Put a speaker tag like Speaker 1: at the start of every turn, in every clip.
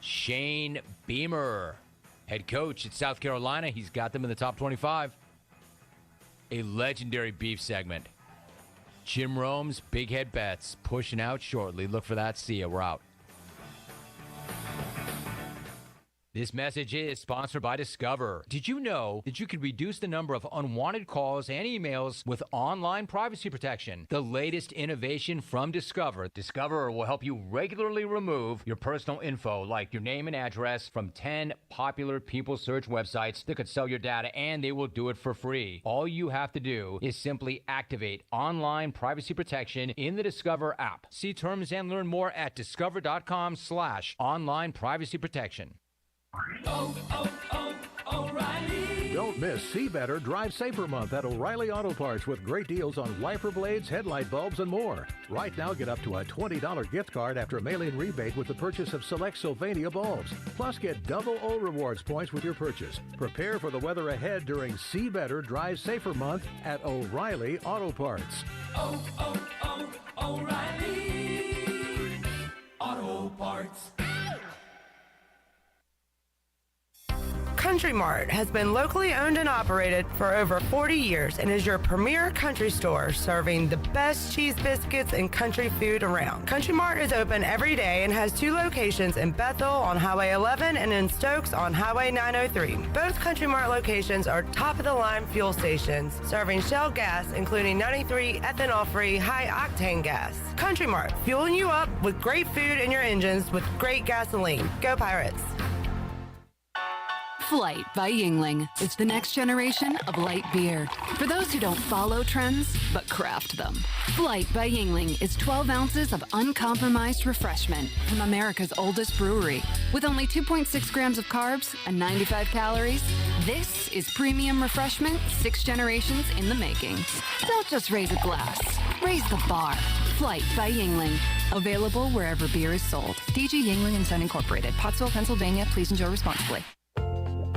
Speaker 1: Shane Beamer, head coach at South Carolina. He's got them in the top 25. A legendary beef segment. Jim Rome's Big Head Bets pushing out shortly. Look for that. See ya. We're out. This message is sponsored by Discover. Did you know that you can reduce the number of unwanted calls and emails with online privacy protection? The latest innovation from Discover. Discover will help you regularly remove your personal info, like your name and address, from 10 popular people search websites that could sell your data, and they will do it for free. All you have to do is simply activate online privacy protection in the Discover app. See terms and learn more at discover.com/online privacy protection.
Speaker 2: O'Reilly. Don't miss See Better, Drive Safer Month at O'Reilly Auto Parts with great deals on wiper blades, headlight bulbs, and more. Right now, get up to a $20 gift card after a mail-in rebate with the purchase of select Sylvania bulbs. Plus, get double O Rewards points with your purchase. Prepare for the weather ahead during See Better, Drive Safer Month at O'Reilly Auto Parts.
Speaker 3: O'Reilly Auto Parts.
Speaker 4: Country Mart has been locally owned and operated for over 40 years and is your premier country store serving the best cheese biscuits and country food around. Country Mart is open every day and has 2 locations in Bethel on Highway 11 and in Stokes on Highway 903. Both Country Mart locations are top-of-the-line fuel stations serving Shell gas, including 93 ethanol-free high-octane gas. Country Mart, fueling you up with great food in your engines with great gasoline. Go Pirates!
Speaker 5: Flight by Yuengling. It's the next generation of light beer. For those who don't follow trends, but craft them. Flight by Yuengling is 12 ounces of uncompromised refreshment from America's oldest brewery. With only 2.6 grams of carbs and 95 calories, this is premium refreshment 6 generations in the making. Don't just raise a glass, raise the bar. Flight by Yuengling. Available wherever beer is sold. DG Yuengling and Son Incorporated. Pottsville, Pennsylvania. Please enjoy responsibly.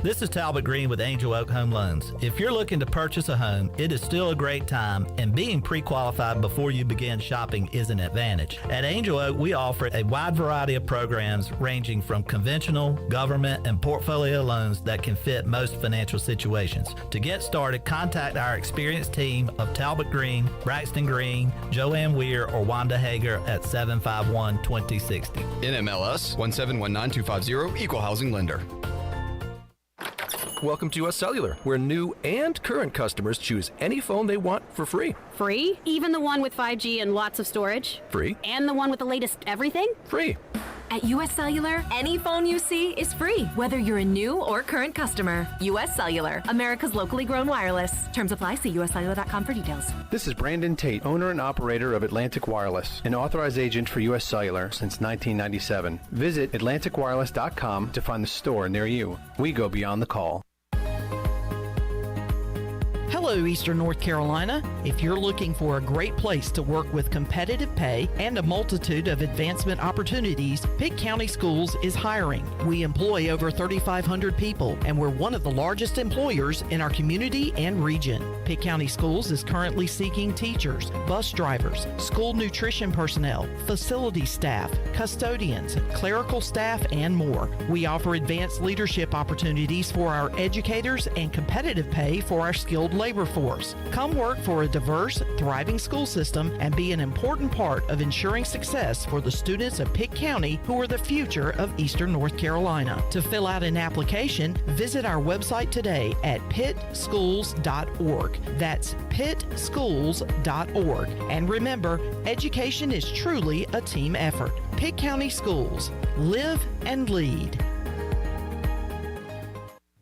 Speaker 6: This is Talbot Green with Angel Oak Home Loans. If you're looking to purchase a home, it is still a great time, and being pre-qualified before you begin shopping is an advantage. At Angel Oak, we offer a wide variety of programs ranging from conventional, government, and portfolio loans that can fit most financial situations. To get started, contact our experienced team of Talbot Green, Braxton Green, Joanne Weir, or Wanda Hager at 751-2060.
Speaker 7: NMLS 1719250, Equal Housing Lender. Welcome to US Cellular, where new and current customers choose any phone they want for free.
Speaker 8: Free? Even the one with 5G and lots of storage?
Speaker 7: Free.
Speaker 8: And the one with the latest everything?
Speaker 7: Free.
Speaker 9: At US Cellular, any phone you see is free, whether you're a new or current customer. US Cellular, America's locally grown wireless. Terms apply. See uscellular.com for details.
Speaker 10: This is Brandon Tate, owner and operator of Atlantic Wireless, an authorized agent for US Cellular since 1997. Visit atlanticwireless.com to find the store near you. We go beyond the call.
Speaker 11: Hello, Eastern North Carolina. If you're looking for a great place to work with competitive pay and a multitude of advancement opportunities, Pitt County Schools is hiring. We employ over 3,500 people, and we're one of the largest employers in our community and region. Pitt County Schools is currently seeking teachers, bus drivers, school nutrition personnel, facility staff, custodians, clerical staff, and more. We offer advanced leadership opportunities for our educators and competitive pay for our skilled labor force. Come work for a diverse, thriving school system and be an important part of ensuring success for the students of Pitt County who are the future of Eastern North Carolina. To fill out an application, visit our website today at pittschools.org. That's pittschools.org. And remember, education is truly a team effort. Pitt County Schools. Live and lead.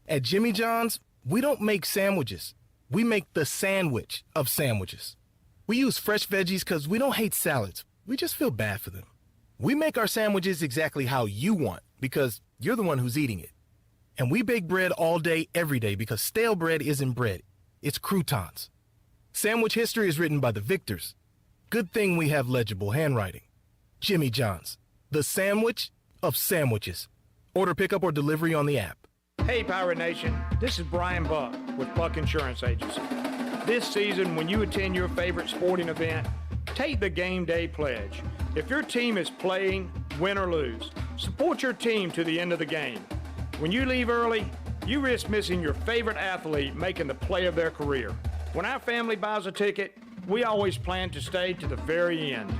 Speaker 12: At Jimmy John's, we don't make sandwiches. We make the sandwich of sandwiches. We use fresh veggies because we don't hate salads. We just feel bad for them. We make our sandwiches exactly how you want because you're the one who's eating it. And we bake bread all day, every day because stale bread isn't bread. It's croutons. Sandwich history is written by the victors. Good thing we have legible handwriting. Jimmy John's, the sandwich of sandwiches. Order pickup or delivery on the app.
Speaker 13: Hey Pirate Nation, this is Brian Buck with Buck Insurance Agency. This season, when you attend your favorite sporting event, take the game day pledge. If your team is playing, win or lose, Support your team to the end of the game. When you leave early, you risk missing your favorite athlete making the play of their career. When our family buys a ticket, we always plan to stay to the very end.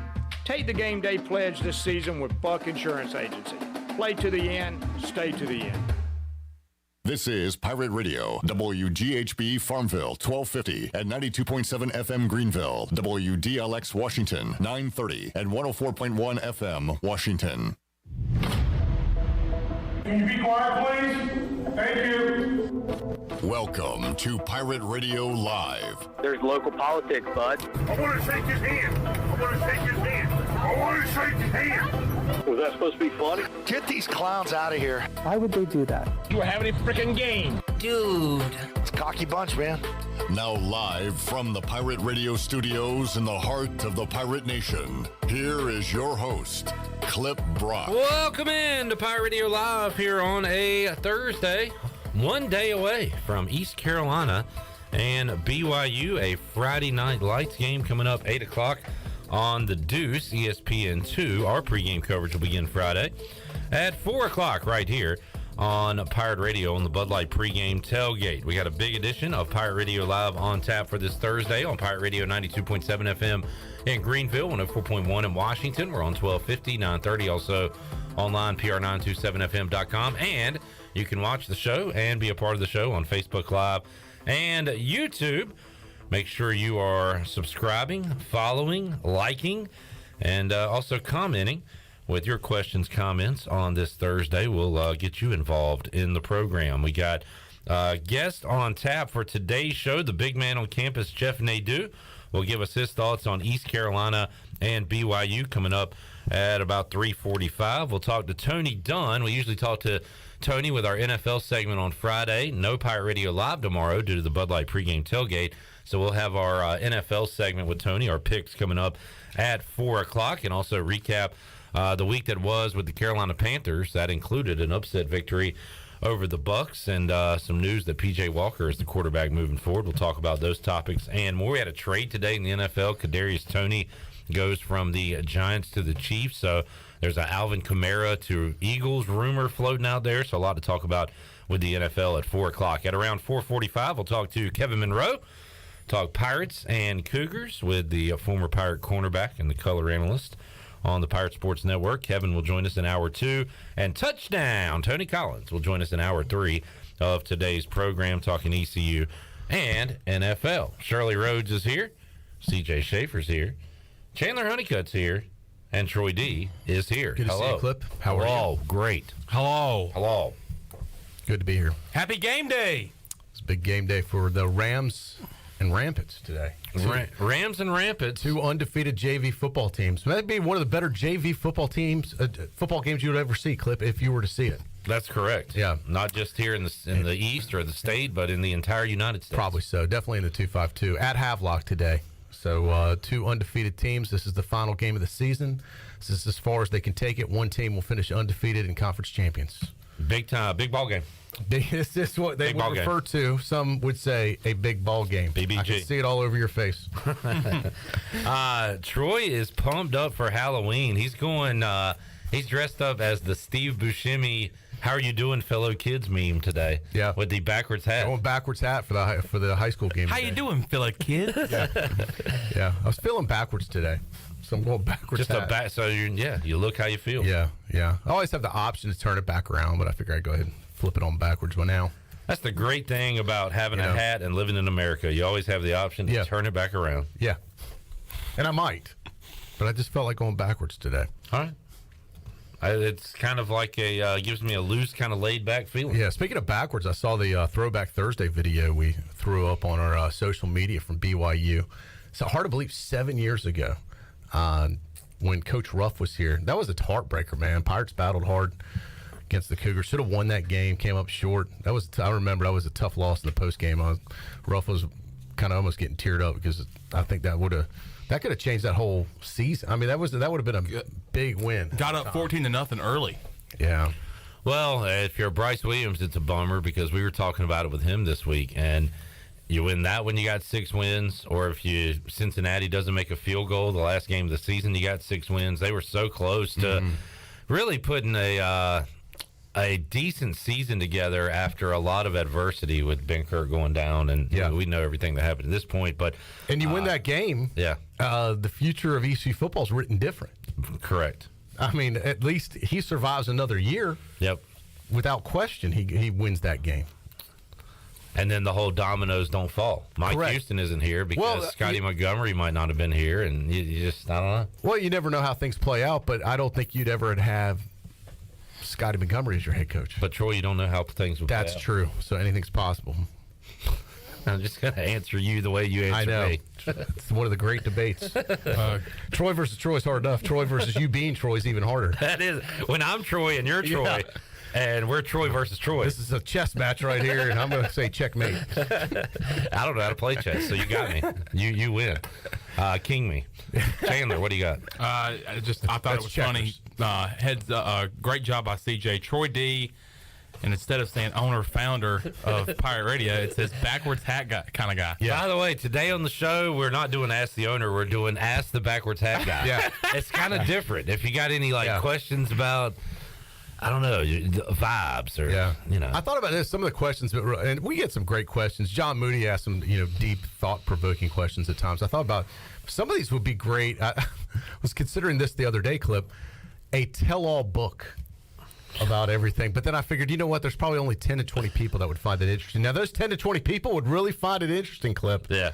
Speaker 13: Take the game day pledge this season with Buck Insurance Agency. Play to the end, stay to the end.
Speaker 14: This is Pirate Radio, WGHB Farmville, 1250 and 92.7 FM Greenville, WDLX Washington, 930 and 104.1 FM Washington.
Speaker 15: Can you be quiet, please? Thank you.
Speaker 14: Welcome to Pirate Radio Live.
Speaker 16: There's local politics, bud.
Speaker 15: I want to shake his hand. I want to shake his hand. I want to shake his hand.
Speaker 16: Was that supposed to be funny?
Speaker 17: Get these clowns out of here.
Speaker 18: Why would they do that?
Speaker 15: You were having a freaking game.
Speaker 17: Dude. It's a cocky bunch, man.
Speaker 14: Now live from the Pirate Radio studios in the heart of the Pirate Nation, here is your host, Clip Brock.
Speaker 19: Welcome in to Pirate Radio Live here on a Thursday, one day away from East Carolina and BYU, a Friday night lights game coming up 8 o'clock on the Deuce, ESPN2. Our pregame coverage will begin Friday at 4 o'clock right here on Pirate Radio on the Bud Light pregame tailgate. We got a big edition of Pirate Radio Live on tap for this Thursday on Pirate Radio 92.7 FM in Greenville, 104.1 in Washington. We're on 1250, 930, also online, pr927fm.com. And you can watch the show and be a part of the show on Facebook Live and YouTube. Make sure you are subscribing, following, liking, and also commenting with your questions, comments on this Thursday. We'll get you involved in the program. We got guest on tap for today's show, the big man on campus, Jeff Nadu, will give us his thoughts on East Carolina and BYU coming up at about 3:45. We'll talk to Tony Dunn. We usually talk to Tony with our NFL segment on Friday. No Pirate Radio Live tomorrow due to the Bud Light pregame tailgate. So we'll have our NFL segment with Tony, our picks coming up at 4 o'clock, and also recap the week that was with the Carolina Panthers. That included an upset victory over the Bucks and some news that P.J. Walker is the quarterback moving forward. We'll talk about those topics and more. We had a trade today in the NFL. Kadarius Toney goes from the Giants to the Chiefs. So there's an Alvin Kamara to Eagles rumor floating out there. So a lot to talk about with the NFL at 4 o'clock. At around 4:45, we'll talk to Kevin Monroe. Talk Pirates and Cougars with the former Pirate cornerback and the color analyst on the Pirate Sports Network. Kevin will join us in hour 2. And touchdown, Tony Collins will join us in hour 3 of today's program, talking ECU and NFL. Shirley Rhodes is here. CJ Schaefer's here. Chandler Honeycutt's here. And Troy D is here.
Speaker 20: Good to see you, Clip. How are you?
Speaker 19: Great.
Speaker 20: Hello. Good to be here.
Speaker 19: Happy game day.
Speaker 20: It's a big game day for the Rams and Rampants today.
Speaker 19: Rams and Rampants.
Speaker 20: 2 undefeated JV football teams. That'd be one of the better JV football teams, football games you would ever see, Clip, if you were to see it.
Speaker 19: That's correct.
Speaker 20: Yeah.
Speaker 19: Not just here in the East or the state, but in the entire United States.
Speaker 20: Probably so. Definitely in the 252 at Havelock today. So 2 undefeated teams. This is the final game of the season. This is as far as they can take it. One team will finish undefeated and conference champions.
Speaker 19: Big time. Big ball game.
Speaker 20: This is what they would refer to. Some would say a big ball game.
Speaker 19: BBG.
Speaker 20: I can see it all over your face.
Speaker 19: Troy is pumped up for Halloween. He's going. He's dressed up as the Steve Buscemi "How are you doing, fellow kids" meme today.
Speaker 20: Yeah,
Speaker 19: with the backwards hat.
Speaker 20: Going backwards hat for the high school game.
Speaker 19: How today. You doing, fellow kids?
Speaker 20: Yeah. I was feeling backwards today. So I'm going backwards.
Speaker 19: Just so you look how you feel.
Speaker 20: Yeah. I always have the option to turn it back around, but I figure I'd go ahead and flip it on backwards one now.
Speaker 19: That's the great thing about having a hat and living in America. You always have the option to turn it back around.
Speaker 20: Yeah. And I might, but I just felt like going backwards today.
Speaker 19: All right. It's kind of like gives me a loose, kind of laid back feeling.
Speaker 20: Yeah. Speaking of backwards, I saw the Throwback Thursday video we threw up on our social media from BYU. It's hard to believe 7 years ago. When Coach Ruff was here. That was a heartbreaker, man. Pirates battled hard against the Cougars. Should have won that game, came up short. I remember that was a tough loss in the post game. Ruff was kind of almost getting teared up because I think that could have changed that whole season. I mean, that would have been a big win.
Speaker 21: Got up 14-0 early.
Speaker 20: Yeah.
Speaker 19: Well, if you're Bryce Williams, it's a bummer because we were talking about it with him this week, and you win that when you got 6 wins, or if Cincinnati doesn't make a field goal the last game of the season, you got 6 wins. They were so close to really putting a decent season together after a lot of adversity with Ben Kirk going down, and we know everything that happened at this point. But
Speaker 20: you win that game, the future of ECU football is written different.
Speaker 19: Correct.
Speaker 20: I mean, at least he survives another year.
Speaker 19: Yep.
Speaker 20: Without question, he wins that game.
Speaker 19: And then the whole dominoes don't fall. Mike Houston isn't here because Scotty Montgomery might not have been here, and you just, I don't know.
Speaker 20: Well, you never know how things play out, but I don't think you'd ever have Scotty Montgomery as your head coach.
Speaker 19: But, Troy, you don't know how things will play out.
Speaker 20: That's true. So anything's possible.
Speaker 19: I'm just going to answer you the way you answer me.
Speaker 20: It's one of the great debates. Troy versus Troy is hard enough. Troy versus you being Troy is even harder.
Speaker 19: That is. When I'm Troy and you're Troy, and we're Troy versus Troy.
Speaker 20: This is a chess match right here, and I'm going to say checkmate.
Speaker 19: I don't know how to play chess, so you got me. You win. King me. Chandler, what do you got?
Speaker 21: I thought it was funny. Great job by CJ. Troy D. And instead of saying owner, founder of Pirate Radio, it says backwards hat guy kind of guy.
Speaker 19: Yeah. By the way, today on the show, we're not doing Ask the Owner. We're doing Ask the Backwards Hat Guy.
Speaker 20: Yeah.
Speaker 19: It's kind of different. If you got any questions about, I don't know, vibes or,
Speaker 20: I thought about this, some of the questions, and we get some great questions. John Moody asked some, deep, thought-provoking questions at times. I thought about some of these would be great. I was considering this the other day, Clip, a tell-all book about everything. But then I figured, you know what? There's probably only 10 to 20 people that would find it interesting. Now, those 10 to 20 people would really find it interesting, Clip.
Speaker 19: Yeah.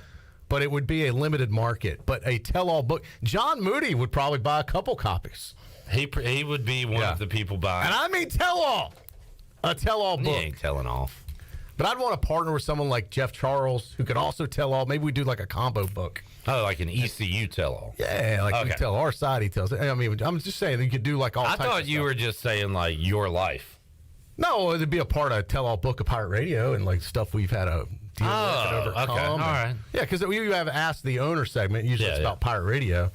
Speaker 20: But it would be a limited market. But a tell-all book. John Moody would probably buy a couple copies.
Speaker 19: He would be one of the people buying.
Speaker 20: And I mean tell-all. A tell-all book.
Speaker 19: He ain't telling all.
Speaker 20: But I'd want to partner with someone like Jeff Charles who could also tell all. Maybe we do like a combo book.
Speaker 19: Oh, like an ECU tell-all.
Speaker 20: Yeah, like we tell our side, he tells it. I mean, I'm just saying you could do like all types of stuff.
Speaker 19: I thought you were just saying like your life.
Speaker 20: No, it'd be a part of tell-all book of Pirate Radio and like stuff we've had to deal with and overcome.
Speaker 19: Okay, all right.
Speaker 20: Yeah, because we have Ask the Owner segment. Usually it's about Pirate Radio.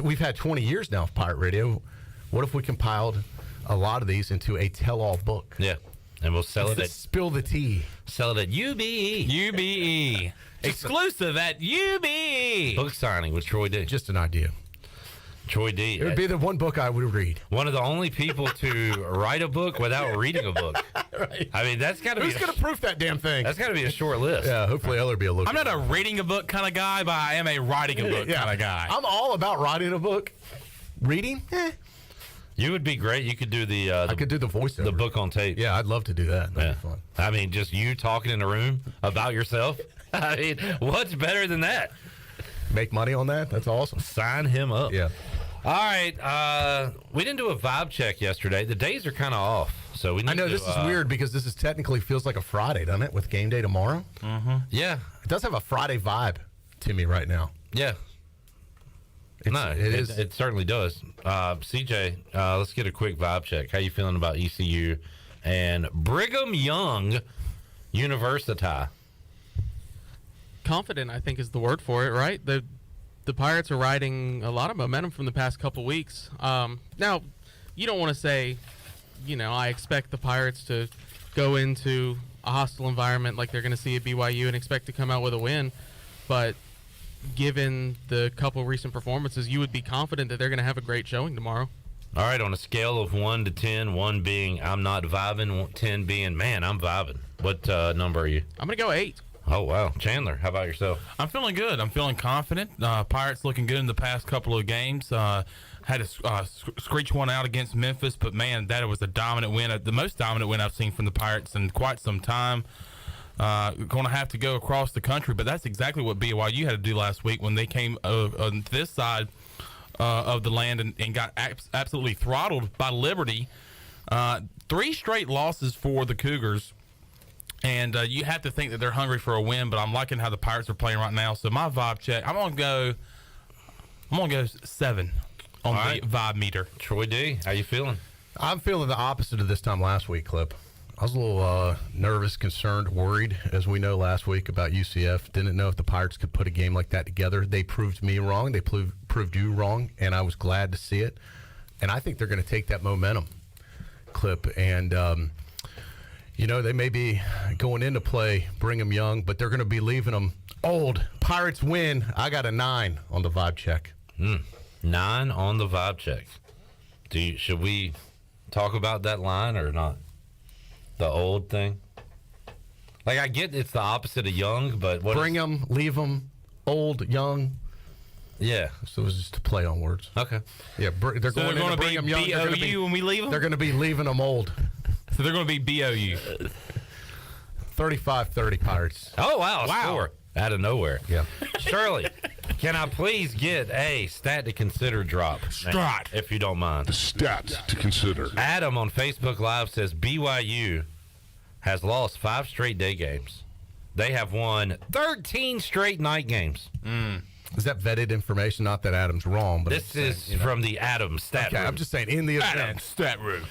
Speaker 20: We've had 20 years now of Pirate Radio. What if we compiled a lot of these into a tell-all book?
Speaker 19: Yeah. And we'll sell it at
Speaker 20: Spill the Tea.
Speaker 19: Sell it at UBE.
Speaker 21: UBE. Exclusive at UBE.
Speaker 19: Book signing with Troy D.
Speaker 20: Just an idea.
Speaker 19: Troy D.
Speaker 20: It would be the one book I would read.
Speaker 19: One of the only people to write a book without reading a book.
Speaker 20: Right.
Speaker 19: I mean, that's got to be.
Speaker 20: Who's going to proof that damn thing?
Speaker 19: That's got to be a short list.
Speaker 20: Yeah, hopefully Eller be a look.
Speaker 21: I'm not a reading a book kind of guy, but I am a writing a book kind of guy.
Speaker 20: I'm all about writing a book. Reading?
Speaker 19: You would be great. You could do
Speaker 20: I could do the voiceover.
Speaker 19: The book on tape.
Speaker 20: Yeah, I'd love to do that. That'd be fun.
Speaker 19: I mean, just you talking in a room about yourself. I mean, what's better than that?
Speaker 20: Make money on that? That's awesome.
Speaker 19: Sign him up.
Speaker 20: Yeah.
Speaker 19: All right. We didn't do a vibe check yesterday. The days are kind of off. So we need
Speaker 20: I know
Speaker 19: to,
Speaker 20: this is weird because this is technically feels like a Friday, doesn't it? With game day tomorrow.
Speaker 21: Mm-hmm.
Speaker 19: Yeah.
Speaker 20: It does have a Friday vibe to me right now.
Speaker 19: Yeah. It certainly does. CJ, let's get a quick vibe check. How you feeling about ECU and Brigham Young University?
Speaker 18: Confident, I think, is the word for it, right? The Pirates are riding a lot of momentum from the past couple weeks. Now, you don't want to say, I expect the Pirates to go into a hostile environment like they're going to see at BYU and expect to come out with a win, but given the couple recent performances, you would be confident that they're going to have a great showing tomorrow.
Speaker 19: All right, on a scale of 1 to 10, 1 being I'm not vibing, 10 being, man, I'm vibing. What number are you?
Speaker 18: I'm going to go 8.
Speaker 19: Oh, wow. Chandler, how about yourself?
Speaker 21: I'm feeling good. I'm feeling confident. Pirates looking good in the past couple of games. Had to screech one out against Memphis, but, man, that was a dominant win, the most dominant win I've seen from the Pirates in quite some time. Going to have to go across the country, but that's exactly what BYU had to do last week when they came on this side of the land and got absolutely throttled by Liberty. 3 straight losses for the Cougars, and you have to think that they're hungry for a win, but I'm liking how the Pirates are playing right now. So my vibe check, I'm gonna go 7 on the vibe meter.
Speaker 19: Troy D, how you feeling?
Speaker 20: I'm feeling the opposite of this time last week, Clip. I was a little nervous, concerned, worried, as we know last week about UCF. Didn't know if the Pirates could put a game like that together. They proved me wrong. They proved you wrong, and I was glad to see it. And I think they're going to take that momentum, Clip. And, they may be going into play Brigham Young, but they're going to be leaving them old. Pirates win. I got a 9 on the vibe check.
Speaker 19: 9 on the vibe check. Should we talk about that line or not? The old thing? Like, I get it's the opposite of young, but
Speaker 20: bring them, leave them, old, young.
Speaker 19: Yeah.
Speaker 20: So it was just a play on words.
Speaker 19: Okay.
Speaker 20: Yeah, they're
Speaker 21: So
Speaker 20: going
Speaker 21: they're
Speaker 20: to
Speaker 21: be
Speaker 20: bring them young.
Speaker 21: BOU when we leave them?
Speaker 20: They're going to be leaving them old.
Speaker 21: So they're going to be BOU.
Speaker 20: 35-30 Pirates.
Speaker 19: Oh, wow. Score out of nowhere.
Speaker 20: Yeah.
Speaker 19: Shirley, can I please get a stat to consider drop?
Speaker 15: Stat.
Speaker 19: If you don't mind.
Speaker 15: The stats to consider.
Speaker 19: Adam on Facebook Live says BYU has lost 5 straight day games. They have won 13 straight night games.
Speaker 20: Is that vetted information? Not that Adam's wrong, but
Speaker 19: this is from the Adam stat room.
Speaker 20: I'm just saying, in the
Speaker 21: Adam stat room.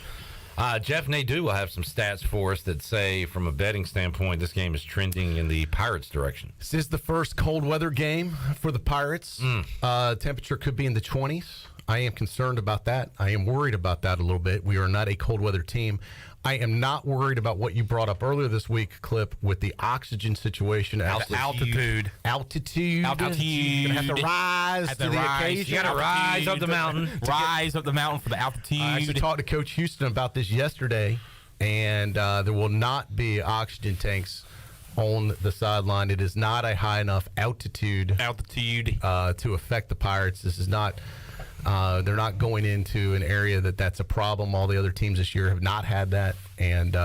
Speaker 19: Jeff Nadu will have some stats for us that say, from a betting standpoint, this game is trending in the Pirates' direction.
Speaker 20: This is the first cold weather game for the Pirates. Temperature could be in the 20s. I am concerned about that. I am worried about that a little bit. We are not a cold weather team. I am not worried about what you brought up earlier this week, Clip, with the oxygen situation.
Speaker 21: Altitude.
Speaker 20: You're going to have to rise to the occasion.
Speaker 19: You got to rise up the mountain.
Speaker 21: Rise up the mountain for the altitude.
Speaker 20: I actually talked to Coach Houston about this yesterday, and there will not be oxygen tanks on the sideline. It is not a high enough altitude to affect the Pirates. This is not... they're not going into an area that's a problem. All the other teams this year have not had that, and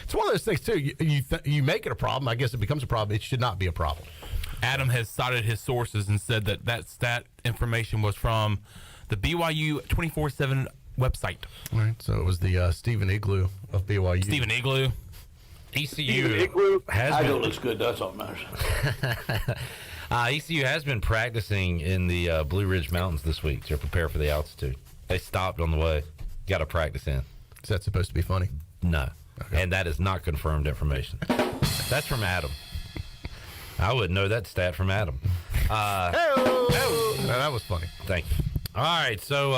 Speaker 20: it's one of those things too. You make it a problem. I guess it becomes a problem. It should not be a problem.
Speaker 21: Adam has cited his sources and said that stat information was from the BYU 24/7 website.
Speaker 20: All right, so it was the Stephen Igloo of BYU.
Speaker 21: Stephen Igloo.
Speaker 19: ECU
Speaker 17: I know looks good. That's all that matters.
Speaker 19: ECU has been practicing in the Blue Ridge Mountains this week to prepare for the altitude. They stopped on the way. Got to practice in.
Speaker 20: Is that supposed to be funny?
Speaker 19: No. Okay. And that is not confirmed information. That's from Adam. I wouldn't know that stat from Adam.
Speaker 20: No, that was funny.
Speaker 19: Thank you. All right, so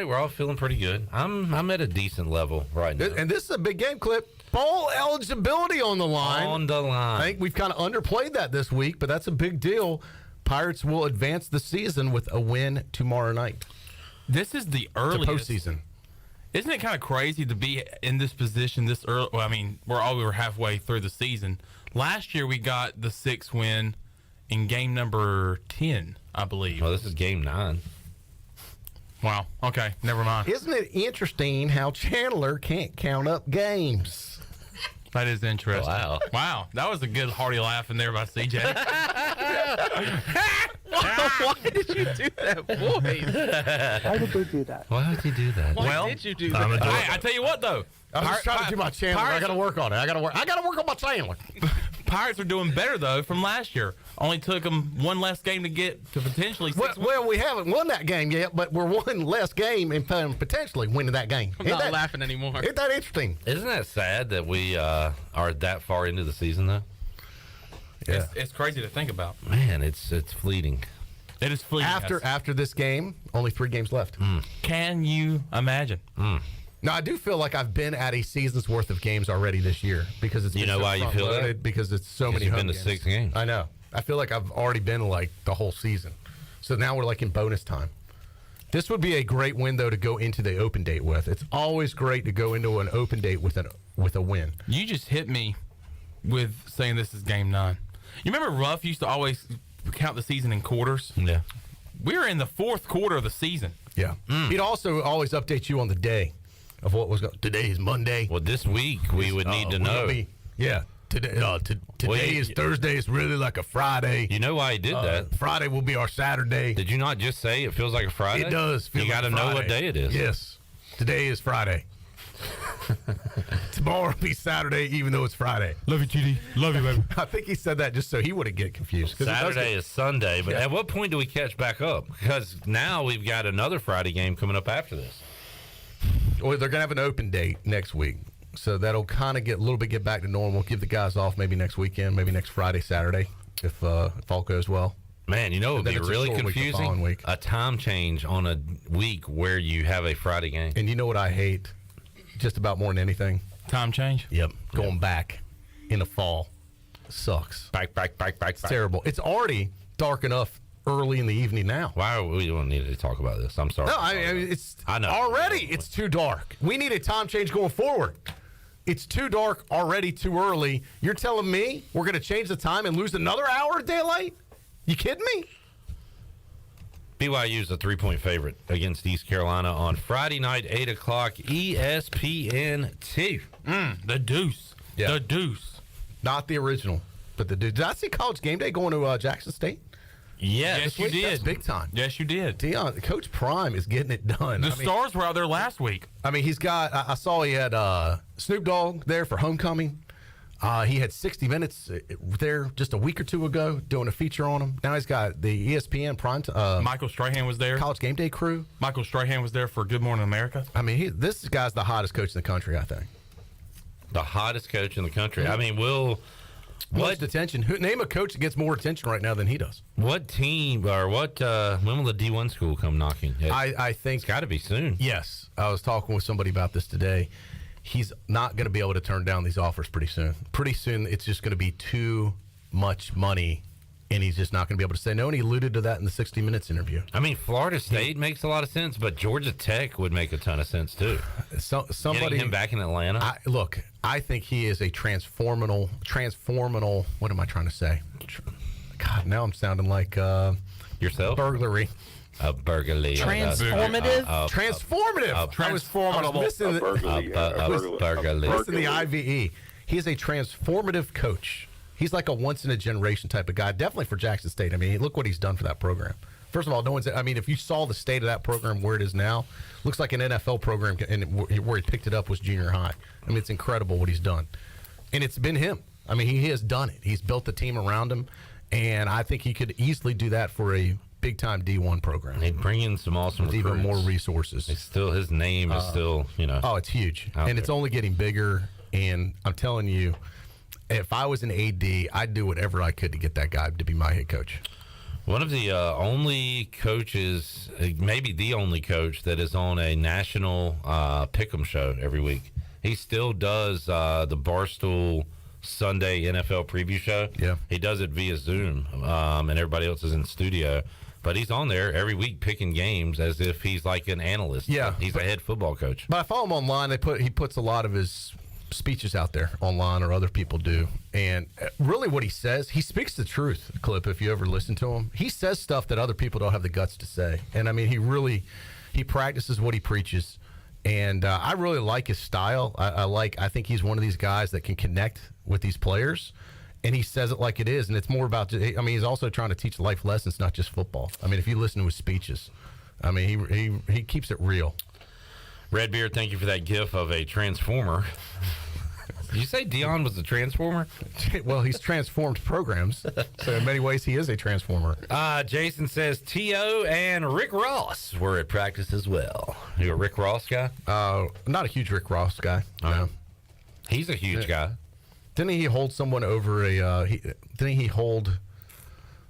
Speaker 19: we're all feeling pretty good. I'm at a decent level right now.
Speaker 20: And this is a big game, Clip. Bowl eligibility on the line.
Speaker 19: On the line.
Speaker 20: I think we've kind of underplayed that this week, but that's a big deal. Pirates will advance the season with a win tomorrow night.
Speaker 21: This is the earliest
Speaker 20: postseason.
Speaker 21: Isn't it kind of crazy to be in this position this early? Well, I mean, we were halfway through the season. Last year we got the 6th win in game number 10, I believe.
Speaker 19: Well, this is game 9.
Speaker 21: Wow. Okay, never mind.
Speaker 20: Isn't it interesting how Chandler can't count up games?
Speaker 21: That is interesting.
Speaker 19: Wow.
Speaker 21: Wow. That was a good hearty laugh in there by CJ.
Speaker 18: Why did you do that voice?
Speaker 1: Why did they do that?
Speaker 19: Why would you do that?
Speaker 18: Why did you do that?
Speaker 21: I tell you what, though.
Speaker 20: I'm just trying to do my Chandler. I got to work on it. I got to work on my Chandler.
Speaker 21: Pirates are doing better, though, from last year. Only took them one less game to get to potentially 6 wins.
Speaker 20: Well, we haven't won that game yet, but we're one less game and potentially winning that game.
Speaker 18: I'm not laughing anymore.
Speaker 20: Isn't that interesting?
Speaker 19: Isn't that sad that we are that far into the season, though?
Speaker 20: Yeah.
Speaker 21: It's crazy to think about.
Speaker 19: Man, it's fleeting.
Speaker 21: It is fleeting.
Speaker 20: After this game, only 3 games left.
Speaker 21: Can you imagine?
Speaker 20: Now, I do feel like I've been at a season's worth of games already this year because it's
Speaker 19: you know why you feel that?
Speaker 20: Because it's so many.
Speaker 19: You've been to 6 games.
Speaker 20: I know. I feel like I've already been like the whole season. So now we're like in bonus time. This would be a great win though to go into the open date with. It's always great to go into an open date with a win.
Speaker 21: You just hit me with saying this is game 9. You remember Ruff used to always count the season in quarters?
Speaker 19: Yeah.
Speaker 21: We're in the 4th quarter of the season.
Speaker 20: Yeah. He'd also always update you on the day of what was going. Today is Monday.
Speaker 19: Well, this week we would need to know.
Speaker 20: Today is Thursday. It's really like a Friday.
Speaker 19: You know why he did that?
Speaker 20: Friday will be our Saturday.
Speaker 19: Did you not just say it feels like a Friday?
Speaker 20: It does.
Speaker 19: You got to know what day it is.
Speaker 20: Yes. Today is Friday. Tomorrow will be Saturday, even though it's Friday.
Speaker 21: Love you, TD. Love you, baby.
Speaker 20: I think he said that just so he wouldn't get confused.
Speaker 19: Saturday is Sunday, but at what point do we catch back up? Because now we've got another Friday game coming up after this.
Speaker 20: Well, they're going to have an open date next week. So that'll kind of get back to normal. Give the guys off maybe next weekend, maybe next Friday, Saturday, if all goes well.
Speaker 19: Man, you know it would be really confusing?
Speaker 20: Week.
Speaker 19: A time change on a week where you have a Friday game.
Speaker 20: And you know what I hate just about more than anything?
Speaker 21: Time change?
Speaker 20: Yep. Going back in the fall. Sucks.
Speaker 19: Back.
Speaker 20: It's terrible. It's already dark enough early in the evening now.
Speaker 19: Why we don't need to talk about this? I'm sorry.
Speaker 20: No, I mean it's
Speaker 19: I know.
Speaker 20: already it's too dark. We need a time change going forward. It's too dark already, too early. You're telling me we're going to change the time and lose another hour of daylight? You kidding me?
Speaker 19: BYU's a 3-point favorite against East Carolina on Friday night, 8 o'clock, ESPN2.
Speaker 21: The Deuce.
Speaker 20: Yeah.
Speaker 21: The Deuce.
Speaker 20: Not the original, but the Deuce. Did I see College Game Day going to Jackson State?
Speaker 21: Yes, you did.
Speaker 20: That's big time.
Speaker 21: Yes, you did.
Speaker 20: Coach Prime is getting it done.
Speaker 21: The Stars were out there last week.
Speaker 20: I mean, he's got. I saw he had Snoop Dogg there for homecoming. He had 60 Minutes there just a week or two ago doing a feature on him. Now he's got the ESPN Prime.
Speaker 21: Michael Strahan was there.
Speaker 20: College Game Day crew.
Speaker 21: Michael Strahan was there for Good Morning America.
Speaker 20: I mean, this guy's the hottest coach in the country, I think.
Speaker 19: The hottest coach in the country.
Speaker 20: Mm-hmm.
Speaker 19: I mean,
Speaker 20: most attention. Name a coach that gets more attention right now than he does.
Speaker 19: What team or what? When will the D1 school come knocking?
Speaker 20: I think
Speaker 19: it's got to be soon.
Speaker 20: Yes, I was talking with somebody about this today. He's not going to be able to turn down these offers pretty soon. Pretty soon, it's just going to be too much money, and he's just not going to be able to say no. And he alluded to that in the 60 Minutes interview.
Speaker 19: I mean, Florida State makes a lot of sense, but Georgia Tech would make a ton of sense too.
Speaker 20: Somebody
Speaker 19: getting him back in Atlanta.
Speaker 20: I think he is a transformational. What am I trying to say? God, now I'm sounding like
Speaker 19: yourself.
Speaker 20: Burglary.
Speaker 19: A burglary.
Speaker 20: Transformative. Transformative.
Speaker 21: Transformative.
Speaker 20: I was missing
Speaker 19: burglary.
Speaker 20: Missing the IVE. He's a transformative coach. He's like a once-in-a-generation type of guy, definitely for Jackson State. I mean, look what he's done for that program. First of all, if you saw the state of that program where it is now, looks like an NFL program, and where he picked it up was junior high. I mean, it's incredible what he's done. And it's been him. I mean, he has done it. He's built the team around him, and I think he could easily do that for a big-time D1 program.
Speaker 19: They bring in some awesome
Speaker 20: with even more resources.
Speaker 19: His name is still,
Speaker 20: Oh, it's huge. And it's only getting bigger, and I'm telling you, if I was an AD, I'd do whatever I could to get that guy to be my head coach.
Speaker 19: One of the only coaches, maybe the only coach, that is on a national pick'em show every week. He still does the Barstool Sunday NFL preview show.
Speaker 20: Yeah.
Speaker 19: He does it via Zoom, and everybody else is in studio. But he's on there every week picking games as if he's like an analyst.
Speaker 20: Yeah.
Speaker 19: He's a head football coach.
Speaker 20: But I follow him online. He puts a lot of his speeches out there online, or other people do. And really what he says, he speaks the truth, Clip, if you ever listen to him. He says stuff that other people don't have the guts to say. And, I mean, he practices what he preaches. And I really like his style. I think he's one of these guys that can connect with these players. And he says it like it is. And it's more about, he's also trying to teach life lessons, not just football. I mean, if you listen to his speeches, I mean, he keeps it real.
Speaker 19: Redbeard, thank you for that gif of a transformer. Did you say Dion was a transformer?
Speaker 20: Well, he's transformed programs. So in many ways, he is a transformer.
Speaker 19: Jason says T.O. and Rick Ross were at practice as well. You a Rick Ross guy?
Speaker 20: Not a huge Rick Ross guy. No.
Speaker 19: He's a huge guy.
Speaker 20: Didn't he hold someone over didn't he hold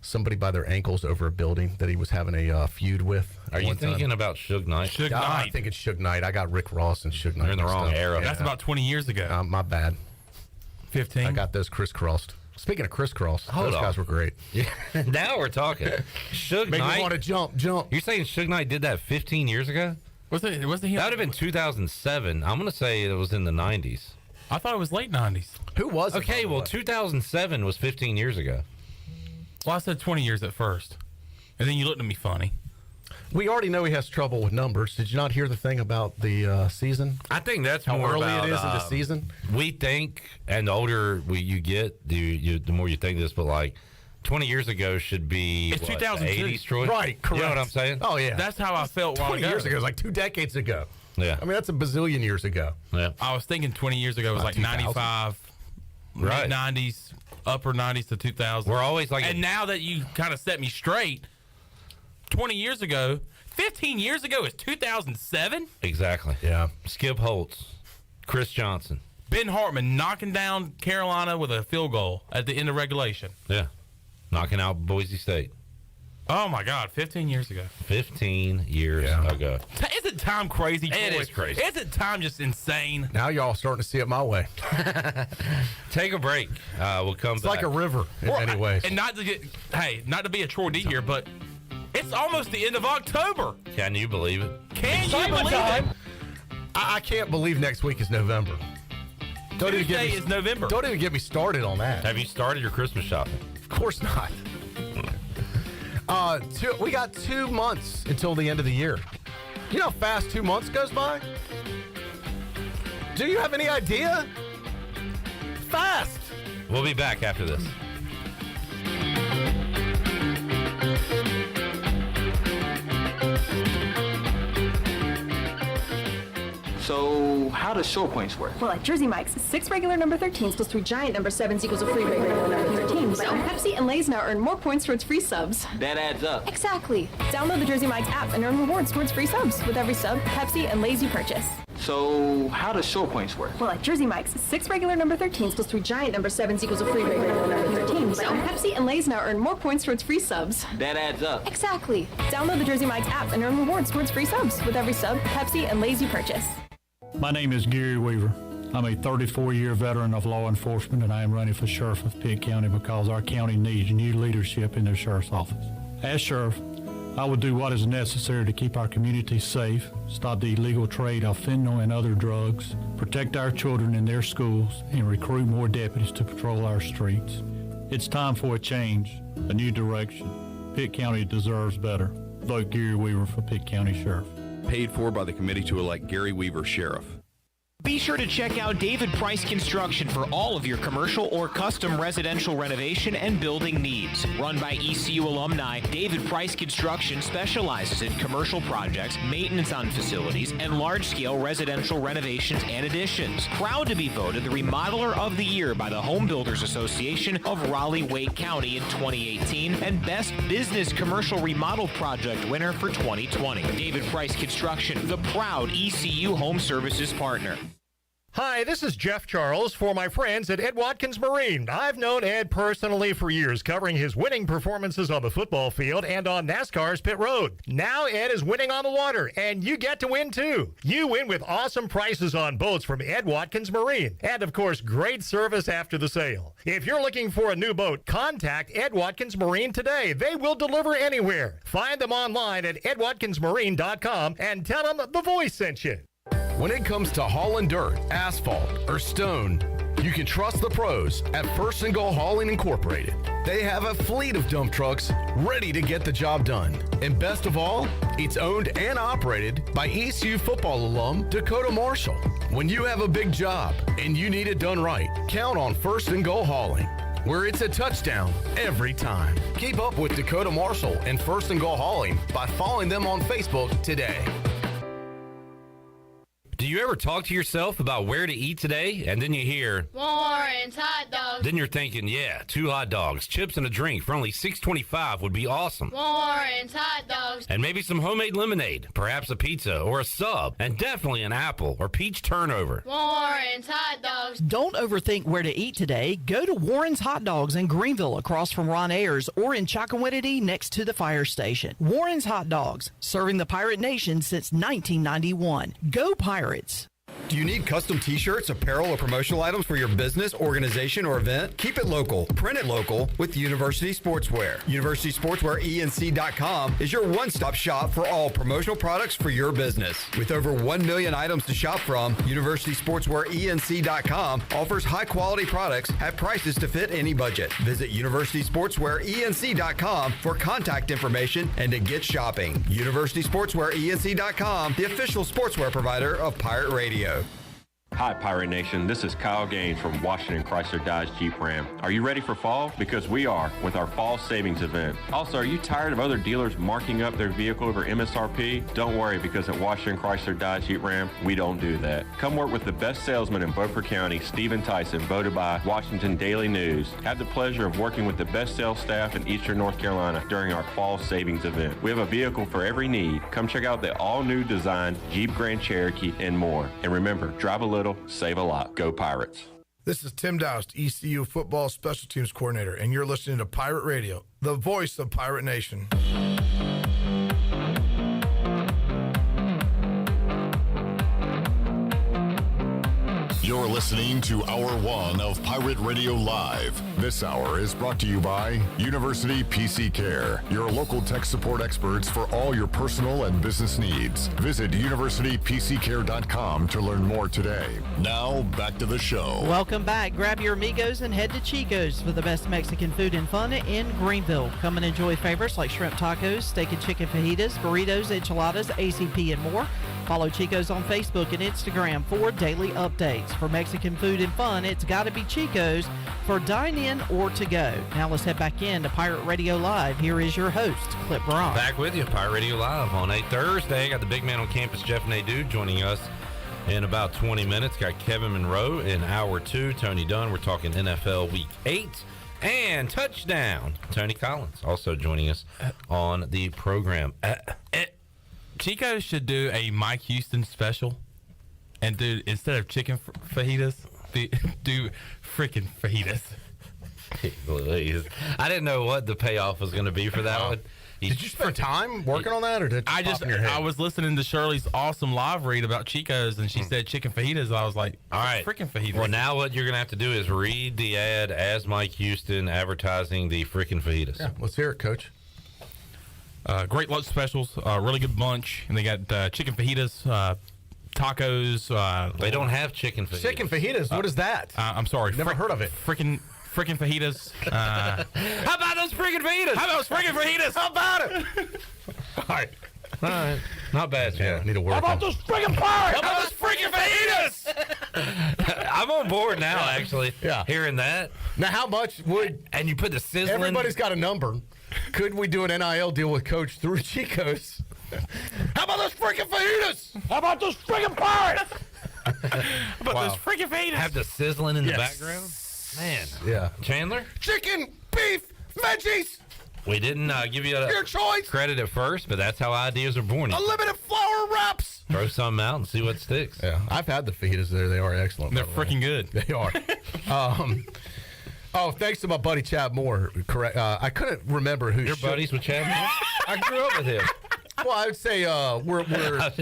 Speaker 20: somebody by their ankles over a building that he was having a feud with?
Speaker 19: Are you thinking about Suge Knight?
Speaker 21: Suge Knight.
Speaker 20: I think it's Suge Knight. I got Rick Ross and Suge Knight.
Speaker 19: You're in the wrong era.
Speaker 21: That's about 20 years ago.
Speaker 20: My bad.
Speaker 21: 15.
Speaker 20: I got those crisscrossed. Speaking of crisscross, those guys were great.
Speaker 19: Yeah. Now we're talking. Suge
Speaker 20: Make
Speaker 19: Knight.
Speaker 20: me want to jump.
Speaker 19: You're saying Suge Knight did that 15 years ago?
Speaker 21: Wasn't he?
Speaker 19: That would have been 2007. I'm going to say it was in the 90s.
Speaker 21: I thought it was late 90s.
Speaker 20: Who was it?
Speaker 19: Okay, well, 2007 was 15 years ago.
Speaker 21: Well, I said 20 years at first. And then you looked at me funny.
Speaker 20: We already know he has trouble with numbers. Did you not hear the thing about the season?
Speaker 19: I think that's
Speaker 20: how
Speaker 19: more
Speaker 20: early
Speaker 19: about,
Speaker 20: it is in the season.
Speaker 19: We think, and the older you get, the more you think this, but like 20 years ago should be
Speaker 21: it's 2002.
Speaker 19: 80s, Troy?
Speaker 20: Right, correct.
Speaker 19: You know what I'm saying?
Speaker 20: Oh, yeah.
Speaker 21: That's how I felt
Speaker 20: 20 years ago. It was like 2 decades ago.
Speaker 19: Yeah.
Speaker 20: I mean, that's a bazillion years ago.
Speaker 19: Yeah.
Speaker 21: I was thinking 20 years ago was like 95,
Speaker 19: right.
Speaker 21: Mid 90s, upper 90s to 2000.
Speaker 19: We're always like...
Speaker 21: And now that you kind of set me straight, 20 years ago, 15 years ago is 2007?
Speaker 19: Exactly.
Speaker 20: Yeah.
Speaker 19: Skip Holtz, Chris Johnson.
Speaker 21: Ben Hartman knocking down Carolina with a field goal at the end of regulation.
Speaker 19: Yeah. Knocking out Boise State.
Speaker 21: Oh, my God. 15 years ago.
Speaker 19: 15 years ago.
Speaker 21: It's Isn't time crazy, Troy?
Speaker 19: It is crazy.
Speaker 21: Isn't time just insane?
Speaker 20: Now y'all starting to see it my way.
Speaker 19: Take a break. We'll come
Speaker 20: It's
Speaker 19: back.
Speaker 20: like a river in many ways.
Speaker 21: And not to be a Troy D here, but it's almost the end of October.
Speaker 19: Can you believe it?
Speaker 21: Can you believe it?
Speaker 20: I can't believe next week is November.
Speaker 21: Tuesday is November.
Speaker 20: Don't even get me started on that.
Speaker 19: Have you started your Christmas shopping?
Speaker 20: Of course not. We got 2 months until the end of the year. You know how fast 2 months goes by? Do you have any idea? Fast.
Speaker 19: We'll be back after this.
Speaker 1: So, how does short points work?
Speaker 22: Well, at Jersey Mike's, 6 regular number 13s plus 3 giant number 7s equals a free regular number 13. So, Pepsi and Lay's now earn more points towards free subs.
Speaker 1: That adds up.
Speaker 22: Exactly. Download the Jersey Mike's app and earn rewards towards free subs with every sub, Pepsi, and Lay's you purchase.
Speaker 1: So, how does short points work?
Speaker 22: Well, at Jersey Mike's, 6 regular number 13s plus 3 giant number 7s equals a free regular number 13. So, Pepsi and Lay's now earn more points towards free subs.
Speaker 1: That adds up.
Speaker 22: Exactly. Download the Jersey Mike's app and earn rewards towards free subs with every sub, Pepsi, and Lay's you purchase.
Speaker 23: My name is Gary Weaver. I'm a 34-year veteran of law enforcement, and I am running for sheriff of Pitt County because our county needs new leadership in their sheriff's office. As sheriff, I will do what is necessary to keep our community safe, stop the illegal trade of fentanyl and other drugs, protect our children in their schools, and recruit more deputies to patrol our streets. It's time for a change, a new direction. Pitt County deserves better. Vote Gary Weaver for Pitt County Sheriff.
Speaker 24: Paid for by the committee to elect Gary Weaver Sheriff.
Speaker 25: Be sure to check out David Price Construction for all of your commercial or custom residential renovation and building needs. Run by ECU alumni, David Price Construction specializes in commercial projects, maintenance on facilities, and large-scale residential renovations and additions. Proud to be voted the Remodeler of the Year by the Home Builders Association of Raleigh-Wake County in 2018 and Best Business Commercial Remodel Project winner for 2020. David Price Construction, the proud ECU Home Services partner.
Speaker 26: Hi, this is Jeff Charles for my friends at Ed Watkins Marine. I've known Ed personally for years, covering his winning performances on the football field and on NASCAR's pit road. Now Ed is winning on the water, and you get to win too. You win with awesome prices on boats from Ed Watkins Marine, and of course, great service after the sale. If you're looking for a new boat, contact Ed Watkins Marine today. They will deliver anywhere. Find them online at edwatkinsmarine.com and tell them the voice sent you.
Speaker 7: When it comes to hauling dirt, asphalt, or stone, you can trust the pros at First and Goal Hauling Incorporated. They have a fleet of dump trucks ready to get the job done. And best of all, it's owned and operated by ECU football alum Dakota Marshall. When you have a big job and you need it done right, count on First and Goal Hauling, where it's a touchdown every time. Keep up with Dakota Marshall and First and Goal Hauling by following them on Facebook today.
Speaker 19: Do you ever talk to yourself about where to eat today, and then you hear
Speaker 27: Warren's hot dogs?
Speaker 19: Then you're thinking, yeah, 2 hot dogs, chips, and a drink for only $6.25 would be awesome.
Speaker 27: Warren's hot dogs.
Speaker 19: And maybe some homemade lemonade, perhaps a pizza or a sub, and definitely an apple or peach turnover.
Speaker 27: Warren's hot dogs.
Speaker 11: Don't overthink where to eat today. Go to Warren's Hot Dogs in Greenville across from Ron Ayers or in Chocowinity next to the fire station. Warren's Hot Dogs, serving the Pirate Nation since 1991. Go Pirates!
Speaker 28: Do you need custom t-shirts, apparel, or promotional items for your business, organization, or event? Keep it local. Print it local with University Sportswear. UniversitySportswearENC.com is your one-stop shop for all promotional products for your business. With over 1 million items to shop from, UniversitySportswearENC.com offers high-quality products at prices to fit any budget. Visit UniversitySportswearENC.com for contact information and to get shopping. UniversitySportswearENC.com, the official sportswear provider of Pirate Radio.
Speaker 29: Hi, Pirate Nation. This is Kyle Gaines from Washington Chrysler Dodge Jeep Ram. Are you ready for fall? Because we are with our fall savings event. Also, are you tired of other dealers marking up their vehicle over MSRP? Don't worry, because at Washington Chrysler Dodge Jeep Ram, we don't do that. Come work with the best salesman in Beaufort County, Stephen Tyson, voted by Washington Daily News. Have the pleasure of working with the best sales staff in Eastern North Carolina during our fall savings event. We have a vehicle for every need. Come check out the all-new design Jeep Grand Cherokee and more. And remember, drive a little, save a lot. Go Pirates.
Speaker 30: This is Tim Doust, ECU Football Special Teams Coordinator, and you're listening to Pirate Radio, the voice of Pirate Nation.
Speaker 14: You're listening to Hour 1 of Pirate Radio Live. This hour is brought to you by University PC Care, your local tech support experts for all your personal and business needs. Visit universitypccare.com to learn more today. Now, back to the show.
Speaker 11: Welcome back. Grab your amigos and head to Chico's for the best Mexican food and fun in Greenville. Come and enjoy favorites like shrimp tacos, steak and chicken fajitas, burritos, enchiladas, ACP, and more. Follow Chico's on Facebook and Instagram for daily updates. For Mexican food and fun, it's got to be Chico's for dine-in or to go. Now let's head back in to Pirate Radio Live. Here is your host, Clip Brown.
Speaker 19: Back with you, Pirate Radio Live on a Thursday. Got the big man on campus, Jeff Nadu, joining us in about 20 minutes. Got Kevin Monroe in hour 2. Tony Dunn. We're talking NFL Week 8 and touchdown. Tony Collins also joining us on the program.
Speaker 21: Chico should do a Mike Houston special and do, instead of chicken fajitas, do freaking fajitas.
Speaker 19: I didn't know what the payoff was going to be for that one.
Speaker 20: Did you spend time working on that, or did it just pop in your head?
Speaker 21: I was listening to Shirley's awesome live read about Chico's, and she said chicken fajitas. I was like, all right, freaking fajitas.
Speaker 19: Well, now what you're going to have to do is read the ad as Mike Houston advertising the freaking fajitas.
Speaker 20: Yeah, let's hear it, Coach.
Speaker 21: Great lunch specials, really good bunch, and they got chicken fajitas, tacos.
Speaker 19: They don't have chicken fajitas.
Speaker 20: Chicken fajitas? What is that?
Speaker 21: I'm sorry.
Speaker 20: Never heard of it.
Speaker 21: Freaking fajitas.
Speaker 19: How about those freaking fajitas?
Speaker 21: How about those freaking fajitas?
Speaker 20: How about it?
Speaker 21: All right.
Speaker 19: All right. Not bad, Jim.
Speaker 20: Yeah, need to work.
Speaker 21: How about
Speaker 20: on
Speaker 21: those freaking pies? How about those freaking fajitas?
Speaker 19: I'm on board now, actually.
Speaker 20: Yeah.
Speaker 19: Hearing that.
Speaker 20: Now, how much would...
Speaker 19: And you put the sizzling...
Speaker 20: Everybody's got a number. Could we do an NIL deal with Coach through Chico's? How about those freaking fajitas?
Speaker 21: How about those freaking pies? How about those freaking fajitas?
Speaker 19: Have the sizzling in the background? Man.
Speaker 20: Yeah.
Speaker 19: Chandler?
Speaker 20: Chicken, beef, veggies.
Speaker 19: We didn't give you
Speaker 20: your choice.
Speaker 19: Credit at first, but that's how ideas are born.
Speaker 20: Unlimited flour wraps.
Speaker 19: Throw some out and see what sticks.
Speaker 20: Yeah, I've had the fajitas there. They are excellent.
Speaker 21: They're freaking good.
Speaker 20: They are. Oh, thanks to my buddy Chad Moore. Correct. I couldn't remember who.
Speaker 19: Your buddies with Chad Moore? I grew up with him.
Speaker 20: Well, I would say we're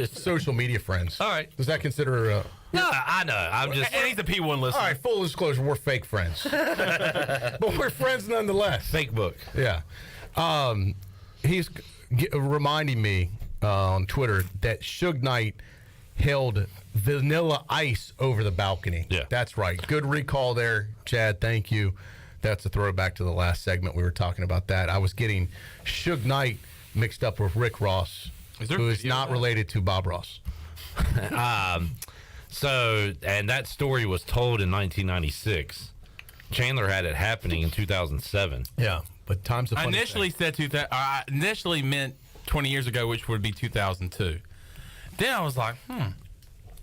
Speaker 20: social media friends.
Speaker 19: All right.
Speaker 20: Does that consider?
Speaker 19: No, I know. I'm just.
Speaker 21: And he's a P1 listener.
Speaker 20: All right. Full disclosure: we're fake friends, but we're friends nonetheless.
Speaker 19: Fake book.
Speaker 20: Yeah. He's reminding me on Twitter that Suge Knight held Vanilla Ice over the balcony.
Speaker 19: Yeah.
Speaker 20: That's right. Good recall there, Chad. Thank you. That's a throwback to the last segment. We were talking about that. I was getting Suge Knight mixed up with Rick Ross, who is not related to Bob Ross.
Speaker 19: So, and that story was told in 1996. Chandler had it happening in 2007.
Speaker 20: Yeah, but times.
Speaker 21: I initially said I initially meant 20 years ago, which would be 2002. Then I was like,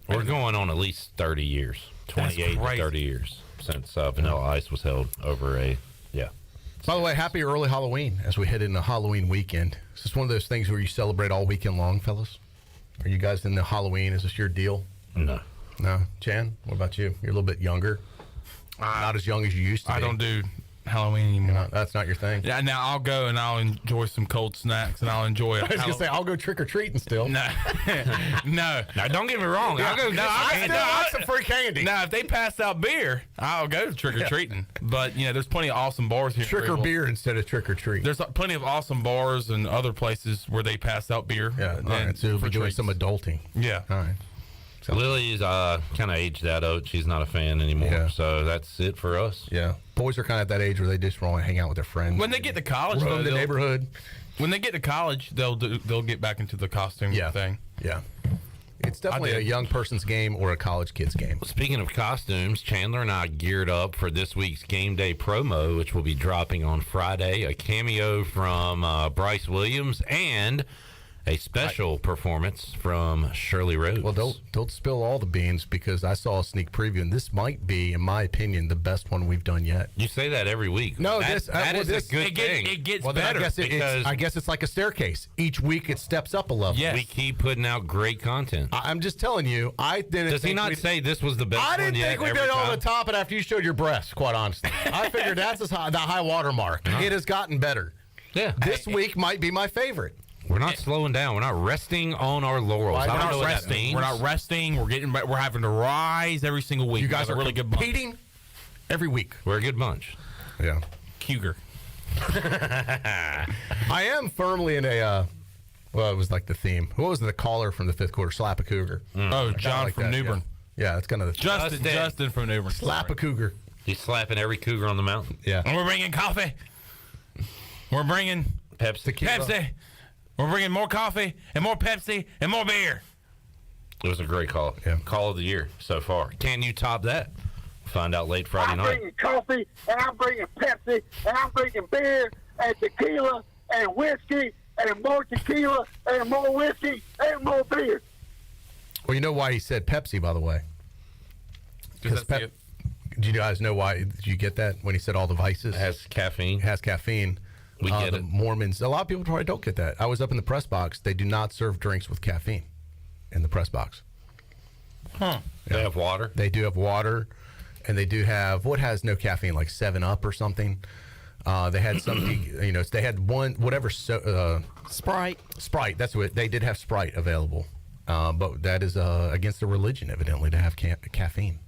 Speaker 19: We're going on at least 30 years, 28 to 30 years since Vanilla Ice was held over a,
Speaker 20: By the way, happy early Halloween as we head into Halloween weekend. Is this one of those things where you celebrate all weekend long, fellas? Are you guys into Halloween? Is this your deal?
Speaker 19: No.
Speaker 20: No. Chan, what about you? You're a little bit younger. Not as young as you used to be.
Speaker 21: I don't do Halloween anymore.
Speaker 20: That's not your thing?
Speaker 21: Yeah, now I'll go and I'll enjoy some cold snacks and I'll enjoy it.
Speaker 20: I was going to say, I'll go trick-or-treating still.
Speaker 21: No. No.
Speaker 19: Now, don't get me wrong. I'll go
Speaker 20: I still want some free candy.
Speaker 21: Now, if they pass out beer, I'll go trick-or-treating. Yeah. But, there's plenty of awesome bars here.
Speaker 20: Trick or beer instead of trick-or-treat.
Speaker 21: There's plenty of awesome bars and other places where they pass out beer.
Speaker 20: Yeah, all right, so we're doing some adulting.
Speaker 21: Yeah.
Speaker 20: All right.
Speaker 19: So Lily's kind of aged out. She's not a fan anymore. Yeah. So that's it for us.
Speaker 20: Yeah. Boys are kind of at that age where they just want to hang out with their friends.
Speaker 21: When they get to college,
Speaker 20: roam the neighborhood.
Speaker 21: When they get to college, they'll get back into the costume thing.
Speaker 20: Yeah. It's definitely a young person's game or a college kid's game.
Speaker 19: Well, speaking of costumes, Chandler and I geared up for this week's game day promo, which will be dropping on Friday. A cameo from Bryce Williams and a special performance from Shirley Rhodes.
Speaker 20: Well, don't spill all the beans because I saw a sneak preview, and this might be, in my opinion, the best one we've done yet.
Speaker 19: You say that every week.
Speaker 20: No,
Speaker 19: that is a good thing.
Speaker 21: It gets better.
Speaker 20: I guess it's like a staircase. Each week it steps up a level.
Speaker 19: Yes. We keep putting out great content.
Speaker 20: I'm just telling you, I didn't.
Speaker 19: Does he not say this was the best one yet?
Speaker 20: I didn't think we did on the top, and after you showed your breasts, quite honestly, I figured that's the high water mark. It has gotten better.
Speaker 19: Yeah.
Speaker 20: This week might be my favorite.
Speaker 19: We're not slowing down. We're not resting on our laurels. I don't know what that means.
Speaker 21: We're not resting. We're having to rise every single week.
Speaker 20: You guys are
Speaker 21: really good bunch.
Speaker 20: competing every week.
Speaker 19: We're a good bunch.
Speaker 20: Yeah.
Speaker 21: Cougar.
Speaker 20: I am firmly in a, well, it was like the theme. What was the caller from the fifth quarter? Slap a Cougar.
Speaker 21: Oh, John from New Bern.
Speaker 20: Yeah, that's kind of the
Speaker 21: Justin from New Bern.
Speaker 20: Slap a Cougar.
Speaker 19: He's slapping every cougar on the mountain.
Speaker 20: Yeah.
Speaker 21: And we're bringing coffee. We're bringing Pepsi. We're bringing more coffee and more Pepsi and more beer.
Speaker 19: It was a great call.
Speaker 20: Yeah.
Speaker 19: Call of the year so far. Can you top that? Find out late Friday
Speaker 15: I'm
Speaker 19: night.
Speaker 15: bringing coffee, and I'm bringing Pepsi, and I'm bringing beer, and tequila, and whiskey, and more tequila, and more whiskey, and more beer.
Speaker 20: Well, you know why he said Pepsi, by the way? Because do you guys know why? Did you get that when he said all the vices?
Speaker 19: It has caffeine.
Speaker 20: It has caffeine.
Speaker 19: We get
Speaker 20: the
Speaker 19: it.
Speaker 20: Mormons, a lot of people probably don't get that. I was up in the press box. They do not serve drinks with caffeine in the press box.
Speaker 21: Huh.
Speaker 19: They have water?
Speaker 20: They do have water, and they do have, what has no caffeine, like 7-Up or something? They had some, they had one, whatever,
Speaker 11: Sprite.
Speaker 20: Sprite, that's what, they did have Sprite available. But that is against the religion, evidently, to have caffeine.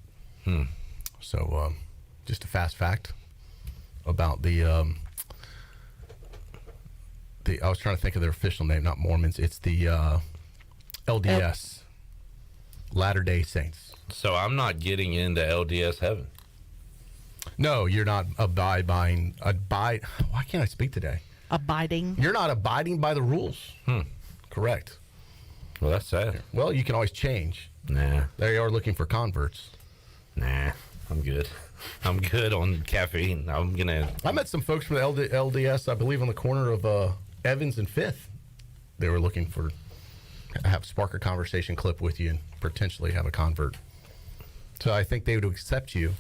Speaker 20: So, just a fast fact about the I was trying to think of their official name, not Mormons. It's the LDS, Latter-day Saints.
Speaker 19: So I'm not getting into LDS heaven.
Speaker 20: No, you're not abide. Why can't I speak today?
Speaker 11: Abiding.
Speaker 20: You're not abiding by the rules. Correct.
Speaker 19: Well, that's sad.
Speaker 20: Well, you can always change.
Speaker 19: Nah.
Speaker 20: They are looking for converts.
Speaker 19: Nah, I'm good. I'm good on caffeine.
Speaker 20: I met some folks from the LDS, I believe, on the corner of Evans and Fifth. They were looking for spark a conversation clip with you and potentially have a convert. So I think they would accept you,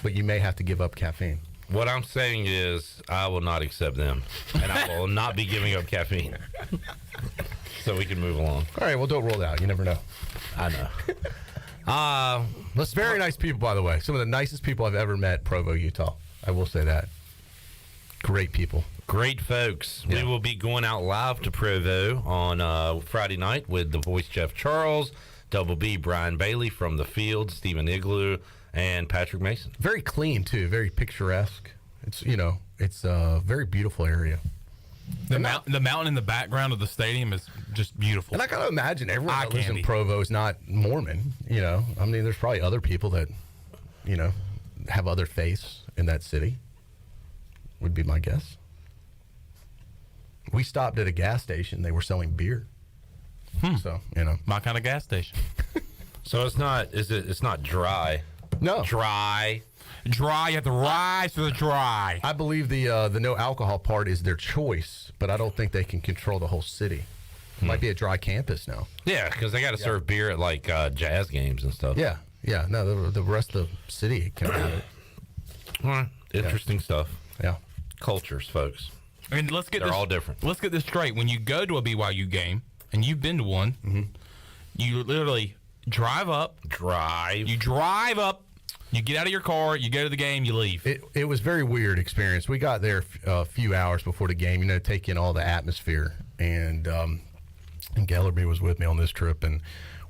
Speaker 20: but you may have to give up caffeine.
Speaker 19: What I'm saying is I will not accept them, and I will not be giving up caffeine. So we can move along.
Speaker 20: All right, well, don't roll it out. You never know.
Speaker 19: I know.
Speaker 20: Very nice people, by the way. Some of the nicest people I've ever met, Provo, Utah. I will say that. Great people.
Speaker 19: Great folks.
Speaker 20: Yeah.
Speaker 19: We will be going out live to Provo on Friday night with the voice Jeff Charles, Double B Brian Bailey from the field, Stephen Igloo, and Patrick Mason.
Speaker 20: Very clean, too. Very picturesque. It's a very beautiful area.
Speaker 21: The mountain in the background of the stadium is just beautiful.
Speaker 20: And I gotta imagine everyone that lives in Provo is not Mormon. I mean, there's probably other people that, have other faiths in that city. Would be my guess. We stopped at a gas station. They were selling beer. So,
Speaker 21: my kind of gas station.
Speaker 19: So it's not dry.
Speaker 20: No.
Speaker 19: Dry.
Speaker 21: You have to rise to the dry.
Speaker 20: I believe the no alcohol part is their choice, but I don't think they can control the whole city. It might be a dry campus now.
Speaker 19: Yeah, because they got to serve beer at like jazz games and stuff.
Speaker 20: Yeah. No, the rest of the city can have it.
Speaker 19: All right. Interesting stuff.
Speaker 20: Yeah.
Speaker 19: Cultures, folks.
Speaker 21: And they're
Speaker 19: all different.
Speaker 21: Let's get this straight. When you go to a BYU game, and you've been to one, you literally drive up. You drive up. You get out of your car, you go to the game, you leave.
Speaker 20: It was a very weird experience. We got there a few hours before the game, take in all the atmosphere. And Gellerby was with me on this trip, and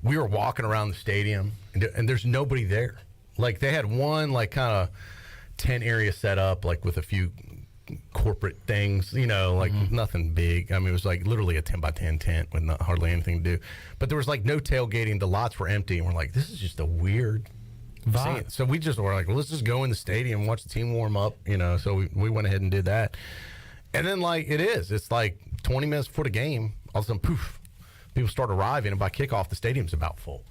Speaker 20: we were walking around the stadium, and there's nobody there. Like, they had one, like, kind of tent area set up, like, with a few corporate things, like nothing big. I mean, it was like literally a 10 by 10 tent with hardly anything to do. But there was, like, no tailgating. The lots were empty, and we're like, this is just a weird vibe. So we just were like, well, let's just go in the stadium and watch the team warm up, So we went ahead and did that. And then, like, it's like 20 minutes before the game, all of a sudden, poof, people start arriving, and by kickoff, the stadium's about full.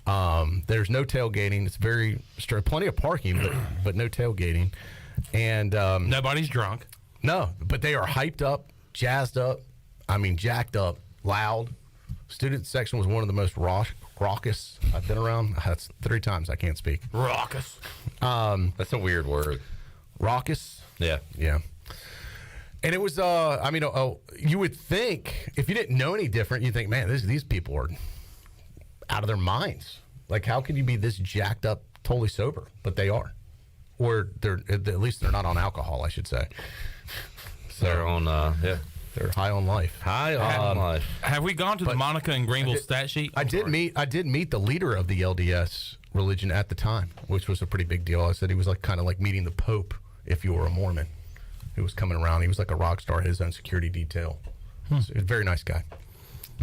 Speaker 20: There's no tailgating. It's very plenty of parking, but no tailgating. And
Speaker 21: nobody's drunk.
Speaker 20: No, but they are hyped up, jazzed up. I mean, jacked up, loud. Student section was one of the most raucous I've been around. That's 3 times I can't speak.
Speaker 21: Raucous.
Speaker 19: That's a weird word.
Speaker 20: Raucous?
Speaker 19: Yeah.
Speaker 20: And it was, you would think, if you didn't know any different, you'd think, man, these people are out of their minds. Like, how can you be this jacked up, totally sober? But they are. Or at least they're not on alcohol, I should say.
Speaker 19: So they're on,
Speaker 20: They're high on life.
Speaker 19: High on life.
Speaker 21: Have we gone to the Monica and Greenville stat sheet?
Speaker 20: I did meet the leader of the LDS religion at the time, which was a pretty big deal. I said he was like kind of like meeting the Pope if you were a Mormon. He was coming around. He was like a rock star, his own security detail. So he's a very nice guy.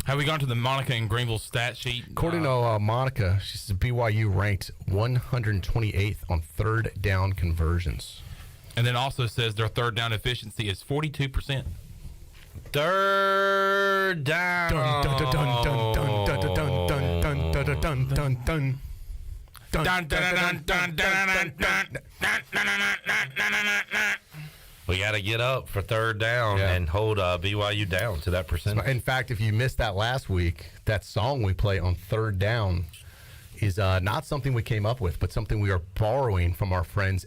Speaker 21: Have we gone to the Monica and Greenville stat sheet?
Speaker 20: According to Monica, she says BYU ranked 128th on third down conversions.
Speaker 21: And then also says their third down efficiency is 42%.
Speaker 19: Third down.
Speaker 20: Dun dun dun dun dun dun dun dun dun dun dun dun dun dun.
Speaker 19: We got to get up for third down and hold BYU down to that percentage.
Speaker 20: In fact, if you missed that last week, that song we play on third down is not something we came up with, but something we are borrowing from our friends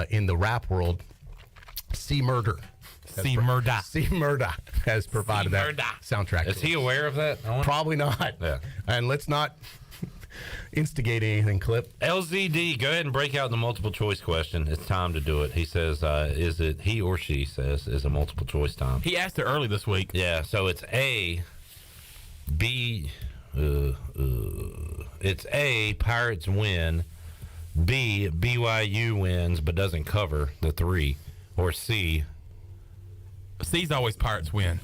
Speaker 20: in the rap world. C Murder.
Speaker 21: C Murder
Speaker 20: has provided that soundtrack.
Speaker 19: Is he aware of that?
Speaker 20: Probably not.
Speaker 19: Yeah.
Speaker 20: And let's not instigate anything, Clip.
Speaker 19: LZD, go ahead and break out the multiple choice question. It's time to do it. He says, is it, he or she says, is a multiple choice time.
Speaker 21: He asked it early this week.
Speaker 19: Yeah, so it's A, B, it's A, Pirates win, B, BYU wins but doesn't cover the 3, or C.
Speaker 21: C's always Pirates win.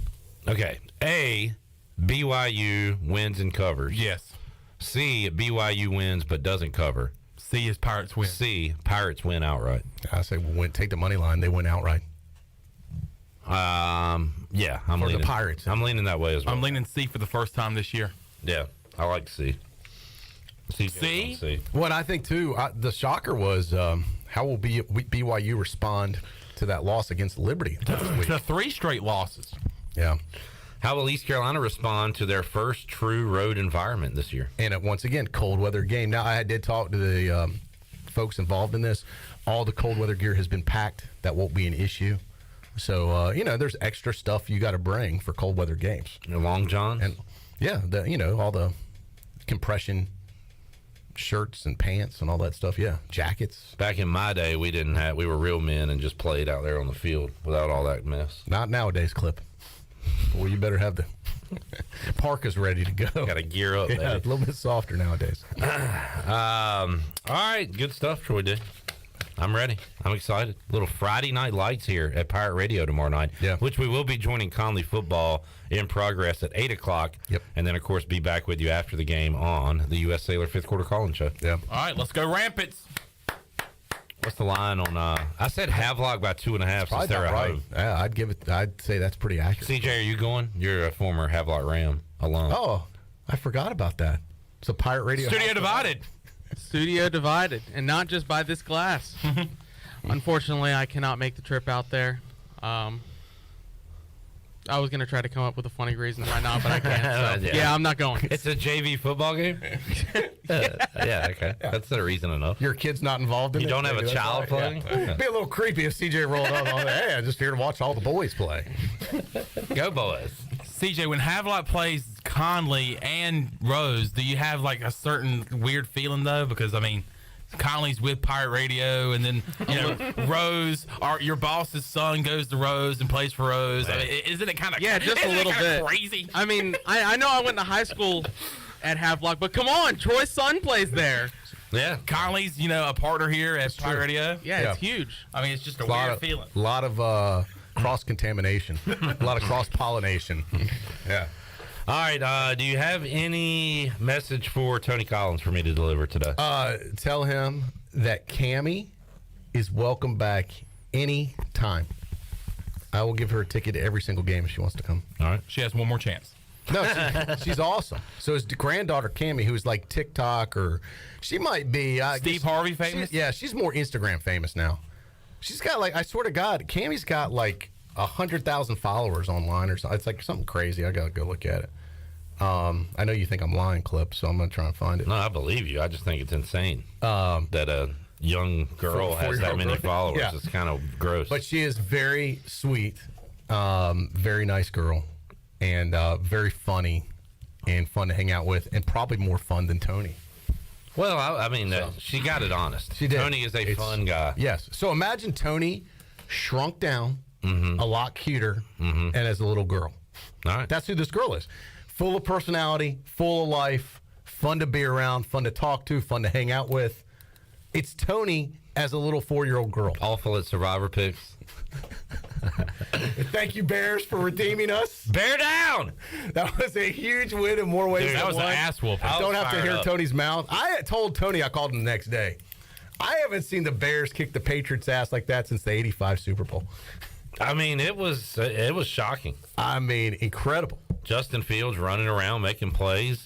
Speaker 19: Okay, A, BYU wins and covers.
Speaker 21: Yes.
Speaker 19: C, BYU wins but doesn't cover.
Speaker 21: C is Pirates win.
Speaker 19: C, Pirates win outright.
Speaker 20: I say take the money line. They win outright.
Speaker 19: Yeah, I'm
Speaker 20: For
Speaker 19: leaning
Speaker 20: the Pirates.
Speaker 19: I'm leaning that way as well.
Speaker 21: I'm leaning C for the first time this year.
Speaker 19: Yeah, I like C.
Speaker 21: C?
Speaker 20: What I think too, the shocker was how will BYU respond to that loss against Liberty last week?
Speaker 21: To 3 straight losses.
Speaker 20: Yeah.
Speaker 19: How will East Carolina respond to their first true road environment this year?
Speaker 20: And once again, cold weather game. Now, I did talk to the folks involved in this. All the cold weather gear has been packed. That won't be an issue. So, there's extra stuff you got to bring for cold weather games.
Speaker 19: The long johns?
Speaker 20: And, yeah, all the compression shirts and pants and all that stuff. Yeah, jackets.
Speaker 19: Back in my day, we were real men and just played out there on the field without all that mess.
Speaker 20: Not nowadays, Clip. Well, you better have the parkas ready to go.
Speaker 19: Got to gear up,
Speaker 20: yeah,
Speaker 19: baby.
Speaker 20: A little bit softer nowadays.
Speaker 19: All right, good stuff, Troy D. I'm ready. I'm excited. Little Friday Night Lights here at Pirate Radio tomorrow night, which we will be joining Conley football in progress at 8 o'clock.
Speaker 20: Yep.
Speaker 19: And then, of course, be back with you after the game on the U.S. Sailor 5th Quarter Call-In Show.
Speaker 20: Yeah.
Speaker 21: All right, let's go Rampants.
Speaker 19: What's the line on? I said Havelock by 2.5 since they're at home.
Speaker 20: Yeah, I'd say that's pretty accurate.
Speaker 19: CJ, are you going? You're a former Havelock Ram alum.
Speaker 20: Oh, I forgot about that. It's a Pirate Radio.
Speaker 21: Studio divided.
Speaker 18: Studio divided, and not just by this glass. Unfortunately, I cannot make the trip out there. I was going to try to come up with a funny reason why not, but I can't. So, yeah, I'm not going.
Speaker 19: It's a JV football game? Yeah, okay.
Speaker 20: Yeah.
Speaker 19: That's the reason enough.
Speaker 20: Your kid's not involved in it?
Speaker 19: You don't have a child playing?
Speaker 20: Yeah. Be a little creepy if CJ rolled up on it. Hey, I'm just here to watch all the boys play.
Speaker 19: Go boys.
Speaker 21: CJ, when Havelock plays Conley and Rose, do you have like a certain weird feeling though? Because I mean, Conley's with Pirate Radio, and then Rose, your boss's son goes to Rose and plays for Rose. I mean, isn't it kind of
Speaker 18: just a little bit
Speaker 21: crazy?
Speaker 18: I mean, I know I went to high school at Havelock, but come on, Troy's son plays there.
Speaker 19: Yeah,
Speaker 21: Conley's a partner here at Pirate Radio.
Speaker 18: Yeah, it's huge.
Speaker 21: I mean, it's just a weird feeling.
Speaker 20: A lot of cross contamination, a lot of cross pollination. Yeah.
Speaker 19: All right. Do you have any message for Tony Collins for me to deliver today?
Speaker 20: Tell him that Cammie is welcome back any time. I will give her a ticket to every single game if she wants to come.
Speaker 19: All right.
Speaker 21: She has one more chance.
Speaker 20: No, she's awesome. So his granddaughter Cammie, who's like TikTok, or she might be
Speaker 21: Steve Harvey famous.
Speaker 20: She's more Instagram famous now. She's got like, I swear to God, Cammie's got like 100,000 followers online or something. It's like something crazy. I gotta go look at it. I know you think I'm lying, Clip, so I'm gonna try and find it.
Speaker 19: No, I believe you. I just think it's insane that a young girl has that many followers.
Speaker 20: Yeah.
Speaker 19: It's kind of gross.
Speaker 20: But she is very sweet, very nice girl, and very funny and fun to hang out with, and probably more fun than Tony.
Speaker 19: Well, I mean, she got it honest.
Speaker 20: She did.
Speaker 19: Tony is a fun guy.
Speaker 20: Yes. So imagine Tony shrunk down, a lot cuter, and as a little girl.
Speaker 19: All right.
Speaker 20: That's who this girl is. Full of personality, full of life, fun to be around, fun to talk to, fun to hang out with. It's Tony as a little 4-year-old girl.
Speaker 19: Awful at Survivor picks.
Speaker 20: Thank you, Bears, for redeeming us.
Speaker 19: Bear down!
Speaker 20: That was a huge win in more ways
Speaker 21: Dude,
Speaker 20: than
Speaker 21: that was
Speaker 20: one.
Speaker 21: an ass whooping.
Speaker 20: I don't have to hear
Speaker 19: up.
Speaker 20: Tony's mouth. I told Tony, I called him the next day. I haven't seen the Bears kick the Patriots' ass like that since the '85 Super Bowl.
Speaker 19: I mean, it was shocking.
Speaker 20: I mean, incredible.
Speaker 19: Justin Fields running around making plays.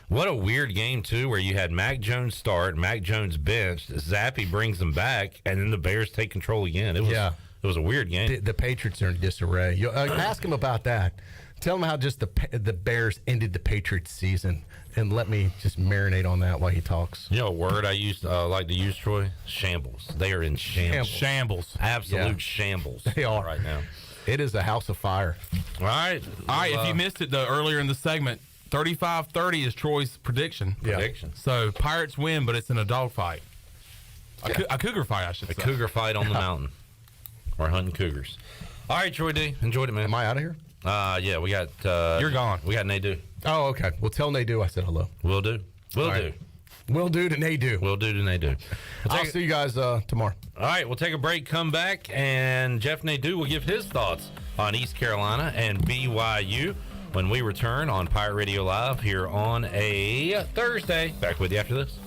Speaker 19: What a weird game, too, where you had Mac Jones start, Mac Jones benched, Zappe brings them back, and then the Bears take control again. It was a weird game.
Speaker 20: The Patriots are in disarray. You, ask him about that. Tell him how just the Bears ended the Patriots season, and let me just marinate on that while he talks.
Speaker 19: You know a word I used like to use, Troy? Shambles. They are in shambles.
Speaker 21: Shambles.
Speaker 19: Absolute shambles.
Speaker 20: They are
Speaker 19: right now.
Speaker 20: It is a house of fire.
Speaker 19: All right.
Speaker 21: If you missed it, though, earlier in the segment, 35-30 is Troy's prediction. So Pirates win, but it's in a dogfight. A cougar fight, I should say.
Speaker 19: A cougar fight on the mountain. We're hunting cougars. All right, Troy D. Enjoyed it, man.
Speaker 20: Am I out of here?
Speaker 19: Yeah, we got...
Speaker 21: You're gone.
Speaker 19: We got Nadu.
Speaker 20: Oh, okay. Well, tell Nadu I said hello.
Speaker 19: Will do. Will do.
Speaker 20: Right. Will do to Nadu.
Speaker 19: Will do to Nadu.
Speaker 20: I'll see you guys tomorrow.
Speaker 19: All right, we'll take a break, come back, and Jeff Nadu will give his thoughts on East Carolina and BYU when we return on Pirate Radio Live here on a Thursday. Back with you after this.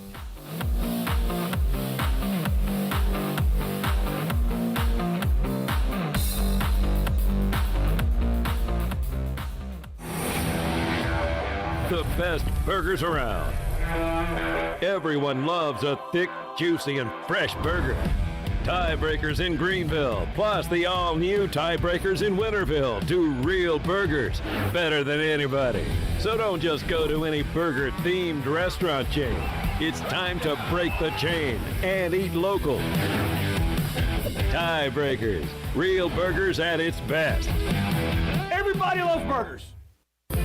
Speaker 2: The best burgers around. Everyone loves a thick, juicy, and fresh burger. Tiebreakers in Greenville, plus the all-new Tiebreakers in Winterville, do real burgers better than anybody. So don't just go to any burger-themed restaurant chain. It's time to break the chain and eat local. Tiebreakers, real burgers at its best. Everybody loves burgers.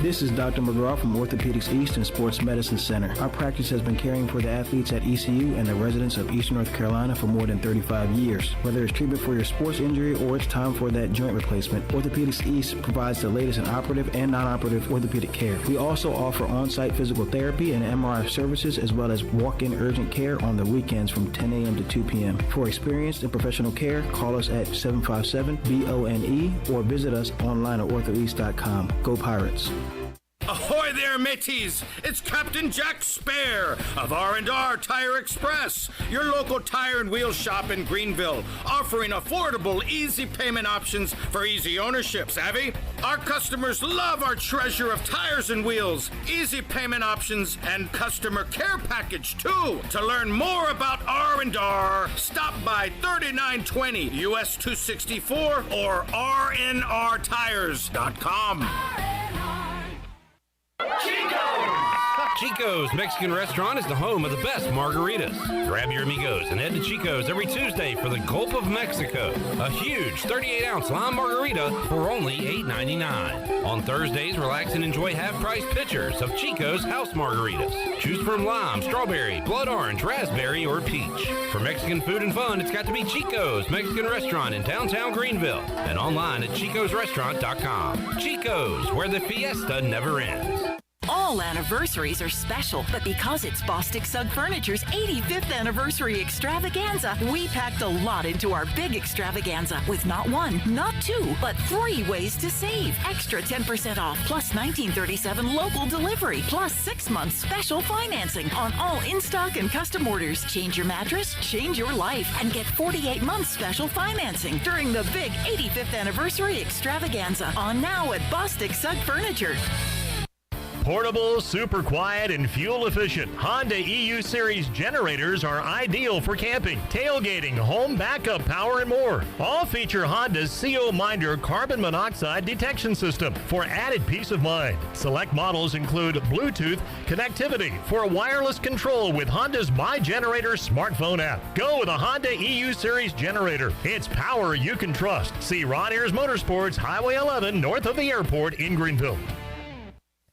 Speaker 3: This is Dr. McGraw from Orthopedics East and Sports Medicine Center. Our practice has been caring for the athletes at ECU and the residents of Eastern North Carolina for more than 35 years. Whether it's treatment for your sports injury or it's time for that joint replacement, Orthopedics East provides the latest in operative and non-operative orthopedic care. We also offer on-site physical therapy and MRI services as well as walk-in urgent care on the weekends from 10 a.m. to 2 p.m. For experienced and professional care, call us at 757-BONE or visit us online at orthoeast.com. Go Pirates!
Speaker 4: Ahoy there, mateys! It's Captain Jack Spare of R&R Tire Express, your local tire and wheel shop in Greenville, offering affordable, easy payment options for easy ownership, savvy? Our customers love our treasure of tires and wheels, easy payment options, and customer care package, too. To learn more about R&R, stop by 3920 US 264 or rnrtires.com.
Speaker 19: Chico's Mexican Restaurant is the home of the best margaritas. Grab your amigos and head to Chico's every Tuesday for the Gulp of Mexico, a huge 38-ounce lime margarita for only $8.99. On Thursdays, relax and enjoy half-price pitchers of Chico's house margaritas. Choose from lime, strawberry, blood orange, raspberry, or peach. For Mexican food and fun, it's got to be Chico's Mexican Restaurant in downtown Greenville and online at chicosrestaurant.com. Chico's, where the fiesta never ends.
Speaker 5: All anniversaries are special, but because it's Bostic Sugg Furniture's 85th anniversary extravaganza, we packed a lot into our big extravaganza with not one, not two, but 3 ways to save. Extra 10% off, plus $19.37 local delivery, plus 6 months special financing on all in-stock and custom orders. Change your mattress, change your life, and get 48 months special financing during the big 85th anniversary extravaganza on now at Bostic Sugg Furniture.
Speaker 26: Portable, super quiet, and fuel efficient. Honda EU Series generators are ideal for camping, tailgating, home backup power, and more. All feature Honda's CO Minder carbon monoxide detection system for added peace of mind. Select models include Bluetooth connectivity for wireless control with Honda's My Generator smartphone app. Go with a Honda EU Series generator. It's power you can trust. See Ron Ayers Motorsports, Highway 11, north of the airport in Greenville.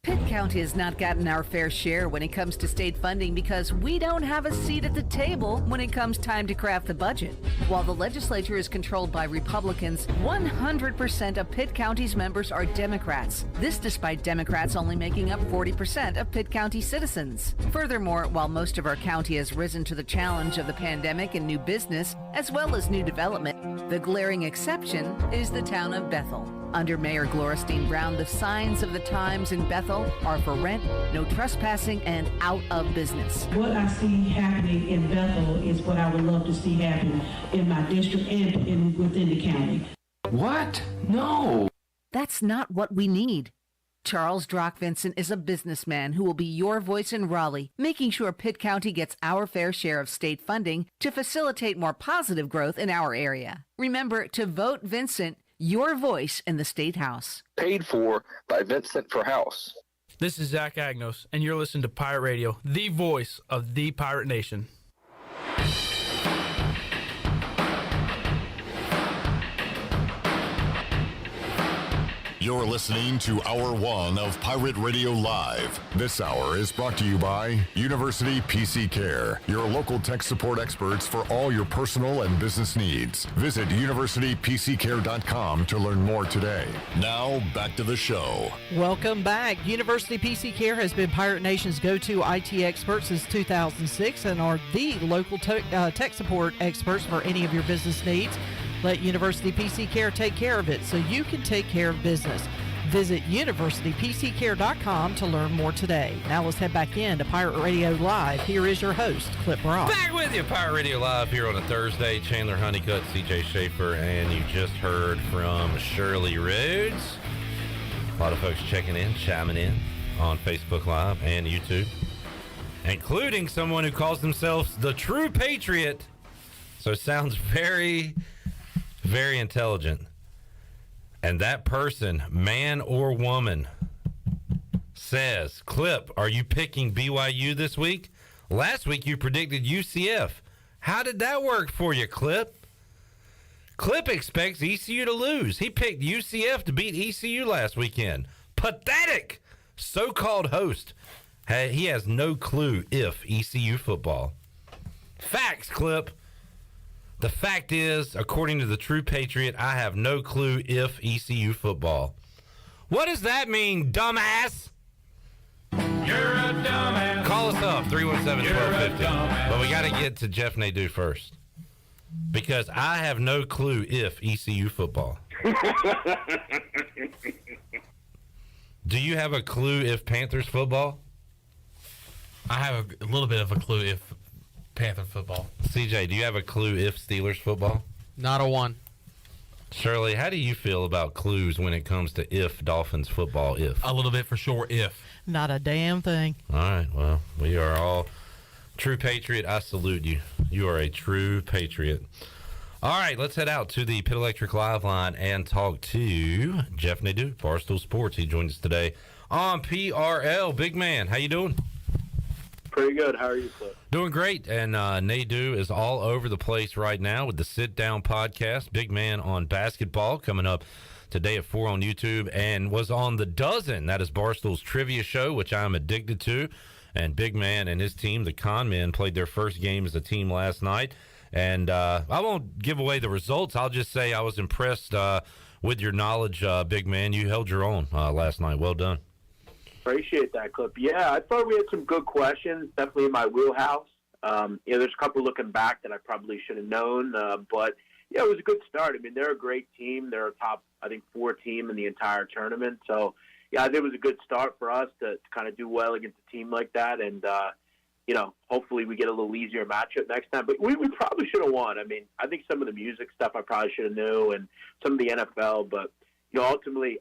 Speaker 6: Pitt
Speaker 1: County has not gotten our fair share when it comes to state funding because we don't have a seat at the table when it comes time to craft the budget. While the legislature is controlled by Republicans, 100% of Pitt County's members are Democrats. This despite Democrats only making up 40% of Pitt County citizens. Furthermore, while most of our county has risen to the challenge of the pandemic and new business, as well as new development, the glaring exception is the town of Bethel. Under Mayor Glorstein Brown, the signs of the times in Bethel are for rent, no trespassing, and out of business.
Speaker 6: What I see happening in Bethel is what I would love to see happen in my district and within the county.
Speaker 1: What? No. That's not what we need. Charles Drock Vincent is a businessman who will be your voice in Raleigh, making sure Pitt County gets our fair share of state funding to facilitate more positive growth in our area. Remember to vote Vincent, your voice in the State House.
Speaker 8: Paid for by Vincent for House.
Speaker 9: This is Zach Agnos, and you're listening to Pirate Radio, the voice of the Pirate Nation.
Speaker 14: You're listening to Hour 1 of Pirate Radio Live. This hour is brought to you by University PC Care, your local tech support experts for all your personal and business needs. Visit universitypccare.com to learn more today. Now, back to the show.
Speaker 11: Welcome back. University PC Care has been Pirate Nation's go-to IT expert since 2006 and are the local tech support experts for any of your business needs. Let University PC Care take care of it so you can take care of business. Visit universitypccare.com to learn more today. Now let's head back in to Pirate Radio Live. Here is your host, Clip Brock.
Speaker 19: Back with you, Pirate Radio Live here on a Thursday. Chandler Honeycutt, CJ Schaefer, and you just heard from Shirley Rhodes. A lot of folks checking in, chiming in on Facebook Live and YouTube, including someone who calls themselves the True Patriot. So it sounds very, very intelligent. And that person, man or woman, says, Clip, are you picking BYU this week? Last week you predicted UCF. How did that work for you, Clip? Clip expects ECU to lose. He picked UCF to beat ECU last weekend. Pathetic! So-called host. He has no clue if ECU football. Facts, Clip. The fact is, according to the True Patriot, I have no clue if ECU football. What does that mean, dumbass?
Speaker 9: You're a dumbass.
Speaker 19: Call us up, 317-1250. But we got to get to Jeff Nadu first. Because I have no clue if ECU football. Do you have a clue if Panthers football?
Speaker 21: I have a little bit of a clue if Panther football.
Speaker 19: CJ, do you have a clue if Steelers football?
Speaker 18: Not a one.
Speaker 19: Shirley, how do you feel about clues when it comes to if Dolphins football, if?
Speaker 21: A little bit for sure, if.
Speaker 11: Not a damn thing.
Speaker 19: All right, well, we are all True Patriot. I salute you. You are a true patriot. All right, let's head out to the Pitt Electric Live line and talk to Jeff Nadu, Barstool Sports. He joins us today on PRL. Big man, how you doing?
Speaker 10: Pretty good. How are you, Cliff?
Speaker 19: Doing great. And Nadu is all over the place right now with the Sit Down podcast. Big man on basketball coming up today at 4 on YouTube and was on The Dozen. That is Barstool's trivia show, which I'm addicted to. And Big man and his team, the Con Men, played their first game as a team last night. And I won't give away the results. I'll just say I was impressed with your knowledge, Big man. You held your own last night. Well done.
Speaker 10: Appreciate that, Clip. Yeah, I thought we had some good questions, definitely in my wheelhouse. There's a couple looking back that I probably should have known, but yeah, it was a good start. I mean, they're a great team. They're a top, I think, 4 team in the entire tournament. So, yeah, I think it was a good start for us to kind of do well against a team like that, and hopefully we get a little easier matchup next time. But we probably should have won. I mean, I think some of the music stuff I probably should have knew, and some of the NFL, but ultimately,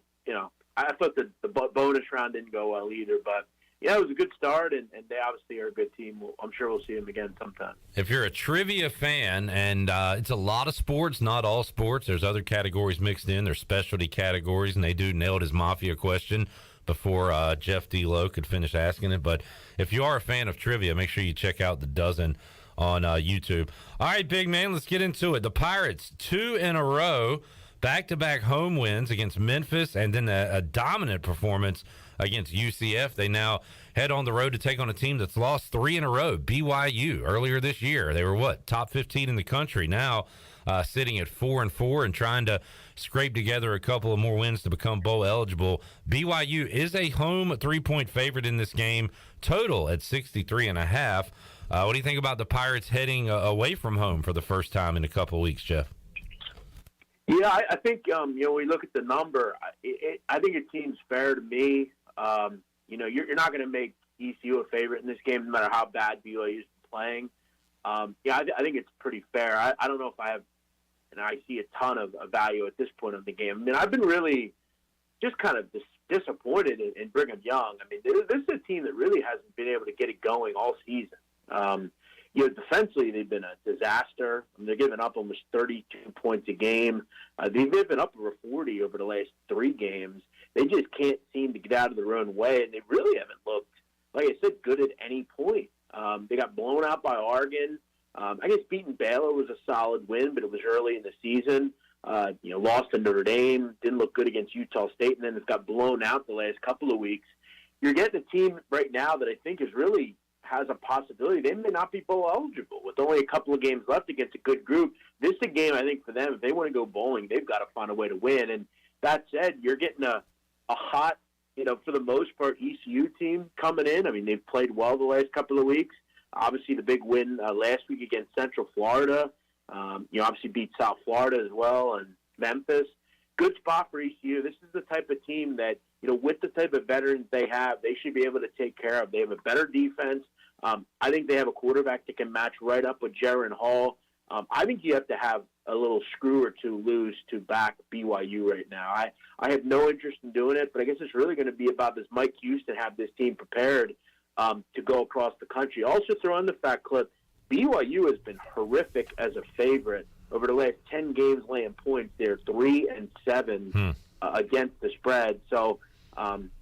Speaker 10: I thought the bonus round didn't go well either, but yeah, it was a good start, and they obviously are a good team. I'm sure we'll see them again sometime.
Speaker 19: If you're a trivia fan, and it's a lot of sports, not all sports. There's other categories mixed in. There's specialty categories, and Nadu nailed his Mafia question before Jeff D. Lowe could finish asking it. But if you are a fan of trivia, make sure you check out The Dozen on YouTube. All right, big man, let's get into it. The Pirates, 2 in a row. Back-to-back home wins against Memphis and then a dominant performance against UCF. They now head on the road to take on a team that's lost 3 in a row, BYU. Earlier this year, they were top 15 in the country. Now sitting at 4-4 and trying to scrape together a couple of more wins to become bowl eligible. BYU is a home 3-point favorite in this game, total at 63.5. What do you think about the Pirates heading away from home for the first time in a couple of weeks, Jeff?
Speaker 10: Yeah, I think, when we look at the number, I think it seems fair to me. You're not going to make ECU a favorite in this game, no matter how bad BYU is playing. I think it's pretty fair. I don't know if I see a ton of value at this point of the game. I mean, I've been really just kind of disappointed in Brigham Young. I mean, this is a team that really hasn't been able to get it going all season. Defensively, they've been a disaster. I mean, they're giving up almost 32 points a game. They've been up over 40 over the last 3 games. They just can't seem to get out of their own way, and they really haven't looked, like I said, good at any point. They got blown out by Oregon. I guess beating Baylor was a solid win, but it was early in the season. Lost to Notre Dame, didn't look good against Utah State, and then it got blown out the last couple of weeks. You're getting a team right now that I think is really has a possibility. They may not be bowl eligible with only a couple of games left against a good group. This is a game, I think, for them. If they want to go bowling, they've got to find a way to win. And that said, you're getting a hot, for the most part, ECU team coming in. I mean, they've played well the last couple of weeks. Obviously, the big win last week against Central Florida. Obviously beat South Florida as well and Memphis. Good spot for ECU. This is the type of team that, with the type of veterans they have, they should be able to take care of. They have a better defense. I think they have a quarterback that can match right up with Jaron Hall. I think you have to have a little screw or two loose to back BYU right now. I have no interest in doing it, but I guess it's really going to be about this Mike Houston have this team prepared to go across the country. Also throw in the fact, Clip, BYU has been horrific as a favorite over the last 10 games laying points. They're 3-7 against the spread. So,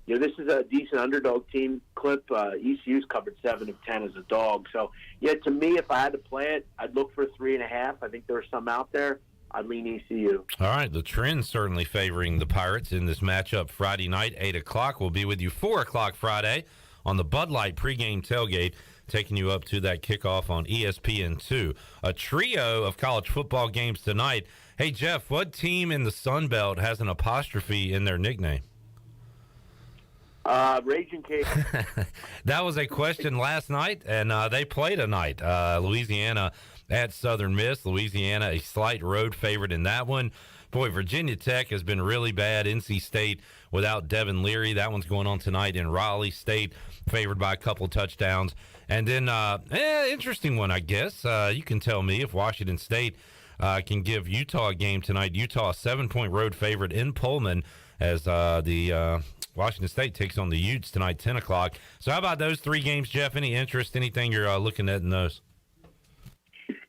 Speaker 10: this is a decent underdog team. Clip, ECU's covered 7 of 10 as a dog. So, to me, if I had to play it, I'd look for 3.5. I think there are some out there. I'd lean ECU.
Speaker 19: All right, the trend's certainly favoring the Pirates in this matchup Friday night, 8 o'clock. We'll be with you 4 o'clock Friday on the Bud Light pregame tailgate, taking you up to that kickoff on ESPN2. A trio of college football games tonight. Hey, Jeff, what team in the Sun Belt has an apostrophe in their nickname?
Speaker 10: Raging Cajun.
Speaker 19: That was a question last night, and they played tonight. Louisiana at Southern Miss. Louisiana, a slight road favorite in that one. Boy, Virginia Tech has been really bad. NC State without Devin Leary. That one's going on tonight in Raleigh. State favored by a couple touchdowns. And then, interesting one, I guess. You can tell me if Washington State can give Utah a game tonight. Utah, a 7-point road favorite in Pullman as the Washington State takes on the Utes tonight, 10 o'clock. So how about those 3 games, Jeff? Any interest, anything you're looking at in those?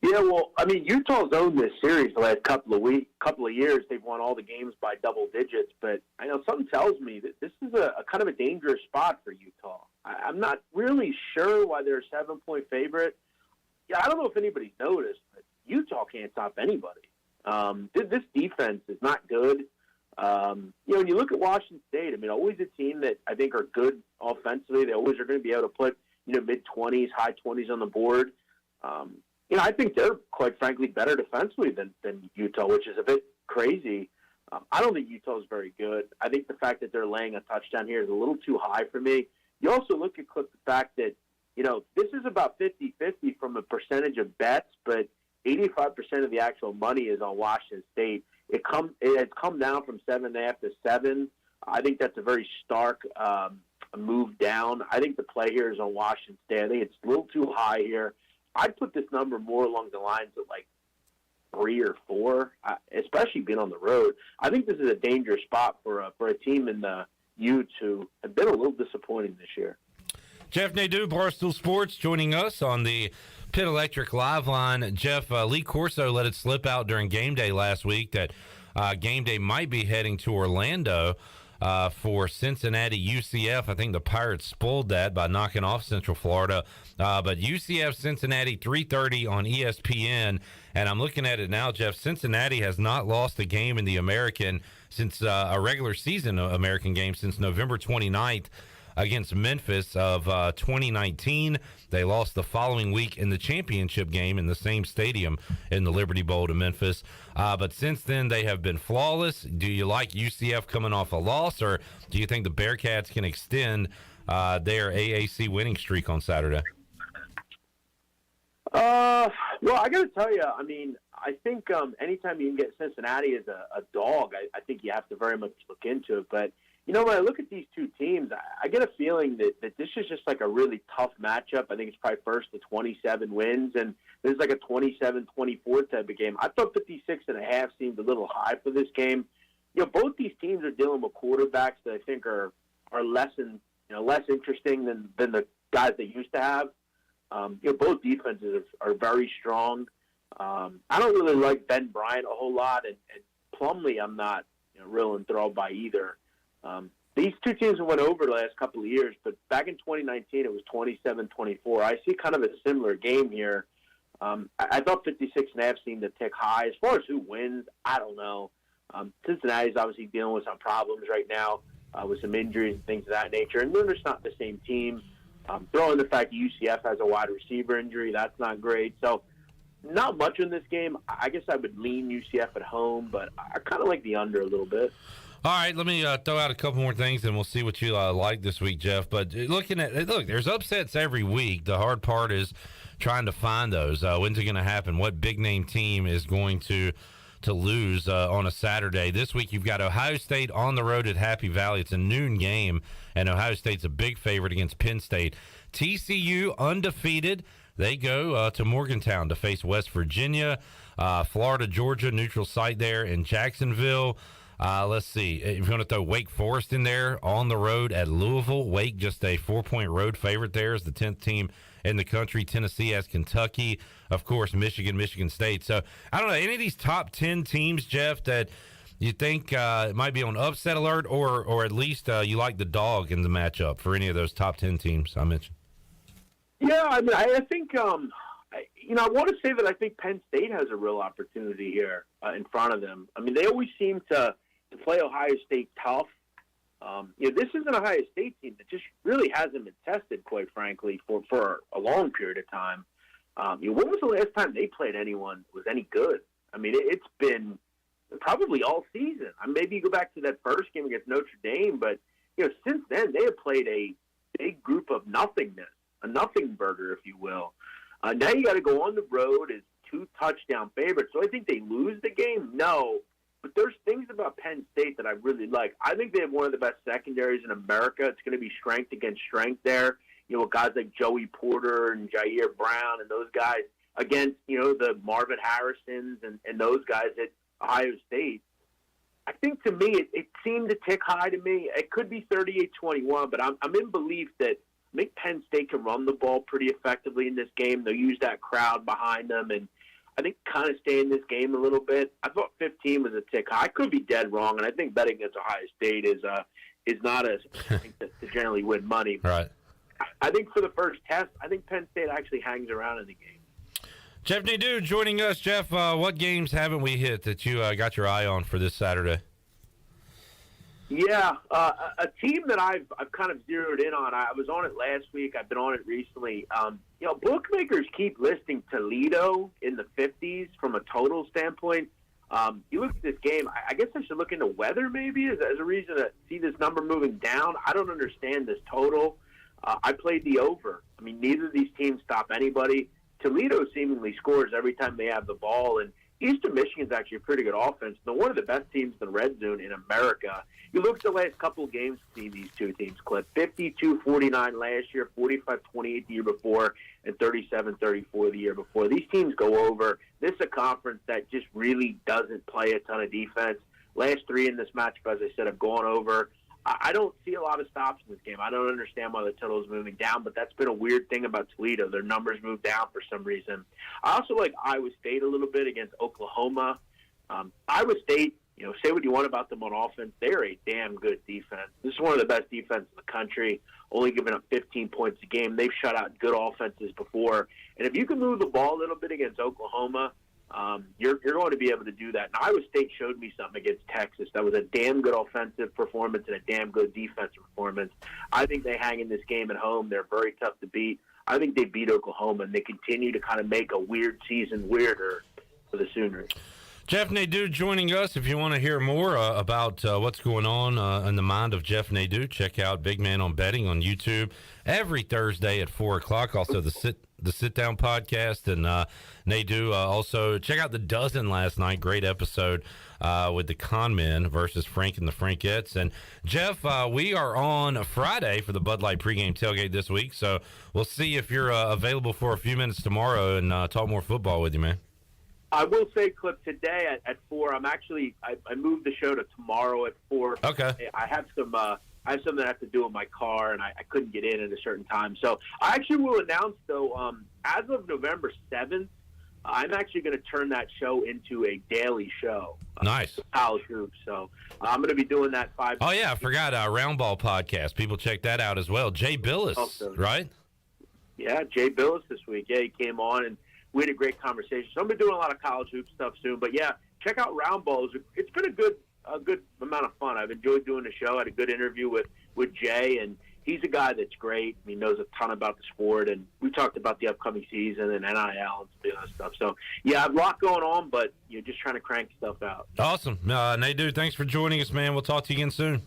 Speaker 10: Yeah, well, I mean, Utah's owned this series the last couple of years. They've won all the games by double digits, but I know something tells me that this is a kind of a dangerous spot for Utah. I'm not really sure why they're a 7-point favorite. Yeah, I don't know if anybody's noticed, but Utah can't stop anybody. This defense is not good. When you look at Washington State, I mean, always a team that I think are good offensively. They always are going to be able to put, mid-20s, high 20s on the board. I think they're, quite frankly, better defensively than Utah, which is a bit crazy. I don't think Utah is very good. I think the fact that they're laying a touchdown here is a little too high for me. You also look at, Clip, the fact that, this is about 50-50 from a percentage of bets, but 85% of the actual money is on Washington State. It has come down from 7.5 to 7. I think that's a very stark move down. I think the play here is on Washington State. I think it's a little too high here. I'd put this number more along the lines of like 3 or 4, especially being on the road. I think this is a dangerous spot for a team in the Utes who have been a little disappointing this year.
Speaker 19: Jeff Nadu, Barstool Sports, joining us on the Pit Electric Live line. Jeff, Lee Corso let it slip out during game day last week that game day might be heading to Orlando. for Cincinnati UCF. I think the Pirates spoiled that by knocking off Central Florida. But UCF Cincinnati 3:30 on ESPN. And I'm looking at it now, Jeff. Cincinnati has not lost a game in the American since a regular season American game since November 29th against Memphis of 2019. They lost the following week in the championship game in the same stadium in the Liberty Bowl to Memphis. But since then, they have been flawless. Do you like UCF coming off a loss, or do you think the Bearcats can extend their AAC winning streak on Saturday?
Speaker 10: Well, I got to tell you, I mean, I think anytime you can get Cincinnati as a dog, I think you have to very much look into it. But, you know, when I look at these two teams, I get a feeling that this is just like a really tough matchup. I think it's probably first to 27 wins, and this is like a 27-24 type of game. I thought 56.5 seemed a little high for this game. You know, both these teams are dealing with quarterbacks that I think are less interesting than the guys they used to have. You know, both defenses are very strong. I don't really like Ben Bryant a whole lot, and Plumlee I'm not real enthralled by either. These two teams went over the last couple of years, but back in 2019 it was 27-24. I see kind of a similar game here. I thought 56.5 seemed to tick high. As far as who wins, I don't know. Cincinnati's obviously dealing with some problems right now with some injuries and things of that nature, and they're just not the same team. Throw in the fact UCF has a wide receiver injury. That's not great. So not much in this game. I guess I would lean UCF at home, but I kind of like the under a little bit.
Speaker 19: All right, let me throw out a couple more things, and we'll see what you like this week, Jeff. But look, there's upsets every week. The hard part is trying to find those. When's it going to happen? What big-name team is going to lose on a Saturday? This week you've got Ohio State on the road at Happy Valley. It's a noon game, and Ohio State's a big favorite against Penn State. TCU undefeated. They go to Morgantown to face West Virginia. Florida, Georgia, neutral site there in Jacksonville. Let's see. If you're going to throw Wake Forest in there on the road at Louisville, Wake just a 4-point road favorite there is the 10th team in the country. Tennessee has Kentucky, of course, Michigan State. So I don't know, any of these top 10 teams, Jeff, that you think might be on upset alert, or at least you like the dog in the matchup for any of those top 10 teams I mentioned?
Speaker 10: Yeah, I mean, I think, I want to say that I think Penn State has a real opportunity here in front of them. I mean, they always seem to play Ohio State tough. This is an Ohio State team that just really hasn't been tested, quite frankly, for a long period of time. When was the last time they played anyone who was any good? I mean, it's been probably all season. Maybe you go back to that first game against Notre Dame, but since then they have played a big group of nothingness, a nothing burger, if you will. Now you got to go on the road as 2 touchdown favorites. So I think they lose the game? No. But there's things about Penn State that I really like. I think they have one of the best secondaries in America. It's going to be strength against strength there. With guys like Joey Porter and Jair Brown and those guys against, the Marvin Harrisons and those guys at Ohio State. I think to me it seemed to tick high to me. It could be 38-21, but I'm in belief that I think Penn State can run the ball pretty effectively in this game. They'll use that crowd behind them, and I think kind of stay in this game a little bit. I thought 15 was a tick high. I could be dead wrong, and I think betting against Ohio State is not a thing to generally win money.
Speaker 19: Right.
Speaker 10: I think for the first test, I think Penn State actually hangs around in the game.
Speaker 19: Jeff Nadu joining us. Jeff, what games haven't we hit that you got your eye on for this Saturday?
Speaker 10: Yeah, a team that I've kind of zeroed in on. I was on it last week. I've been on it recently. Bookmakers keep listing Toledo in the 50s from a total standpoint. You look at this game, I guess I should look into weather maybe as a reason to see this number moving down. I don't understand this total. I played the over. I mean, neither of these teams stop anybody. Toledo seemingly scores every time they have the ball, and Eastern Michigan's actually a pretty good offense. They're one of the best teams in the red zone in America. You look at the last couple of games to see these two teams clip. 52-49 last year, 45-28 the year before, and 37-34 the year before. These teams go over. This is a conference that just really doesn't play a ton of defense. Last 3 in this matchup, as I said, have gone over. I don't see a lot of stops in this game. I don't understand why the total is moving down, but that's been a weird thing about Toledo. Their numbers move down for some reason. I also like Iowa State a little bit against Oklahoma. Iowa State say what you want about them on offense. They're a damn good defense. This is one of the best defenses in the country, only giving up 15 points a game. They've shut out good offenses before. And if you can move the ball a little bit against Oklahoma, you're going to be able to do that. And Iowa State showed me something against Texas. That was a damn good offensive performance and a damn good defensive performance. I think they hang in this game at home. They're very tough to beat. I think they beat Oklahoma, and they continue to kind of make a weird season weirder for the Sooners.
Speaker 19: Jeff Nadu joining us. If you want to hear more about what's going on in the mind of Jeff Nadu, check out Big Man on Betting on YouTube every Thursday at 4 o'clock. Also, the Sit Down podcast. And Nadu, also check out The Dozen last night. Great episode with the Con Men versus Frank and the Frankettes. And Jeff, we are on Friday for the Bud Light pregame tailgate this week. So we'll see if you're available for a few minutes tomorrow and talk more football with you, man.
Speaker 10: I will say, Clip, today at 4, I'm actually I moved the show to tomorrow at 4.
Speaker 19: Okay.
Speaker 10: I have something I have to do with my car, and I couldn't get in at a certain time. So I actually will announce, though, as of November 7th, I'm actually going to turn that show into a daily show.
Speaker 19: Nice.
Speaker 10: College hoops. So I'm going to be doing that 5.
Speaker 19: Oh, yeah, I forgot Round Ball podcast. People check that out as well. Jay Billis, right?
Speaker 10: Yeah, Jay Billis this week. Yeah, he came on, and we had a great conversation. So I'm going to be doing a lot of college hoop stuff soon. But, yeah, check out Round Balls. It's been a good amount of fun. I've enjoyed doing the show. I had a good interview with Jay, and he's a guy that's great. He knows a ton about the sport, and we talked about the upcoming season and NIL and some of the other stuff. So, yeah, I have a lot going on, but you're just trying to crank stuff out.
Speaker 19: Awesome. Nadu, thanks for joining us, man. We'll talk to you again soon.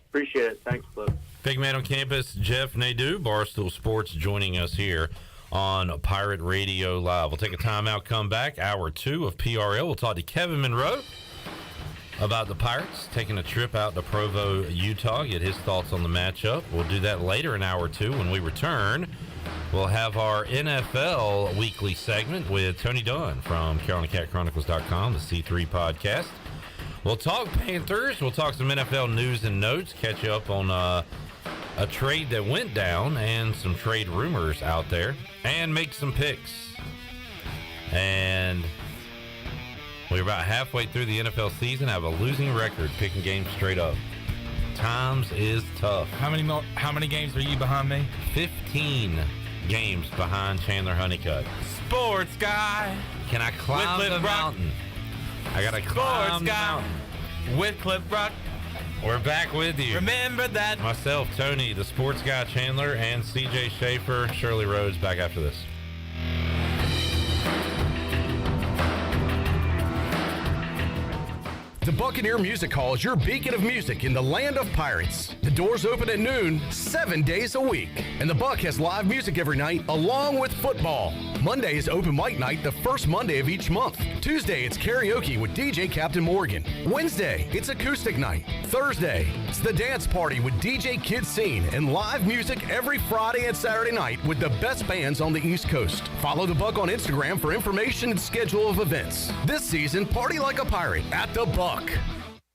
Speaker 10: Appreciate it. Thanks, Cliff.
Speaker 19: Big Man on Campus, Jeff Nadu, Barstool Sports, joining us here on Pirate Radio Live. We'll take a timeout, come back, hour 2 of PRL. We'll talk to Kevin Monroe about the Pirates taking a trip out to Provo, Utah, get his thoughts on the matchup. We'll do that later in hour 2. When we return, we'll have our NFL weekly segment with Tony Dunn from CarolinaCatChronicles.com, the C3 podcast. We'll talk Panthers. We'll talk some NFL news and notes, catch you up on a trade that went down and some trade rumors out there, and make some picks. And we're about halfway through the NFL season, have a losing record picking games straight up. Times is tough.
Speaker 21: How many games are you behind me?
Speaker 19: 15 games behind Chandler Honeycutt.
Speaker 21: Sports guy.
Speaker 19: Can I climb the mountain? I gotta climb the mountain.
Speaker 21: With Cliff Rock.
Speaker 19: We're back with you.
Speaker 21: Remember that.
Speaker 19: Myself, Tony, the sports guy Chandler, and CJ Schaefer, Shirley Rhodes, back after this.
Speaker 7: The Buccaneer Music Hall is your beacon of music in the land of pirates. The doors open at noon, 7 days a week. And the Buck has live music every night, along with football. Monday is open mic night, the first Monday of each month. Tuesday, it's karaoke with DJ Captain Morgan. Wednesday, it's acoustic night. Thursday, it's the dance party with DJ Kid Scene and live music every Friday and Saturday night with the best bands on the East Coast. Follow the Buck on Instagram for information and schedule of events. This season, party like a pirate at the Buck.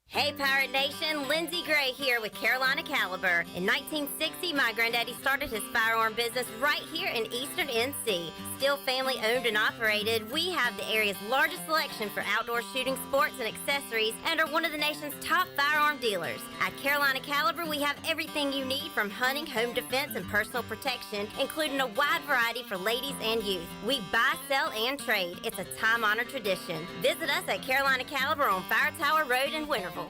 Speaker 12: Hey Pirate Nation, Lindsey Gray here with Carolina Caliber. In 1960, my granddaddy started his firearm business right here in Eastern NC. Still family owned and operated, we have the area's largest selection for outdoor shooting sports and accessories and are one of the nation's top firearm dealers. At Carolina Caliber, we have everything you need from hunting, home defense, and personal protection, including a wide variety for ladies and youth. We buy, sell, and trade. It's a time-honored tradition. Visit us at Carolina Caliber on Fire Tower Road in Winterville.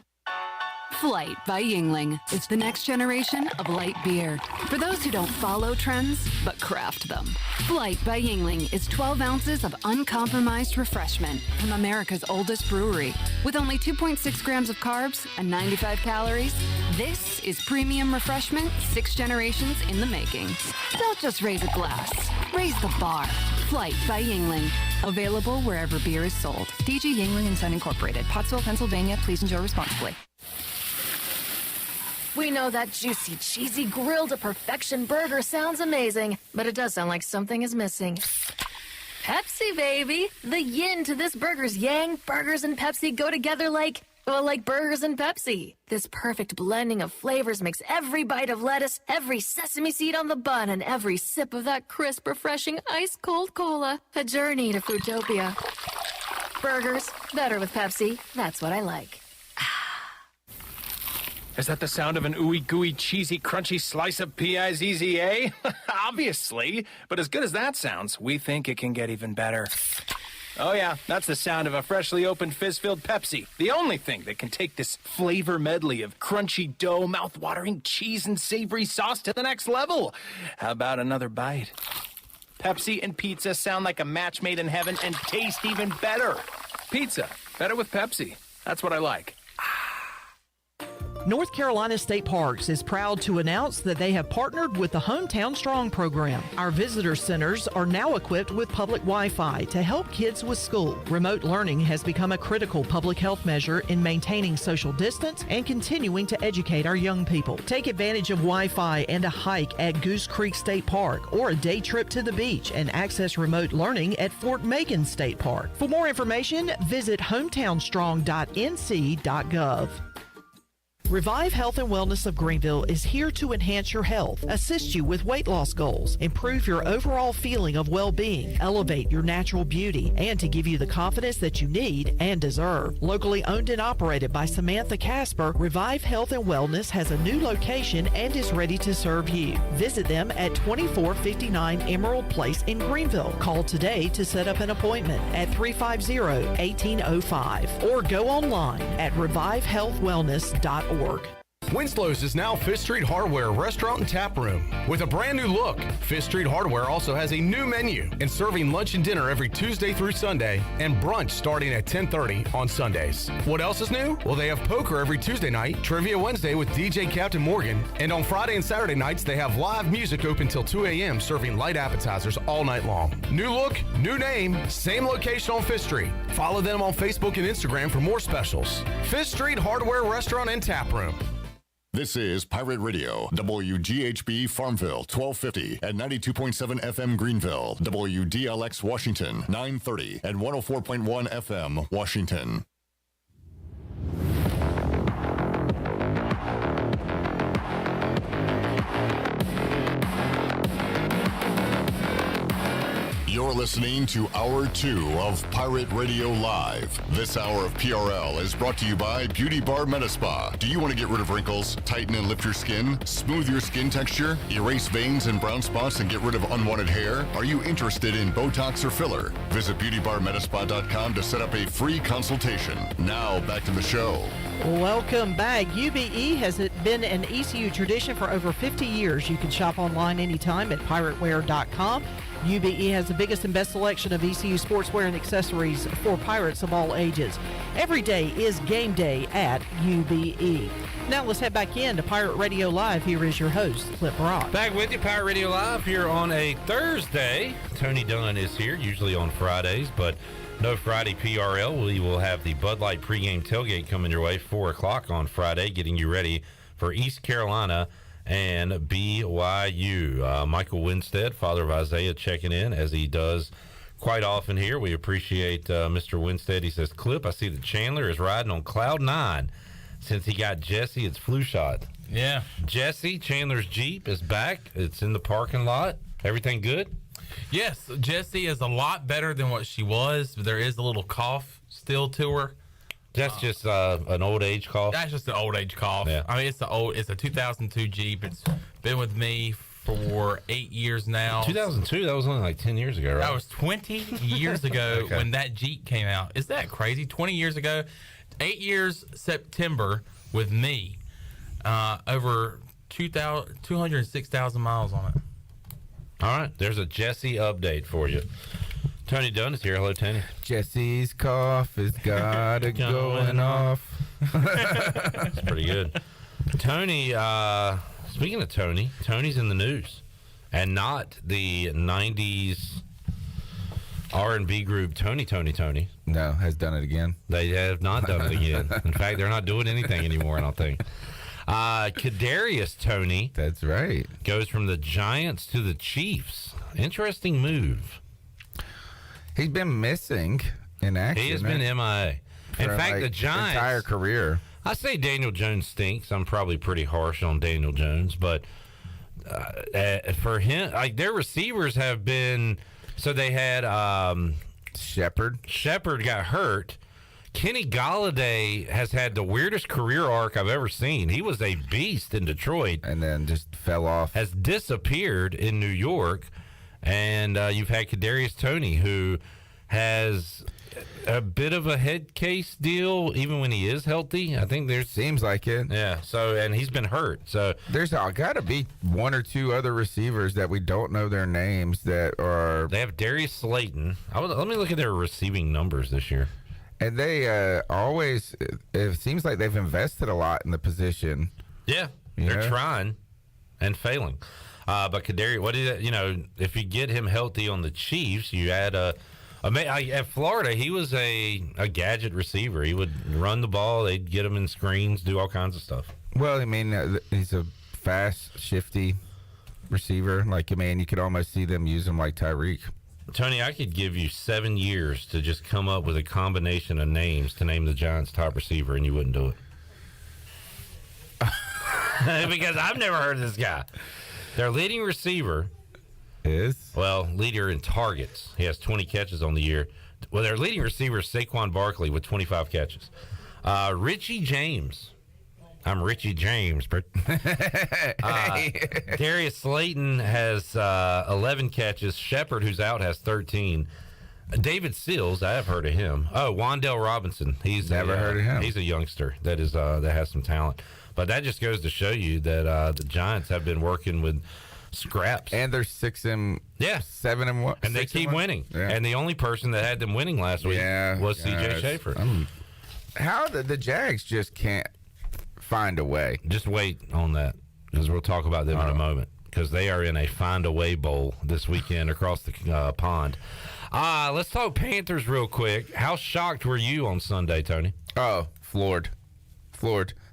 Speaker 13: Flight by Yuengling is the next generation of light beer. For those who don't follow trends, but craft them. Flight by Yuengling is 12 ounces of uncompromised refreshment from America's oldest brewery. With only 2.6 grams of carbs and 95 calories, this is premium refreshment 6 generations in the making. Don't just raise a glass, raise the bar. Flight by Yuengling. Available wherever beer is sold. DG Yuengling and Son Incorporated. Pottsville, Pennsylvania. Please enjoy responsibly.
Speaker 16: We know that juicy, cheesy, grilled to perfection burger sounds amazing, but it does sound like something is missing. Pepsi, baby! The yin to this burger's yang. Burgers and Pepsi go together like burgers and Pepsi. This perfect blending of flavors makes every bite of lettuce, every sesame seed on the bun, and every sip of that crisp, refreshing, ice-cold cola a journey to Foodtopia. Burgers, better with Pepsi. That's what I like.
Speaker 15: Is that the sound of an ooey gooey cheesy crunchy slice of P-I-Z-Z-A? Obviously, but as good as that sounds, we think it can get even better. Oh yeah, that's the sound of a freshly opened fizz-filled Pepsi. The only thing that can take this flavor medley of crunchy dough, mouth-watering cheese, and savory sauce to the next level. How about another bite? Pepsi and pizza sound like a match made in heaven and taste even better. Pizza, better with Pepsi. That's what I like.
Speaker 11: North Carolina State Parks is proud to announce that they have partnered with the Hometown Strong program. Our visitor centers are now equipped with public Wi-Fi to help kids with school. Remote learning has become a critical public health measure in maintaining social distance and continuing to educate our young people. Take advantage of Wi-Fi and a hike at Goose Creek State Park or a day trip to the beach and access remote learning at Fort Megan State Park. For more information, visit hometownstrong.nc.gov. Revive Health and Wellness of Greenville is here to enhance your health, assist you with weight loss goals, improve your overall feeling of well-being, elevate your natural beauty, and to give you the confidence that you need and deserve. Locally owned and operated by Samantha Casper, Revive Health and Wellness has a new location and is ready to serve you. Visit them at 2459 Emerald Place in Greenville. Call today to set up an appointment at 350-1805 or go online at revivehealthwellness.org.
Speaker 7: Winslow's is now Fifth Street Hardware Restaurant and Tap Room. With a brand new look, Fifth Street Hardware also has a new menu and serving lunch and dinner every Tuesday through Sunday and brunch starting at 10:30 on Sundays. What else is new? Well, they have poker every Tuesday night, Trivia Wednesday with DJ Captain Morgan, and on Friday and Saturday nights they have live music open till 2 a.m. serving light appetizers all night long. New look, new name, same location on Fifth Street. Follow them on Facebook and Instagram for more specials. Fifth Street Hardware Restaurant and Tap Room.
Speaker 14: This is Pirate Radio, WGHB Farmville, 1250 and 92.7 FM Greenville, WDLX Washington, 930 and 104.1 FM Washington. You're listening to Hour 2 of Pirate Radio Live. This hour of PRL is brought to you by Beauty Bar Metaspa. Do you want to get rid of wrinkles, tighten and lift your skin, smooth your skin texture, erase veins and brown spots, and get rid of unwanted hair? Are you interested in Botox or filler? Visit beautybarmetaspa.com to set up a free consultation. Now, back to the show.
Speaker 11: Welcome back. UBE has been an ECU tradition for over 50 years. You can shop online anytime at pirateware.com. UBE has the biggest and best selection of ECU sportswear and accessories for Pirates of all ages. Every day is game day at UBE. Now let's head back in to Pirate Radio Live. Here is your host, Clip Rock.
Speaker 19: Back with you, Pirate Radio Live, here on a Thursday. Tony Dunn is here, usually on Fridays, but no Friday PRL. We will have the Bud Light pregame tailgate coming your way, 4 o'clock on Friday, getting you ready for East Carolina and BYU. Michael Winstead, father of Isaiah, checking in as he does quite often here. We appreciate Mr. Winstead. He says, Clip, I see that Chandler is riding on cloud 9 since he got Jesse its flu shot.
Speaker 21: Yeah.
Speaker 19: Jesse, Chandler's Jeep, is back. It's in the parking lot. Everything good?
Speaker 21: Yes, Jessie is a lot better than what she was. There is a little cough still to her.
Speaker 19: That's just an old age cough?
Speaker 21: That's just an old age cough.
Speaker 19: Yeah.
Speaker 21: I mean, it's a 2002 Jeep. It's been with me for 8 years now.
Speaker 19: 2002? That was only like 10 years ago, right?
Speaker 21: That was 20 years ago when that Jeep came out. Is that crazy? 20 years ago. 8 years September with me. Over 206,000 miles on it.
Speaker 19: All right. There's a Jesse update for you. Tony Dunn is here. Hello, Tony.
Speaker 17: Jesse's cough has got it going off.
Speaker 19: That's pretty good. Tony, speaking of Tony, Tony's in the news. And not the 90s R&B group Tony.
Speaker 17: No, has done it again.
Speaker 19: They have not done it again. In fact, they're not doing anything anymore, I don't think. Kadarius Tony.
Speaker 17: That's right.
Speaker 19: Goes from the Giants to the Chiefs. Interesting move.
Speaker 17: He's been missing in action.
Speaker 19: He has been MIA. In fact, the Giants'
Speaker 17: entire career.
Speaker 19: I say Daniel Jones stinks. I'm probably pretty harsh on Daniel Jones, but for him, like their receivers have been. So they had Shepard got hurt. Kenny Golladay has had the weirdest career arc I've ever seen. He was a beast in Detroit.
Speaker 17: And then just fell off.
Speaker 19: Has disappeared in New York. And you've had Kadarius Toney, who has a bit of a head case deal, even when he is healthy. I think
Speaker 17: seems like it.
Speaker 19: Yeah. So, and he's been hurt. So
Speaker 17: there's got to be one or two other receivers that we don't know their names that are.
Speaker 19: They have Darius Slayton. Let me look at their receiving numbers this year.
Speaker 17: And they always. It seems like they've invested a lot in the position.
Speaker 19: Yeah, they're trying and failing. But Kadarius, what is it? If you get him healthy on the Chiefs, you add at Florida, he was a gadget receiver. He would run the ball. They'd get him in screens, do all kinds of stuff.
Speaker 17: Well, I mean, he's a fast, shifty receiver. You could almost see them use him like Tyreek.
Speaker 19: Tony, I could give you 7 years to just come up with a combination of names to name the Giants' top receiver, and you wouldn't do it. Because I've never heard of this guy. Their leading receiver
Speaker 17: is?
Speaker 19: Well, leader in targets. He has 20 catches on the year. Well, their leading receiver is Saquon Barkley with 25 catches. Richie James. I'm Richie James. Darius Slayton has 11 catches. Shepard, who's out, has 13. David Sills, I have heard of him. Oh, Wan'Dale Robinson. He's
Speaker 17: never heard of him.
Speaker 19: He's a youngster that has some talent. But that just goes to show you that the Giants have been working with scraps.
Speaker 17: And they're 6-7-1.
Speaker 19: And they keep winning.
Speaker 17: Yeah.
Speaker 19: And the only person that had them winning last week was C.J. Schaefer.
Speaker 17: How the Jags just can't find a way.
Speaker 19: Just wait on that, because we'll talk about them in a moment, because they are in a find-a-way bowl this weekend across the pond. Let's talk Panthers real quick. How shocked were you on Sunday, Tony?
Speaker 17: Oh, floored.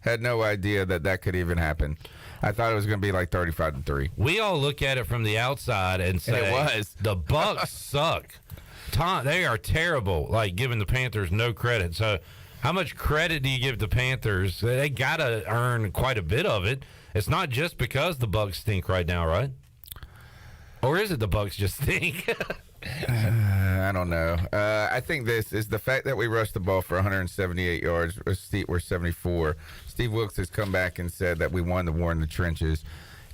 Speaker 17: Had no idea that could even happen. I thought it was going to be like 35-3.
Speaker 19: We all look at it from the outside and say,
Speaker 17: it was.
Speaker 19: The Bucs suck. They are terrible, giving the Panthers no credit. So how much credit do you give the Panthers? They got to earn quite a bit of it. It's not just because the Bucs stink right now, right? Or is it the Bucs just stink?
Speaker 17: I don't know. I think this is the fact that we rushed the ball for 178 yards. We're 74. Steve Wilkes has come back and said that we won the war in the trenches.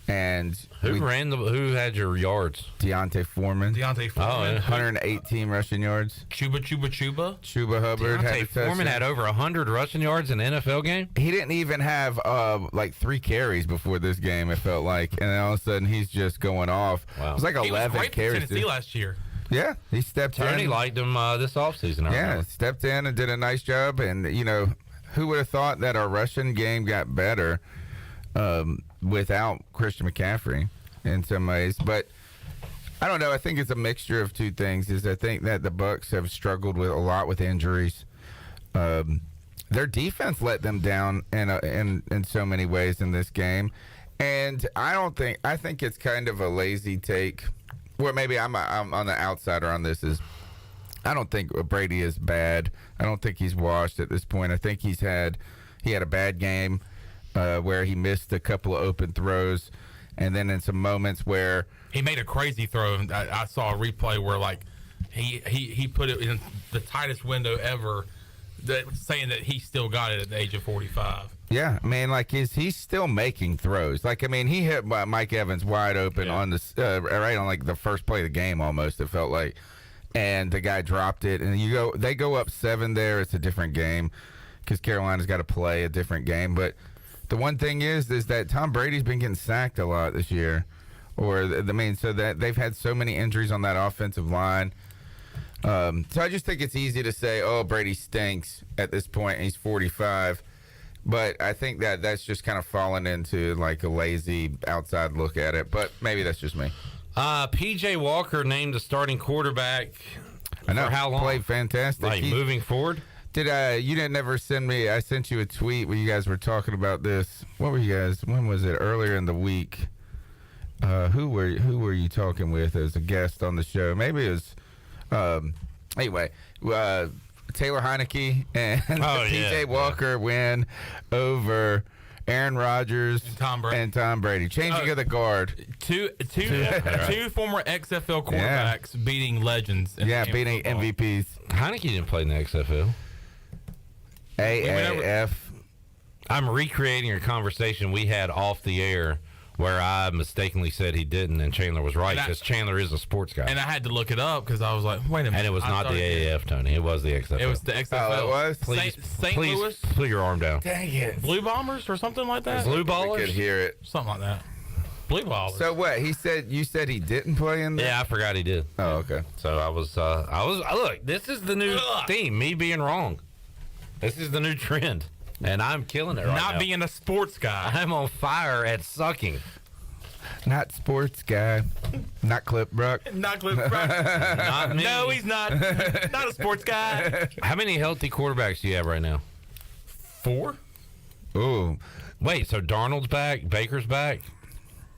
Speaker 17: And
Speaker 19: who had your yards?
Speaker 17: Deontay Foreman.
Speaker 21: Oh, yeah.
Speaker 17: 118 rushing yards.
Speaker 21: Chuba
Speaker 17: Hubbard.
Speaker 19: Deontay Foreman had over 100 rushing yards in an NFL game.
Speaker 17: He didn't even have 3 carries before this game, it felt like. And then all of a sudden he's just going off.
Speaker 19: Wow.
Speaker 17: It was like 11
Speaker 21: carries.
Speaker 17: carries.
Speaker 21: Tennessee last year.
Speaker 17: Yeah, he stepped in.
Speaker 19: Tony liked him this offseason.
Speaker 17: Yeah, stepped in and did a nice job. And, who would have thought that our rushing game got better without Christian McCaffrey in some ways? But I don't know. I think it's a mixture of two things. I think that the Bucs have struggled a lot with injuries. Their defense let them down in so many ways in this game. And I think it's kind of a lazy take. Well, maybe I'm on the outsider on this. I don't think Brady is bad. I don't think he's washed at this point. I think he had a bad game where he missed a couple of open throws, and then in some moments where
Speaker 21: he made a crazy throw. I saw a replay where he put it in the tightest window ever, saying that he still got it at the age of 45.
Speaker 17: Yeah, he's still making throws. He hit Mike Evans wide open on the right on the first play of the game almost. It felt like, and the guy dropped it. And they go up 7 there. It's a different game because Carolina's got to play a different game. But the one thing is that Tom Brady's been getting sacked a lot this year, so that they've had so many injuries on that offensive line. So I just think it's easy to say, oh, Brady stinks at this point, and he's 45. But I think that's just kind of fallen into a lazy outside look at it. But maybe that's just me.
Speaker 19: P.J. Walker named the starting quarterback.
Speaker 17: I know.
Speaker 19: For how long?
Speaker 17: Played fantastic.
Speaker 19: Moving forward?
Speaker 17: You didn't ever send me? I sent you a tweet where you guys were talking about this. What were you guys? When was it? Earlier in the week. Who were you talking with as a guest on the show? Maybe it was. Anyway. Taylor Heineke and P.J. Walker win over Aaron Rodgers and Tom Brady. Changing of the guard.
Speaker 21: Two former XFL quarterbacks beating legends.
Speaker 17: Beating MVPs.
Speaker 19: Heineke didn't play in the XFL.
Speaker 17: AAF.
Speaker 19: I'm recreating a conversation we had off the air where I mistakenly said he didn't, and Chandler was right, because Chandler is a sports guy.
Speaker 21: And I had to look it up because I was like, wait a minute.
Speaker 19: And it was not the AAF, Tony. It was the XFL.
Speaker 21: It was the XFL.
Speaker 17: Oh, it was?
Speaker 21: Please, St. Louis?
Speaker 19: Put your arm down.
Speaker 21: Dang it. Blue Bombers or something like that?
Speaker 19: Blue Ballers?
Speaker 17: We could hear it.
Speaker 21: Something like that. Blue Ballers.
Speaker 17: So what? You said he didn't play in there?
Speaker 19: Yeah, I forgot he did.
Speaker 17: Oh, okay.
Speaker 19: So I was look, this is the new theme, me being wrong. This is the new trend. And I'm killing it right now.
Speaker 21: Not being a sports guy.
Speaker 19: I'm on fire at sucking.
Speaker 17: Not sports guy. Not Clip Brook.
Speaker 21: Not Clip Brook.
Speaker 19: Not me.
Speaker 21: No, he's not. Not a sports guy.
Speaker 19: How many healthy quarterbacks do you have right now?
Speaker 21: 4.
Speaker 17: Ooh.
Speaker 19: Wait, so Darnold's back? Baker's back?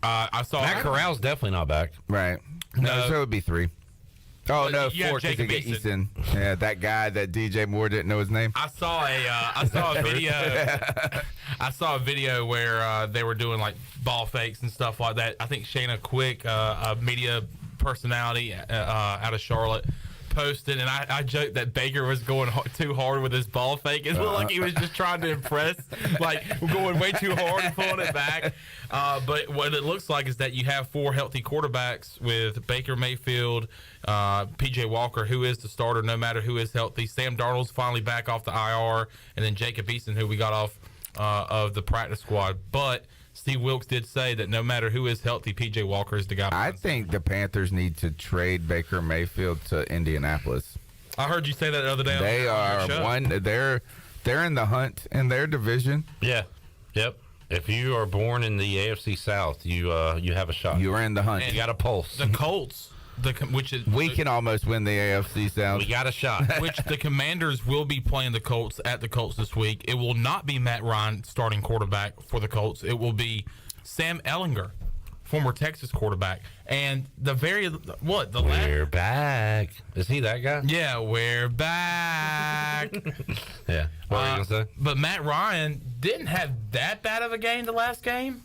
Speaker 21: I saw
Speaker 19: Matt Corral's definitely not back.
Speaker 17: Right. No, so it would be 3. Oh, no, 4 because
Speaker 21: Jacob
Speaker 17: get Eason. Yeah, that guy that DJ Moore didn't know his name.
Speaker 21: I saw a video. I saw a video where they were doing like ball fakes and stuff like that. I think Shayna Quick, a media personality out of Charlotte, posted, and I joked that Baker was going too hard with his ball fake. It looked like he was just trying to impress, like going way too hard and pulling it back. But what it looks like is that you have 4 healthy quarterbacks with Baker Mayfield, P.J. Walker, who is the starter no matter who is healthy. Sam Darnold's finally back off the IR, and then Jacob Eason, who we got off of the practice squad. But Steve Wilkes did say that no matter who is healthy, P.J. Walker is the guy.
Speaker 17: I think the Panthers need to trade Baker Mayfield to Indianapolis.
Speaker 21: I heard you say that the other day.
Speaker 17: They are one. They're in the hunt in their division.
Speaker 19: Yeah. Yep. If you are born in the AFC South, you have a shot.
Speaker 17: You are in the hunt.
Speaker 19: You got a pulse.
Speaker 21: The Colts,
Speaker 17: we can almost win the AFC South.
Speaker 19: We got a shot.
Speaker 21: Which the Commanders will be playing the Colts at the Colts this week. It will not be Matt Ryan starting quarterback for the Colts. It will be Sam Ehlinger, former Texas quarterback. And we're
Speaker 19: back. Is he that guy?
Speaker 21: Yeah, we're back.
Speaker 19: Yeah. What were you going to say?
Speaker 21: But Matt Ryan didn't have that bad of a game the last game.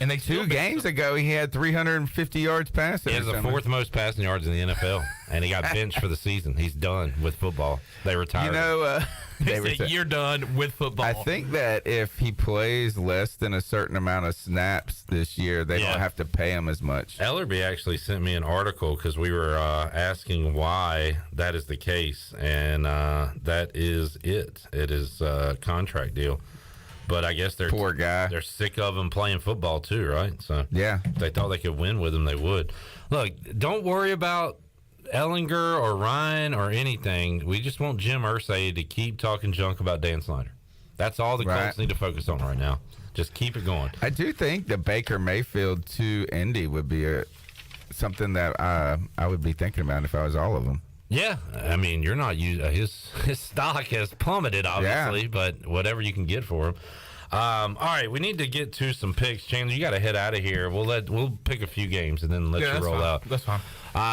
Speaker 21: And they
Speaker 17: 2 games ago, he had 350 yards passing.
Speaker 19: He has the 4th most passing yards in the NFL, and he got benched for the season. He's done with football. They retired.
Speaker 17: You know,
Speaker 21: they said you're done with football.
Speaker 17: I think that if he plays less than a certain amount of snaps this year, they don't have to pay him as much.
Speaker 19: Ellerby actually sent me an article because we were asking why that is the case, and that is it. It is a contract deal. But I guess they're
Speaker 17: poor guy.
Speaker 19: They're sick of him playing football too, right? So
Speaker 17: yeah,
Speaker 19: if they thought they could win with him, they would. Look, don't worry about Ehlinger or Ryan or anything. We just want Jim Irsay to keep talking junk about Dan Snyder. That's all the Colts need to focus on right now. Just keep it going.
Speaker 17: I do think the Baker Mayfield to Indy would be something that I would be thinking about if I was all of them.
Speaker 19: Yeah, I mean, you're not his stock has plummeted, obviously, but whatever you can get for him. All right, we need to get to some picks. Chandler, you got to head out of here. We'll pick a few games and then let you roll out.
Speaker 21: That's fine.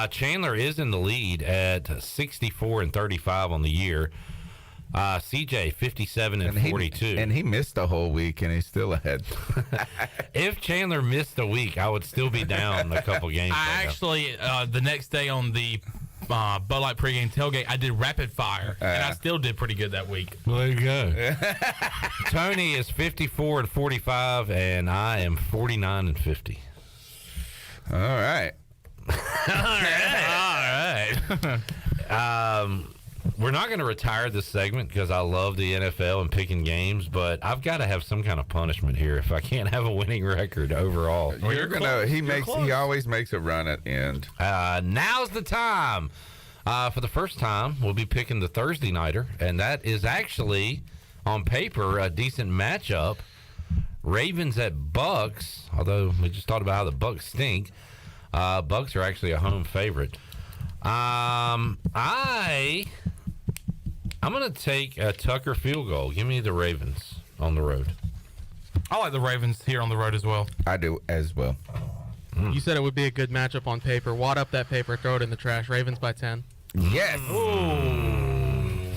Speaker 19: Chandler is in the lead at 64-35 on the year. CJ 57-42,
Speaker 17: and he missed a whole week, and he's still ahead.
Speaker 19: If Chandler missed a week, I would still be down a couple games.
Speaker 21: The next day on the Bud Light pregame tailgate, I did rapid fire, and I still did pretty good that week.
Speaker 19: There you go. Tony is 54-45, and I am 49-50.
Speaker 17: All right.
Speaker 19: All right. We're not going to retire this segment because I love the NFL and picking games, but I've got to have some kind of punishment here if I can't have a winning record overall.
Speaker 17: He always makes a run at the end.
Speaker 19: Now's the time. For the first time, we'll be picking the Thursday nighter, and that is actually on paper a decent matchup. Ravens at Bucks, although we just thought about how the Bucks stink. Bucks are actually a home favorite. I'm going to take a Tucker field goal. Give me the Ravens on the road.
Speaker 21: I like the Ravens here on the road as well.
Speaker 17: I do as well.
Speaker 18: You said it would be a good matchup on paper. Wad up that paper, throw it in the trash. Ravens by 10.
Speaker 17: Yes.
Speaker 21: Ooh.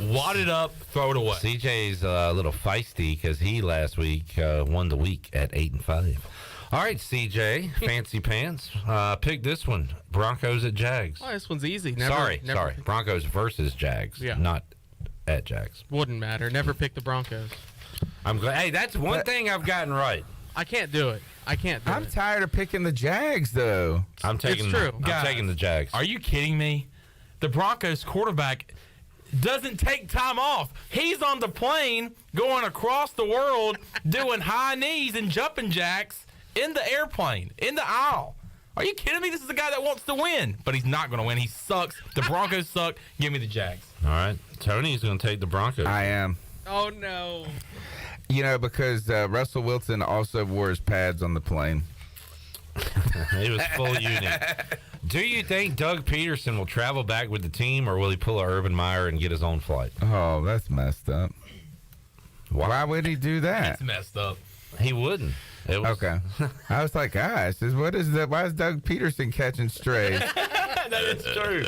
Speaker 21: wad it up, throw it away.
Speaker 19: CJ's a little feisty because he last week won the week at 8-5. All right, CJ, fancy pants. Pick this one: Broncos at Jags.
Speaker 18: Oh, this one's easy.
Speaker 19: Sorry. Broncos versus Jags, not at Jags.
Speaker 18: Wouldn't matter. Never pick the Broncos.
Speaker 19: I'm glad. Hey, that's one thing I've gotten right.
Speaker 18: I can't do it.
Speaker 17: I'm tired of picking the Jags, though.
Speaker 19: I'm taking the Jags.
Speaker 21: Are you kidding me? The Broncos quarterback doesn't take time off. He's on the plane going across the world doing high knees and jumping jacks in the airplane, in the aisle. Are you kidding me? This is the guy that wants to win, but he's not going to win. He sucks. The Broncos suck. Give me the Jags.
Speaker 19: All right. Tony's going to take the Broncos.
Speaker 17: I am.
Speaker 18: Oh, no.
Speaker 17: You know, because Russell Wilson also wore his pads on the plane.
Speaker 19: He was full unit. Do you think Doug Peterson will travel back with the team, or will he pull a Urban Meyer and get his own flight?
Speaker 17: Oh, that's messed up. Why would he do that?
Speaker 21: It's messed up.
Speaker 19: He wouldn't.
Speaker 17: Okay. I was like, guys, why is Doug Peterson catching strays?
Speaker 21: That is true.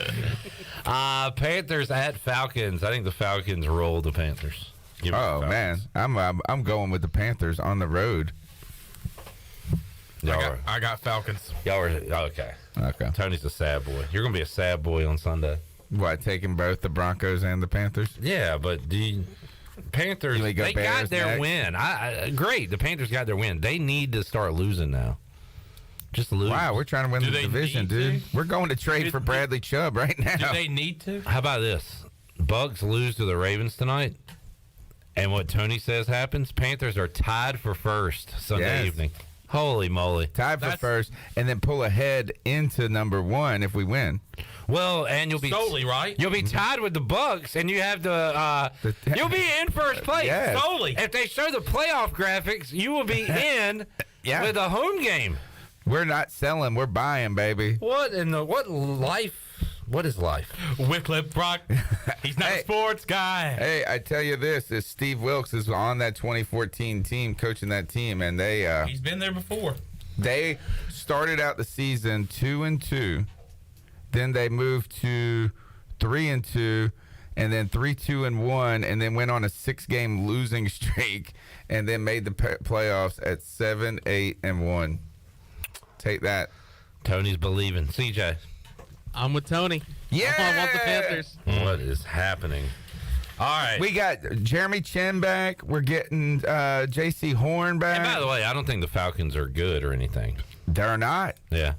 Speaker 19: Panthers at Falcons. I think the Falcons roll the Panthers.
Speaker 17: Man, I'm going with the Panthers on the road.
Speaker 21: I got Falcons.
Speaker 19: Y'all are okay.
Speaker 17: Okay.
Speaker 19: Tony's a sad boy. You're gonna be a sad boy on Sunday.
Speaker 17: What, taking both the Broncos and the Panthers?
Speaker 19: Yeah, but Panthers, they got their win. Great. The Panthers got their win. They need to start losing now. Just lose.
Speaker 17: Wow, we're trying to win the division, dude. We're going to trade for Bradley Chubb right now.
Speaker 21: Do they need to?
Speaker 19: How about this? Bucks lose to the Ravens tonight, and what Tony says happens. Panthers are tied for first Sunday evening. Holy moly.
Speaker 17: Tied for first, and then pull ahead into number one if we win.
Speaker 19: Well, and you'll be
Speaker 21: solely right.
Speaker 19: You'll be tied with the Bucks, and you have you'll be in first place solely. If they show the playoff graphics, you will be in with a home game.
Speaker 17: We're not selling. We're buying, baby.
Speaker 19: What life? What is life?
Speaker 21: Wycliffe Brock. He's not a sports guy.
Speaker 17: Hey, I tell you this: is Steve Wilkes is on that 2014 team, coaching that team, and they
Speaker 21: he's been there before.
Speaker 17: They started out the season 2-2. Then they moved to 3-2, and then 3-2-1, and then went on a 6-game losing streak, and then made the playoffs at 7-8-1. Take that.
Speaker 19: Tony's believing. CJ.
Speaker 18: I'm with Tony.
Speaker 17: Yeah.
Speaker 18: I want the Panthers.
Speaker 19: What is happening? All right.
Speaker 17: We got Jeremy Chin back. We're getting J.C. Horn back.
Speaker 19: And by the way, I don't think the Falcons are good or anything.
Speaker 17: They're not.
Speaker 19: Yeah.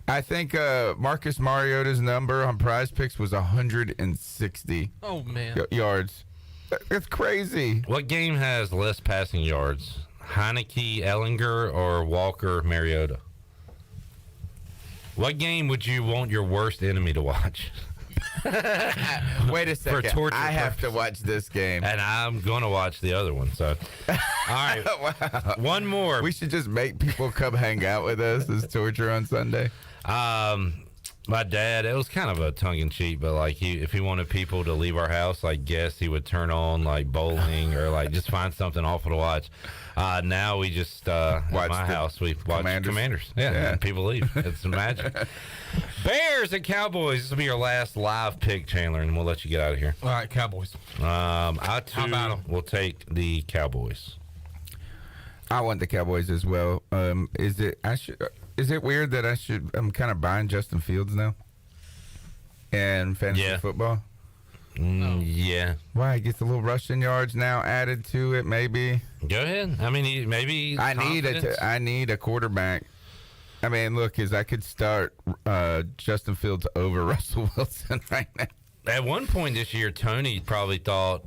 Speaker 17: I think Marcus Mariota's number on Prize Picks was 160 yards. That's crazy.
Speaker 19: What game has less passing yards? Heineke, Ellinger, or Walker, Mariota? What game would you want your worst enemy to watch?
Speaker 17: Wait a second. I have to watch this game.
Speaker 19: And I'm going to watch the other one. So, all right.
Speaker 17: Wow.
Speaker 19: One more.
Speaker 17: We should just make people come hang out with us as torture on Sunday.
Speaker 19: My dad, it was kind of a tongue-in-cheek, but like if he wanted people to leave our house, like guess he would turn on like bowling or like just find something awful to watch. Now we just at my house we watch Commanders. Yeah, and people leave. It's magic. Bears and Cowboys. This will be your last live pick, Chandler, and we'll let you get out of here.
Speaker 21: All right, Cowboys.
Speaker 19: I too will take the Cowboys.
Speaker 17: I want the Cowboys as well. Is it weird that I'm kind of buying Justin Fields now? And fantasy football?
Speaker 19: Yeah.
Speaker 17: Why? He gets a little rushing yards now added to it, maybe.
Speaker 19: Go ahead. I mean, maybe
Speaker 17: I need a quarterback. I mean, look, I could start Justin Fields over Russell Wilson right now.
Speaker 19: At one point this year, Tony probably thought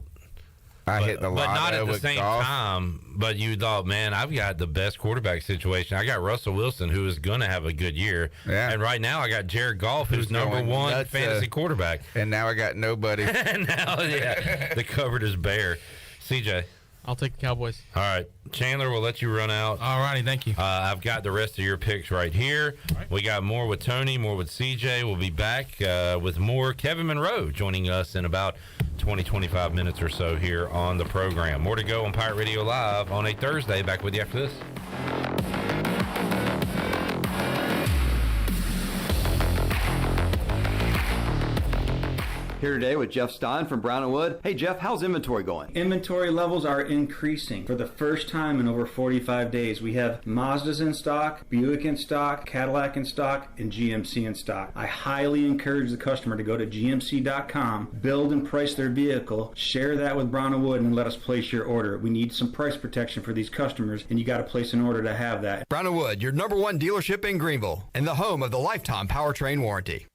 Speaker 17: I hit the lotto,
Speaker 19: but not at the
Speaker 17: with
Speaker 19: same
Speaker 17: golf.
Speaker 19: time. But you thought, man, I've got the best quarterback situation. I got Russell Wilson, who is going to have a good year.
Speaker 17: Yeah.
Speaker 19: And right now, I got Jared Goff, who's number one
Speaker 17: nuts,
Speaker 19: fantasy quarterback.
Speaker 17: And now I got nobody.
Speaker 19: And now, the cupboard is bare. CJ.
Speaker 18: I'll take the Cowboys.
Speaker 19: All right. Chandler, we'll let you run out.
Speaker 21: All righty, thank you.
Speaker 19: I've got the rest of your picks right here. Right. We got more with Tony, more with CJ. We'll be back with more. Kevin Monroe joining us in about 20-25 minutes or so here on the program. More to go on Pirate Radio Live on a Thursday. Back with you after this.
Speaker 2: Here today with Jeff Stein from Brown & Wood. Hey Jeff, how's inventory going?
Speaker 3: Inventory levels are increasing. For the first time in over 45 days, we have Mazdas in stock, Buick in stock, Cadillac in stock, and GMC in stock. I highly encourage the customer to go to gmc.com, build and price their vehicle, share that with Brown & Wood, and let us place your order. We need some price protection for these customers, and you got to place an order to have that.
Speaker 20: Brown & Wood, your #1 dealership in Greenville, and the home of the lifetime powertrain warranty.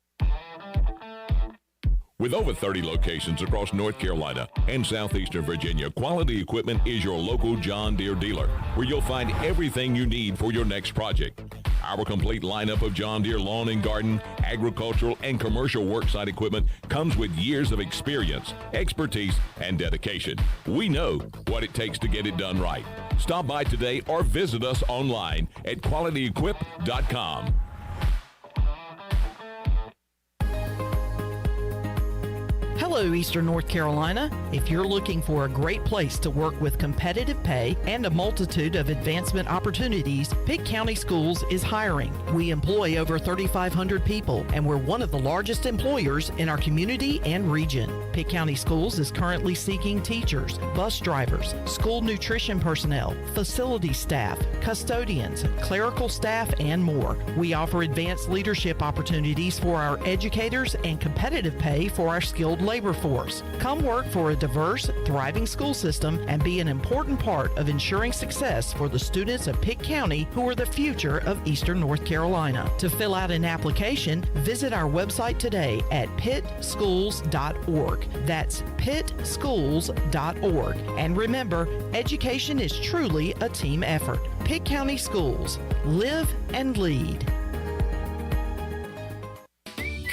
Speaker 22: With over 30 locations across North Carolina and southeastern Virginia, Quality Equipment is your local John Deere dealer, where you'll find everything you need for your next project. Our complete lineup of John Deere lawn and garden, agricultural, and commercial worksite equipment comes with years of experience, expertise, and dedication. We know what it takes to get it done right. Stop by today or visit us online at qualityequip.com.
Speaker 11: Hello, Eastern North Carolina. If you're looking for a great place to work with competitive pay and a multitude of advancement opportunities, Pitt County Schools is hiring. We employ over 3,500 people, and we're one of the largest employers in our community and region. Pitt County Schools is currently seeking teachers, bus drivers, school nutrition personnel, facility staff, custodians, clerical staff, and more. We offer advanced leadership opportunities for our educators and competitive pay for our skilled labor force. Come work for a diverse, thriving school system and be an important part of ensuring success for the students of Pitt County who are the future of Eastern North Carolina. To fill out an application, visit our website today at pittschools.org. That's pittschools.org. And remember, education is truly a team effort. Pitt County Schools. Live and lead.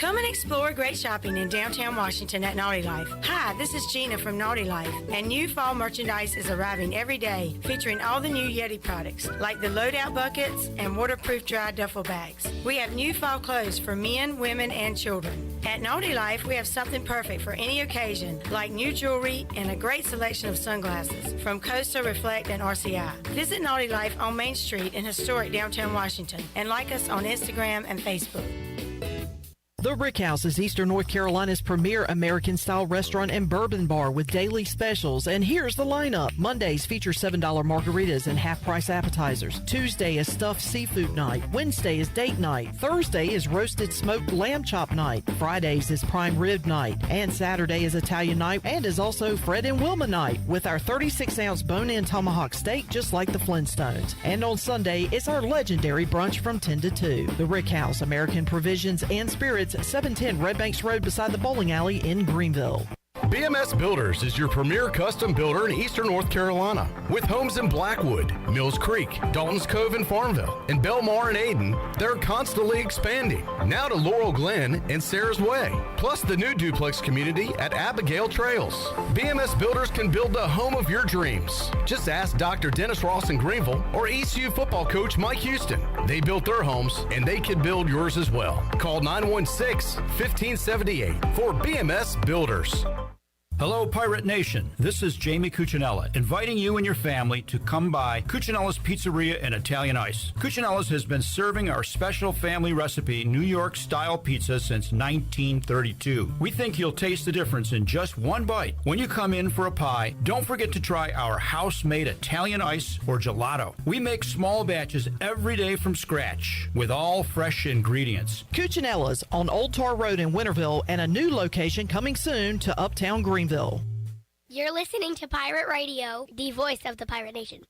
Speaker 23: Come and explore great shopping in downtown Washington at Naughty Life. Hi, this is Gina from Naughty Life, and new fall merchandise is arriving every day, featuring all the new Yeti products, like the loadout buckets and waterproof dry duffel bags. We have new fall clothes for men, women, and children. At Naughty Life, we have something perfect for any occasion, like new jewelry and a great selection of sunglasses from Costa, Reflect, and RCI. Visit Naughty Life on Main Street in historic downtown Washington, and like us on Instagram and Facebook.
Speaker 11: The Rick House is Eastern North Carolina's premier American-style restaurant and bourbon bar with daily specials. And here's the lineup. Mondays feature $7 margaritas and half-price appetizers. Tuesday is stuffed seafood night. Wednesday is date night. Thursday is roasted smoked lamb chop night. Fridays is prime rib night. And Saturday is Italian night and is also Fred and Wilma night with our 36-ounce bone-in tomahawk steak just like the Flintstones. And on Sunday is our legendary brunch from 10 to 2. The Rick House, American Provisions and Spirits, 710 Red Banks Road beside the bowling alley in Greenville.
Speaker 7: BMS Builders is your premier custom builder in Eastern North Carolina. With homes in Blackwood, Mills Creek, Dalton's Cove and Farmville, and Belmar and Ayden, they're constantly expanding. Now to Laurel Glen and Sarah's Way, plus the new duplex community at Abigail Trails. BMS Builders can build the home of your dreams. Just ask Dr. Dennis Ross in Greenville or ECU football coach Mike Houston. They built their homes, and they can build yours as well. Call 916-1578 for BMS Builders.
Speaker 24: Hello, Pirate Nation. This is Jamie Cuccinella, inviting you and your family to come by Cuccinella's Pizzeria and Italian Ice. Cuccinella's has been serving our special family recipe New York-style pizza since 1932. We think you'll taste the difference in just one bite. When you come in for a pie, don't forget to try our house-made Italian ice or gelato. We make small batches every day from scratch with all fresh ingredients.
Speaker 11: Cuccinella's on Old Tar Road in Winterville and a new location coming soon to Uptown Greenville.
Speaker 25: You're listening to Pirate Radio, the voice of the Pirate Nation.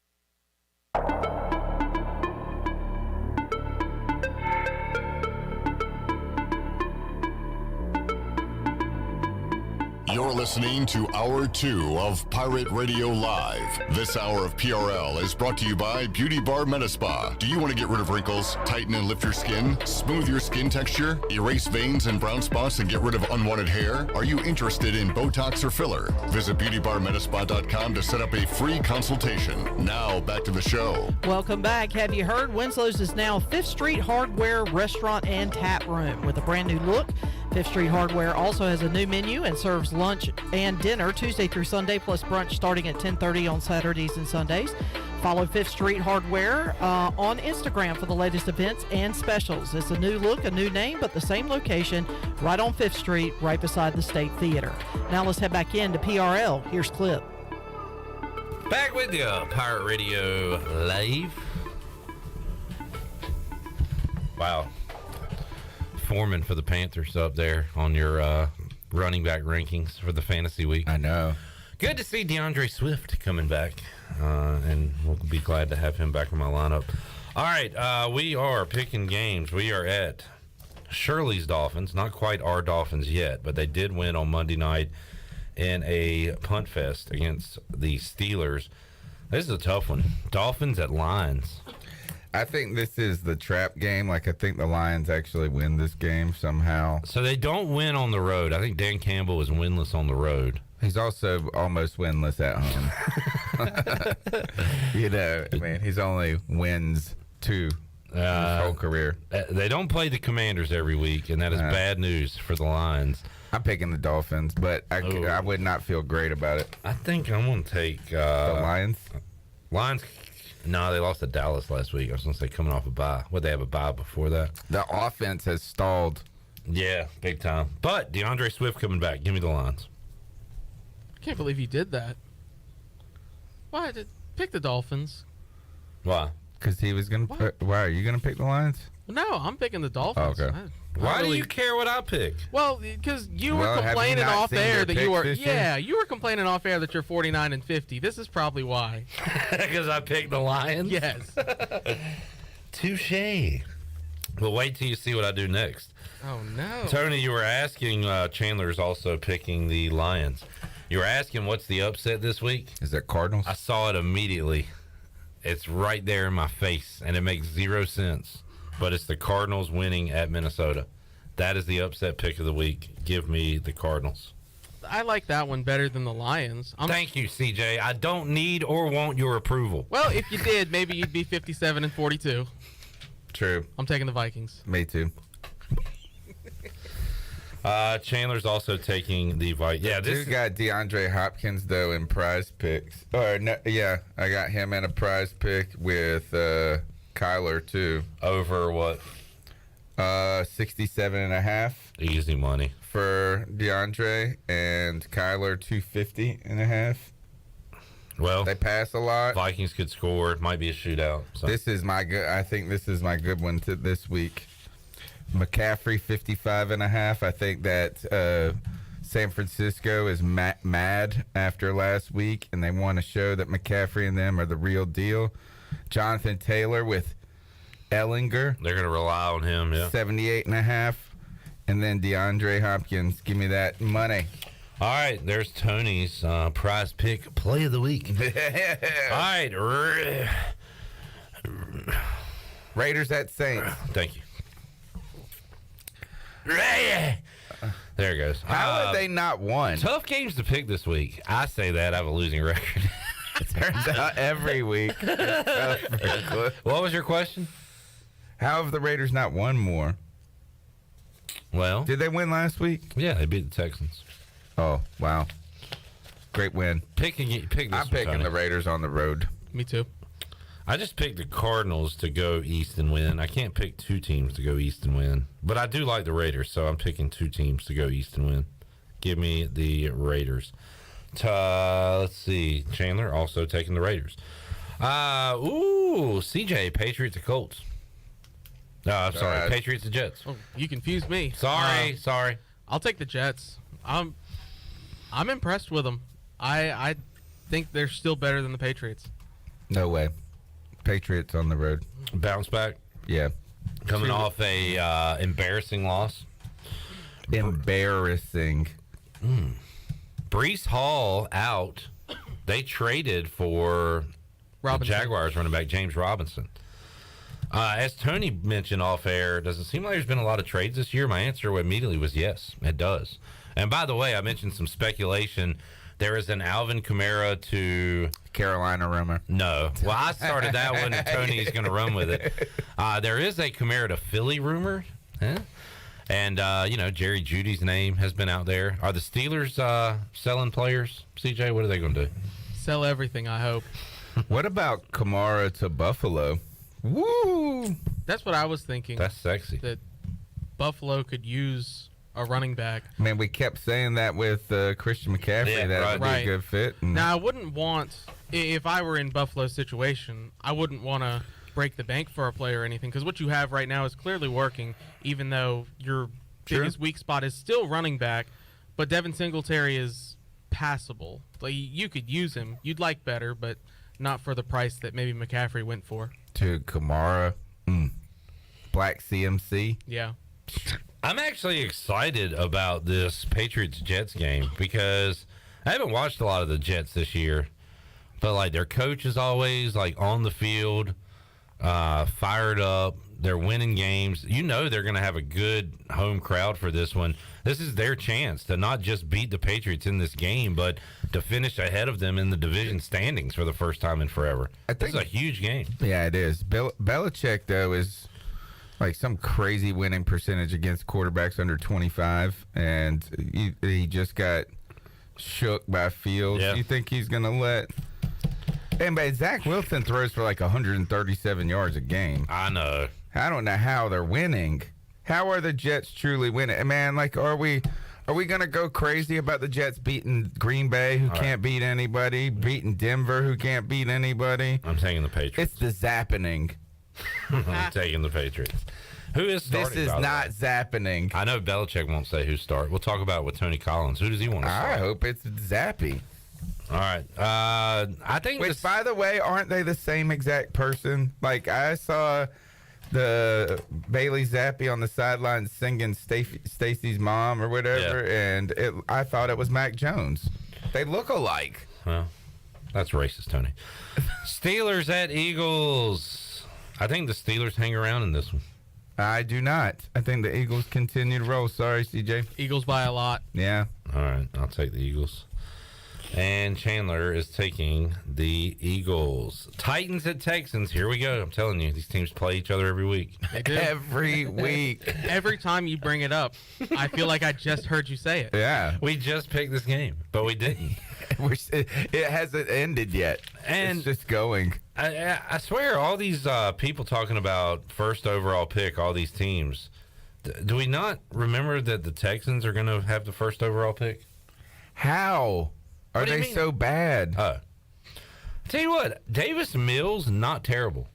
Speaker 14: You're listening to Hour 2 of Pirate Radio Live. This hour of PRL is brought to you by Beauty Bar Metaspa. Do you want to get rid of wrinkles, tighten and lift your skin, smooth your skin texture, erase veins and brown spots, and get rid of unwanted hair? Are you interested in Botox or filler? Visit beautybarmetaspa.com to set up a free consultation. Now, back to the show.
Speaker 11: Welcome back. Have you heard? Winslow's is now 5th Street Hardware Restaurant and Tap Room with a brand new look. 5th Street Hardware also has a new menu and serves lunch and dinner Tuesday through Sunday, plus brunch starting at 10:30 on Saturdays and Sundays. Follow 5th Street Hardware on Instagram for the latest events and specials. It's a new look, a new name, but the same location, right on 5th Street, right beside the State Theater. Now let's head back into PRL. Here's Clip.
Speaker 19: Back with you, Pirate Radio Live. Wow. Foreman for the Panthers up there on your running back rankings for the fantasy week.
Speaker 17: I know.
Speaker 19: Good to see DeAndre Swift coming back, and we'll be glad to have him back in my lineup. All right, we are picking games. We are at Shirley's Dolphins, not quite our Dolphins yet, but they did win on Monday night in a punt fest against the Steelers. This is a tough one. Dolphins at Lions.
Speaker 17: I think this is the trap game. Like, I think the Lions actually win this game somehow.
Speaker 19: So they don't win on the road. I think Dan Campbell is winless on the road.
Speaker 17: He's also almost winless at home. You know, I mean, he's only wins 2 his whole career.
Speaker 19: They don't play the Commanders every week, and that is bad news for the Lions.
Speaker 17: I'm picking the Dolphins, but I would not feel great about it.
Speaker 19: I think I'm going to take
Speaker 17: the Lions.
Speaker 19: Lions. No, they lost to Dallas last week. I was going to say coming off a bye. Would they have a bye before that?
Speaker 17: The offense has stalled.
Speaker 19: Yeah, big time. But DeAndre Swift coming back. Give me the Lions.
Speaker 18: I can't believe you did that. Why? Pick the Dolphins.
Speaker 19: Why?
Speaker 17: Because he was going to. Why are you going to pick the Lions?
Speaker 18: No, I'm picking the Dolphins.
Speaker 17: Oh, okay.
Speaker 19: Why do you care what I pick?
Speaker 18: Well, because you were complaining off air that you were. Yeah, you were complaining off air that you're 49-50. This is probably why.
Speaker 19: Because I picked the Lions.
Speaker 18: Yes.
Speaker 19: Touche. Well, wait till you see what I do next.
Speaker 18: Oh no,
Speaker 19: Tony, you were asking. Chandler is also picking the Lions. You were asking what's the upset this week?
Speaker 17: Is that Cardinals?
Speaker 19: I saw it immediately. It's right there in my face, and it makes 0 sense. But it's the Cardinals winning at Minnesota. That is the upset pick of the week. Give me the Cardinals.
Speaker 18: I like that one better than the Lions.
Speaker 19: Thank you, CJ. I don't need or want your approval.
Speaker 18: Well, if you did, maybe you'd be 57-42.
Speaker 17: True.
Speaker 18: I'm taking the Vikings.
Speaker 17: Me too.
Speaker 19: Chandler's also taking the Vikings. Yeah,
Speaker 17: this got DeAndre Hopkins though in prize picks. Or no, yeah, I got him in a prize pick with Kyler too.
Speaker 19: Over what?
Speaker 17: 67.5.
Speaker 19: Easy money
Speaker 17: for DeAndre, and Kyler 250.5.
Speaker 19: Well,
Speaker 17: they pass a lot.
Speaker 19: Vikings could score. It might be a shootout. So.
Speaker 17: This is my good. I think this is my good one this week. McCaffrey 55.5. I think that San Francisco is mad after last week, and they want to show that McCaffrey and them are the real deal. Jonathan Taylor with Ellinger.
Speaker 19: They're going to rely on him, yeah.
Speaker 17: 78.5. And then DeAndre Hopkins. Give me that money.
Speaker 19: All right, there's Tony's prize pick play of the week. All right.
Speaker 17: Raiders at Saints.
Speaker 19: Thank you. There it goes.
Speaker 17: How have they not won?
Speaker 19: Tough games to pick this week. I say that. I have a losing record.
Speaker 17: It turns out every week.
Speaker 19: What was your question?
Speaker 17: How have the Raiders not won more?
Speaker 19: Well,
Speaker 17: did they win last week?
Speaker 19: Yeah, they beat the Texans.
Speaker 17: Oh, wow. Great win.
Speaker 19: Pick this
Speaker 17: I'm picking
Speaker 19: Tony.
Speaker 17: the Raiders on the road.
Speaker 18: Me too.
Speaker 19: I just picked the Cardinals to go east and win. I can't pick 2 teams to go east and win. But I do like the Raiders, so I'm picking 2 teams to go east and win. Give me the Raiders. Let's see. Chandler also taking the Raiders. CJ, Patriots or Colts? No, I'm sorry. Patriots and Jets.
Speaker 18: Oh, you confused me.
Speaker 19: Sorry.
Speaker 18: I'll take the Jets. I'm impressed with them. I think they're still better than the Patriots.
Speaker 17: No way. Patriots on the road.
Speaker 19: Bounce back?
Speaker 17: Yeah.
Speaker 19: Coming off a embarrassing loss.
Speaker 17: Embarrassing.
Speaker 19: Breece Hall out. They traded for the Jaguars running back James Robinson. As Tony mentioned off air, does it seem like there's been a lot of trades this year? My answer immediately was yes, it does. And by the way, I mentioned some speculation. There is an Alvin Kamara to
Speaker 17: Carolina rumor.
Speaker 19: No. Well, I started that one, and Tony's going to run with it. There is a Kamara to Philly rumor. Huh? And, Jerry Jeudy's name has been out there. Are the Steelers selling players? CJ, what are they going to do?
Speaker 18: Sell everything, I hope.
Speaker 17: What about Kamara to Buffalo? Woo!
Speaker 18: That's what I was thinking.
Speaker 19: That's sexy.
Speaker 18: That Buffalo could use a running back.
Speaker 17: Man, we kept saying that with Christian McCaffrey. That would be a good fit.
Speaker 18: Now, I wouldn't want, if I were in Buffalo's situation, I wouldn't want to break the bank for a player or anything, because what you have right now is clearly working, even though your biggest weak spot is still running back. But Devin Singletary is passable. Like, you could use him. You'd like better, but not for the price that maybe McCaffrey went for.
Speaker 17: To Kamara. Black CMC.
Speaker 18: Yeah.
Speaker 19: I'm actually excited about this Patriots-Jets game because I haven't watched a lot of the Jets this year, but, like, their coach is always, like, on the field, fired up. They're winning games. You know they're going to have a good home crowd for this one. This is their chance to not just beat the Patriots in this game, but to finish ahead of them in the division standings for the first time in forever. This is a huge game.
Speaker 17: Yeah, it is. Belichick, though, is like some crazy winning percentage against quarterbacks under 25, and he just got shook by Fields.
Speaker 19: Yeah.
Speaker 17: You think he's going to let... And but Zach Wilson throws for like 137 yards a game.
Speaker 19: I know.
Speaker 17: I don't know how they're winning. How are the Jets truly winning? Man, like, are we going to go crazy about the Jets beating Green Bay, who can't beat anybody, beating Denver, who can't beat anybody?
Speaker 19: I'm taking the Patriots.
Speaker 17: It's the zappening.
Speaker 19: I'm taking the Patriots. Who is starting?
Speaker 17: This is not zappening.
Speaker 19: I know Belichick won't say who starts. We'll talk about it with Tony Collins. Who does he want to start?
Speaker 17: I hope it's Zappy.
Speaker 19: All right. I think.
Speaker 17: Which, by the way, aren't they the same exact person? Like, I saw the Bailey Zappi on the sideline singing Stacy's mom or whatever, and I thought it was Mac Jones. They look alike.
Speaker 19: Well, that's racist, Tony. Steelers at Eagles. I think the Steelers hang around in this one.
Speaker 17: I do not. I think the Eagles continue to roll. Sorry, CJ.
Speaker 18: Eagles by a lot.
Speaker 17: Yeah.
Speaker 19: All right. I'll take the Eagles. And Chandler is taking the Eagles. Titans at Texans. Here we go. I'm telling you, these teams play each other every week.
Speaker 18: They do.
Speaker 17: Every week.
Speaker 18: Every time you bring it up, I feel like I just heard you say it.
Speaker 17: Yeah.
Speaker 19: We just picked this game, but we didn't.
Speaker 17: It hasn't ended yet.
Speaker 19: And
Speaker 17: it's just going.
Speaker 19: I swear, all these people talking about first overall pick, all these teams, do we not remember that the Texans are going to have the first overall pick?
Speaker 17: How? Are they so bad?
Speaker 19: Tell you what, Davis Mills, not terrible.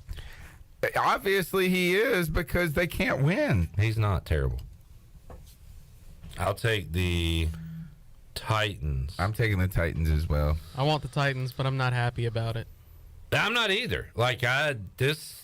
Speaker 17: Obviously he is, because they can't win.
Speaker 19: He's not terrible. I'll take the Titans.
Speaker 17: I'm taking the Titans as well.
Speaker 18: I want the Titans, but I'm not happy about it.
Speaker 19: I'm not either. Like,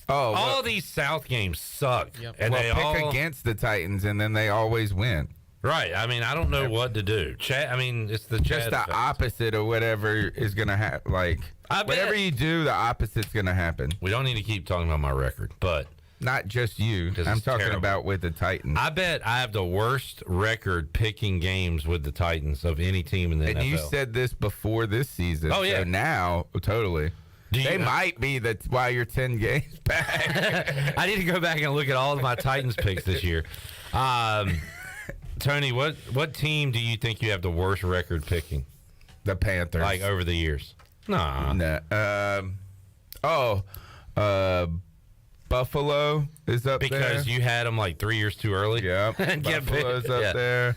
Speaker 19: all these South games suck.
Speaker 18: Yep.
Speaker 19: And
Speaker 17: well,
Speaker 19: they
Speaker 17: pick
Speaker 19: all
Speaker 17: against the Titans, and then they always win.
Speaker 19: Right. I mean, I don't know what to do. It's the
Speaker 17: just the
Speaker 19: effect.
Speaker 17: opposite of whatever is going to happen. Like, whatever you do, the opposite's going to happen.
Speaker 19: We don't need to keep talking about my record, but
Speaker 17: not just you. I'm talking about with the Titans.
Speaker 19: I bet I have the worst record picking games with the Titans of any team in the NFL.
Speaker 17: And you said this before this season.
Speaker 19: Oh, yeah.
Speaker 17: So now, totally. They might be that's why you're 10 games back.
Speaker 19: I need to go back and look at all of my Titans picks this year. Tony, what team do you think you have the worst record picking?
Speaker 17: The Panthers.
Speaker 19: Like over the years? Nah.
Speaker 17: Buffalo is up there.
Speaker 19: Because you had them like 3 years too early?
Speaker 17: Yeah. Buffalo's up there.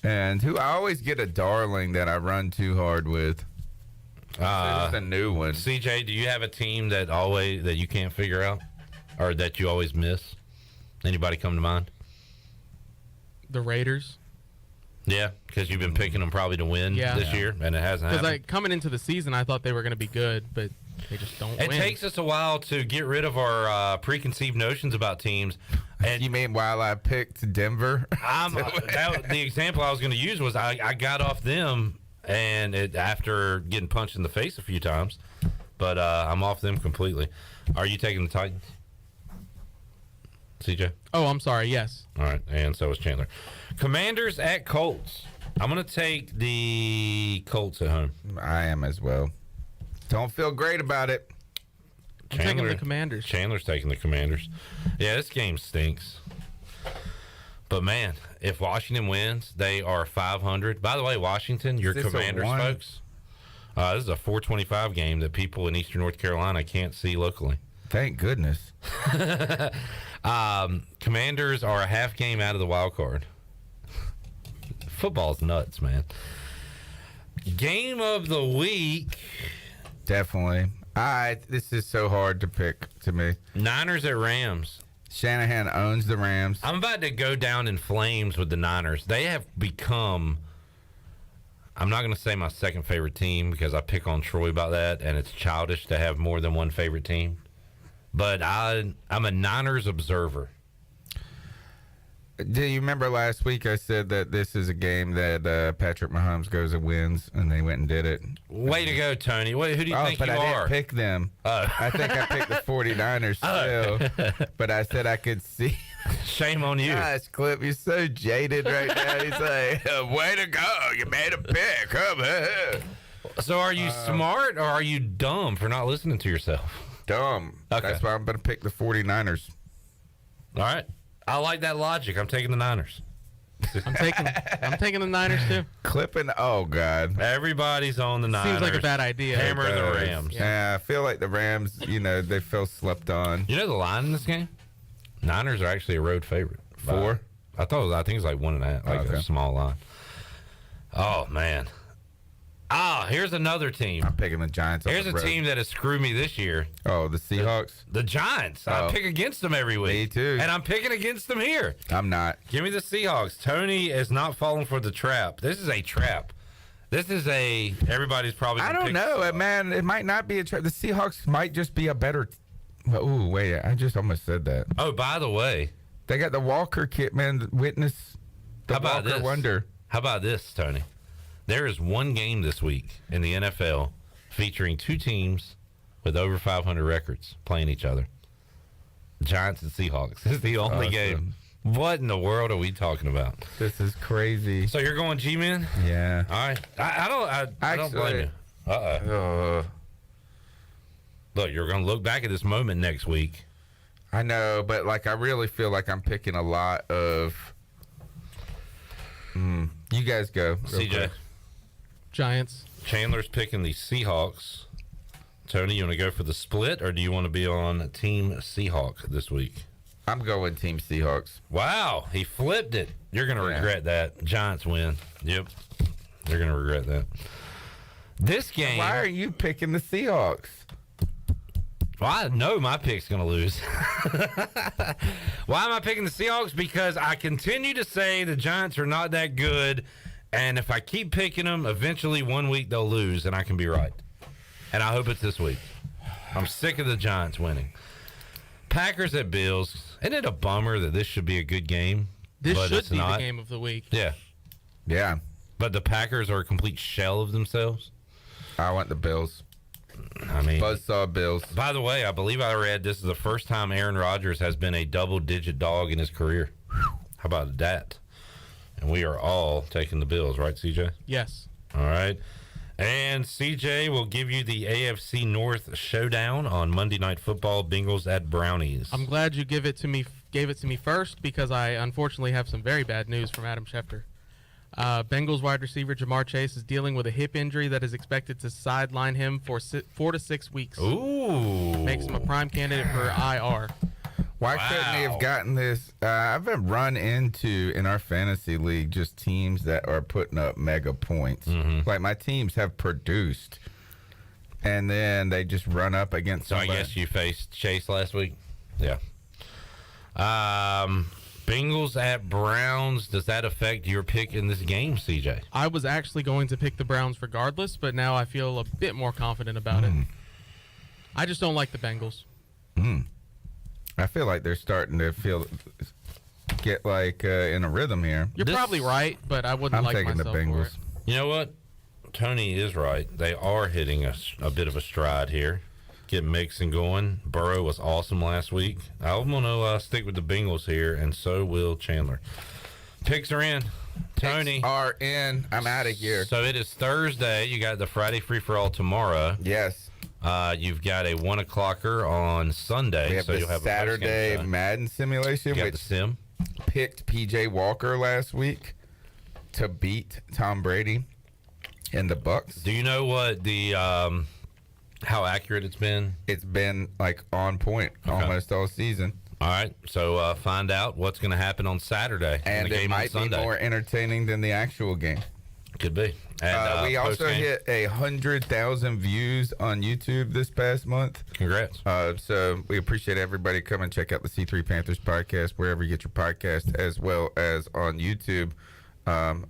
Speaker 17: And I always get a darling that I run too hard with. It's a new one.
Speaker 19: CJ, do you have a team that you can't figure out? Or that you always miss? Anybody come to mind?
Speaker 18: The Raiders.
Speaker 19: Yeah, because you've been picking them probably to win this year, and it hasn't happened.
Speaker 18: Because coming into the season, I thought they were going to be good, but they just don't win.
Speaker 19: It takes us a while to get rid of our preconceived notions about teams.
Speaker 17: And you mean while I picked Denver?
Speaker 19: The example I was going to use was I got off them and after getting punched in the face a few times, but I'm off them completely. Are you taking the Titans? CJ?
Speaker 18: Oh, I'm sorry. Yes.
Speaker 19: All right, and so is Chandler. Commanders at Colts. I'm going to take the Colts at home.
Speaker 17: I am as well. Don't feel great about it.
Speaker 18: I'm taking the Commanders.
Speaker 19: Chandler's taking the Commanders. Yeah, this game stinks. But, man, if Washington wins, they are 500. By the way, Washington, your Commanders, folks, This is a 4:25 game that people in Eastern North Carolina can't see locally.
Speaker 17: Thank goodness.
Speaker 19: Commanders are a half game out of the wild card. Football's nuts, man. Game of the week.
Speaker 17: Definitely. This is so hard to pick to me.
Speaker 19: Niners at Rams.
Speaker 17: Shanahan owns the Rams.
Speaker 19: I'm about to go down in flames with the Niners. They have become, I'm not going to say my second favorite team because I pick on Troy about that, and it's childish to have more than one favorite team. But I'm a Niners observer.
Speaker 17: Do you remember last week I said that this is a game that Patrick Mahomes goes and wins, and they went and did it?
Speaker 19: Way to go, Tony. Wait, who do you think
Speaker 17: but
Speaker 19: you
Speaker 17: I
Speaker 19: are?
Speaker 17: didn't pick them. I think I picked the 49ers still, but I said I could see.
Speaker 19: Shame on you.
Speaker 17: Gosh, Clip, you're so jaded right now. He's like, way to go. You made a pick. Come here.
Speaker 19: So are you smart or are you dumb for not listening to yourself?
Speaker 17: Dumb.
Speaker 19: Okay.
Speaker 17: That's why I'm going to pick the 49ers.
Speaker 19: All right. I like that logic. I'm taking the Niners.
Speaker 18: I'm taking the Niners too.
Speaker 17: Clipping. Oh God.
Speaker 19: Everybody's on the Niners.
Speaker 18: Seems like a bad idea.
Speaker 19: Hammer the Rams.
Speaker 17: Yeah, I feel like the Rams. They feel slept on.
Speaker 19: You know the line in this game? Niners are actually a road favorite.
Speaker 17: 4?
Speaker 19: I think it's like 1.5. Like a small line. Oh man. Here's another team.
Speaker 17: I'm picking the Giants.
Speaker 19: Here's a team that has screwed me this year.
Speaker 17: Oh, the Seahawks?
Speaker 19: The Giants. I pick against them every week.
Speaker 17: Me too.
Speaker 19: And I'm picking against them here.
Speaker 17: I'm not.
Speaker 19: Give me the Seahawks. Tony is not falling for the trap. This is a trap. Everybody's probably.
Speaker 17: I don't know, man. It might not be a trap. The Seahawks might just be a better. Oh, wait. I just almost said that.
Speaker 19: Oh, by the way.
Speaker 17: They got the Walker kit, man. Witness the Walker wonder.
Speaker 19: How about this, Tony? There is one game this week in the NFL featuring two teams with over 500 records playing each other. The Giants and Seahawks. This is the only game. What in the world are we talking about?
Speaker 17: This is crazy.
Speaker 19: So you're going G-Men?
Speaker 17: Yeah.
Speaker 19: All right. I don't blame you. Look, you're going to look back at this moment next week.
Speaker 17: I know, but I really feel like I'm picking a lot of. You guys go.
Speaker 19: CJ.
Speaker 18: Giants.
Speaker 19: Chandler's picking the Seahawks. Tony, you want to go for the split, or do you want to be on Team Seahawk this week?
Speaker 17: I'm going Team Seahawks.
Speaker 19: Wow, he flipped it. You're going to regret that. Giants win. Yep. You're going to regret that. This game.
Speaker 17: Why are you picking the Seahawks?
Speaker 19: Well, I know my pick's going to lose. Why am I picking the Seahawks? Because I continue to say the Giants are not that good, and if I keep picking them, eventually one week they'll lose, and I can be right. And I hope it's this week. I'm sick of the Giants winning. Packers at Bills. Isn't it a bummer that this should be a good game?
Speaker 18: This
Speaker 19: but
Speaker 18: should
Speaker 19: it's
Speaker 18: be
Speaker 19: not?
Speaker 18: the game of the week.
Speaker 19: Yeah.
Speaker 17: Yeah.
Speaker 19: But the Packers are a complete shell of themselves.
Speaker 17: I want the Bills.
Speaker 19: I mean,
Speaker 17: Buzzsaw Bills.
Speaker 19: By the way, I believe I read this is the first time Aaron Rodgers has been a double-digit dog in his career. How about that? And we are all taking the Bills, right, CJ?
Speaker 18: Yes.
Speaker 19: All right. And CJ will give you the AFC North showdown on Monday Night Football, Bengals at Brownies.
Speaker 18: I'm glad you gave it to me first because I unfortunately have some very bad news from Adam Schefter. Bengals wide receiver Jamar Chase is dealing with a hip injury that is expected to sideline him for 4 to 6 weeks.
Speaker 19: Ooh.
Speaker 18: Makes him a prime candidate for IR.
Speaker 17: Why couldn't he have gotten this? I've been run into in our fantasy league just teams that are putting up mega points.
Speaker 19: Mm-hmm.
Speaker 17: Like my teams have produced, and then they just run up against somebody.
Speaker 19: I guess you faced Chase last week? Yeah. Bengals at Browns. Does that affect your pick in this game, CJ?
Speaker 18: I was actually going to pick the Browns regardless, but now I feel a bit more confident about it. I just don't like the Bengals.
Speaker 17: I feel like they're starting to get in a rhythm here.
Speaker 18: You're probably right, but I wouldn't like
Speaker 17: taking
Speaker 18: myself
Speaker 17: the Bengals.
Speaker 18: for it.
Speaker 19: You know what? Tony is right. They are hitting a bit of a stride here. Get mixing going. Burrow was awesome last week. I'm going to stick with the Bengals here, and so will Chandler. Picks are in. Tony.
Speaker 17: Picks are in. I'm out of here.
Speaker 19: So it is Thursday. You got the Friday free-for-all tomorrow.
Speaker 17: Yes.
Speaker 19: You've got a 1 o'clocker on Sunday.
Speaker 17: We have
Speaker 19: so
Speaker 17: the
Speaker 19: you'll have
Speaker 17: Saturday
Speaker 19: a post-game show.
Speaker 17: Madden simulation,
Speaker 19: You got
Speaker 17: which
Speaker 19: the sim.
Speaker 17: picked P.J. Walker last week to beat Tom Brady. And the Bucks.
Speaker 19: Do you know what the how accurate it's been?
Speaker 17: It's been like on point almost all season.
Speaker 19: All right, so find out what's going to happen on Saturday.
Speaker 17: And
Speaker 19: the
Speaker 17: it
Speaker 19: game
Speaker 17: might
Speaker 19: on
Speaker 17: be
Speaker 19: Sunday.
Speaker 17: more entertaining than the actual game.
Speaker 19: Could be. And,
Speaker 17: we also hit 100,000 views on YouTube this past month.
Speaker 19: Congrats.
Speaker 17: So we appreciate everybody coming and check out the C3 Panthers podcast, wherever you get your podcast, as well as on YouTube.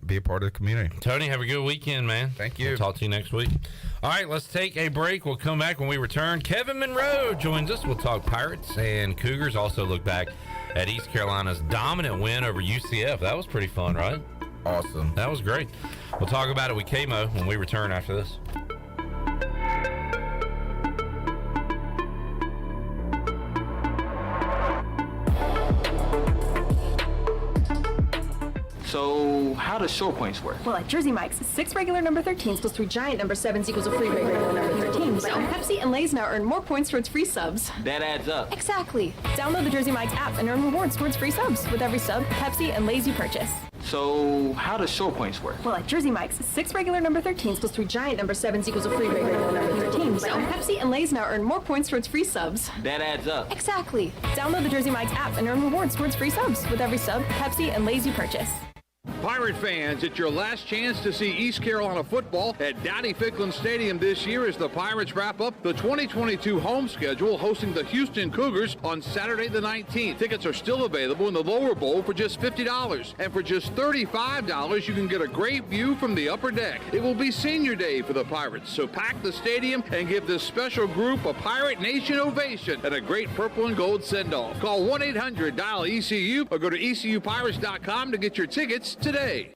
Speaker 17: Be a part of the community.
Speaker 19: Tony, have a good weekend, man.
Speaker 17: Thank you.
Speaker 19: We'll talk to you next week. All right, let's take a break. We'll come back when we return. Kevin Monroe joins us. We'll talk Pirates and Cougars. Also look back at East Carolina's dominant win over UCF. That was pretty fun, right?
Speaker 17: Awesome.
Speaker 19: That was great. We'll talk about it with KMO when we return after this.
Speaker 1: So how does short points work?
Speaker 4: Well, at Jersey Mike's, 6 regular number 13s plus 3 giant number 7s equals a free regular number 13. So Pepsi and Lay's now earn more points towards free subs.
Speaker 1: That adds up.
Speaker 4: Exactly. Download the Jersey Mike's app and earn rewards towards free subs with every sub, Pepsi, and Lay's you purchase.
Speaker 1: So how does short points work?
Speaker 4: Well, at Jersey Mike's, 6 regular number 13s plus 3 giant number 7s equals a free regular number 13. So Pepsi and Lay's now earn more points towards free subs.
Speaker 1: That adds up.
Speaker 4: Exactly. Download the Jersey Mike's app and earn rewards towards free subs with every sub, Pepsi, and Lay's you purchase.
Speaker 5: Pirate fans, it's your last chance to see East Carolina football at Dowdy-Ficklin Stadium this year as the Pirates wrap up the 2022 home schedule, hosting the Houston Cougars on Saturday the 19th. Tickets are still available in the lower bowl for just $50. And for just $35, you can get a great view from the upper deck. It will be senior day for the Pirates, so pack the stadium and give this special group a Pirate Nation ovation and a great purple and gold send-off. Call 1-800-DIAL-ECU or go to ECUPirates.com to get your tickets today.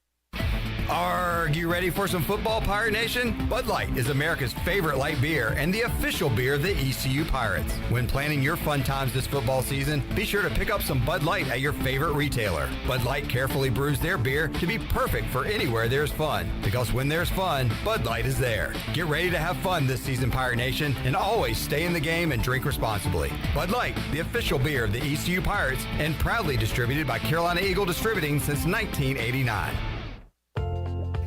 Speaker 20: Are you ready for some football, Pirate Nation? Bud Light is America's favorite light beer and the official beer of the ECU Pirates. When planning your fun times this football season, be sure to pick up some Bud Light at your favorite retailer. Bud Light carefully brews their beer to be perfect for anywhere there's fun. Because when there's fun, Bud Light is there. Get ready to have fun this season, Pirate Nation, and always stay in the game and drink responsibly. Bud Light, the official beer of the ECU Pirates, and proudly distributed by Carolina Eagle Distributing since 1989.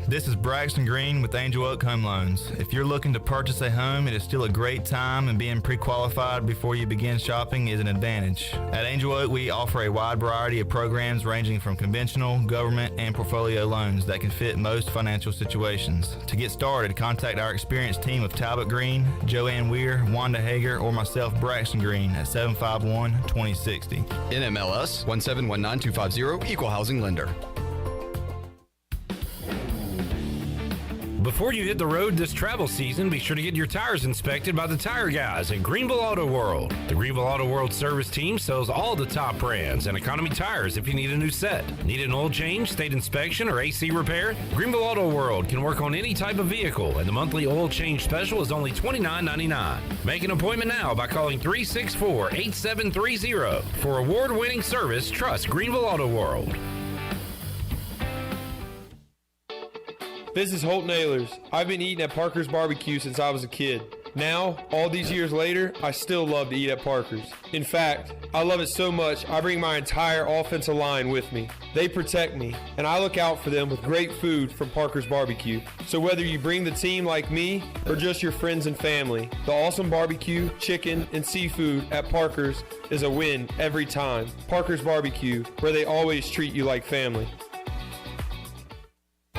Speaker 6: This is Braxton Green with Angel Oak Home Loans. If you're looking to purchase a home, it is still a great time, and being pre-qualified before you begin shopping is an advantage. At Angel Oak, we offer a wide variety of programs ranging from conventional, government, and portfolio loans that can fit most financial situations. To get started, contact our experienced team of Talbot Green, Joanne Weir, Wanda Hager, or myself, Braxton Green, at 751-2060.
Speaker 8: NMLS 1719250, Equal Housing Lender.
Speaker 19: Before you hit the road this travel season, be sure to get your tires inspected by the tire guys at Greenville Auto World. The Greenville Auto World service team sells all the top brands and economy tires if you need a new set. Need an oil change, state inspection, or AC repair? Greenville Auto World can work on any type of vehicle, and the monthly oil change special is only $29.99. Make an appointment now by calling 364-8730. For award-winning service, trust Greenville Auto World.
Speaker 26: This is Holt Nailers. I've been eating at Parker's Barbecue since I was a kid. Now, all these years later, I still love to eat at Parker's. In fact, I love it so much, I bring my entire offensive line with me. They protect me, and I look out for them with great food from Parker's Barbecue. So whether you bring the team like me or just your friends and family, the awesome barbecue, chicken, and seafood at Parker's is a win every time. Parker's Barbecue, where they always treat you like family.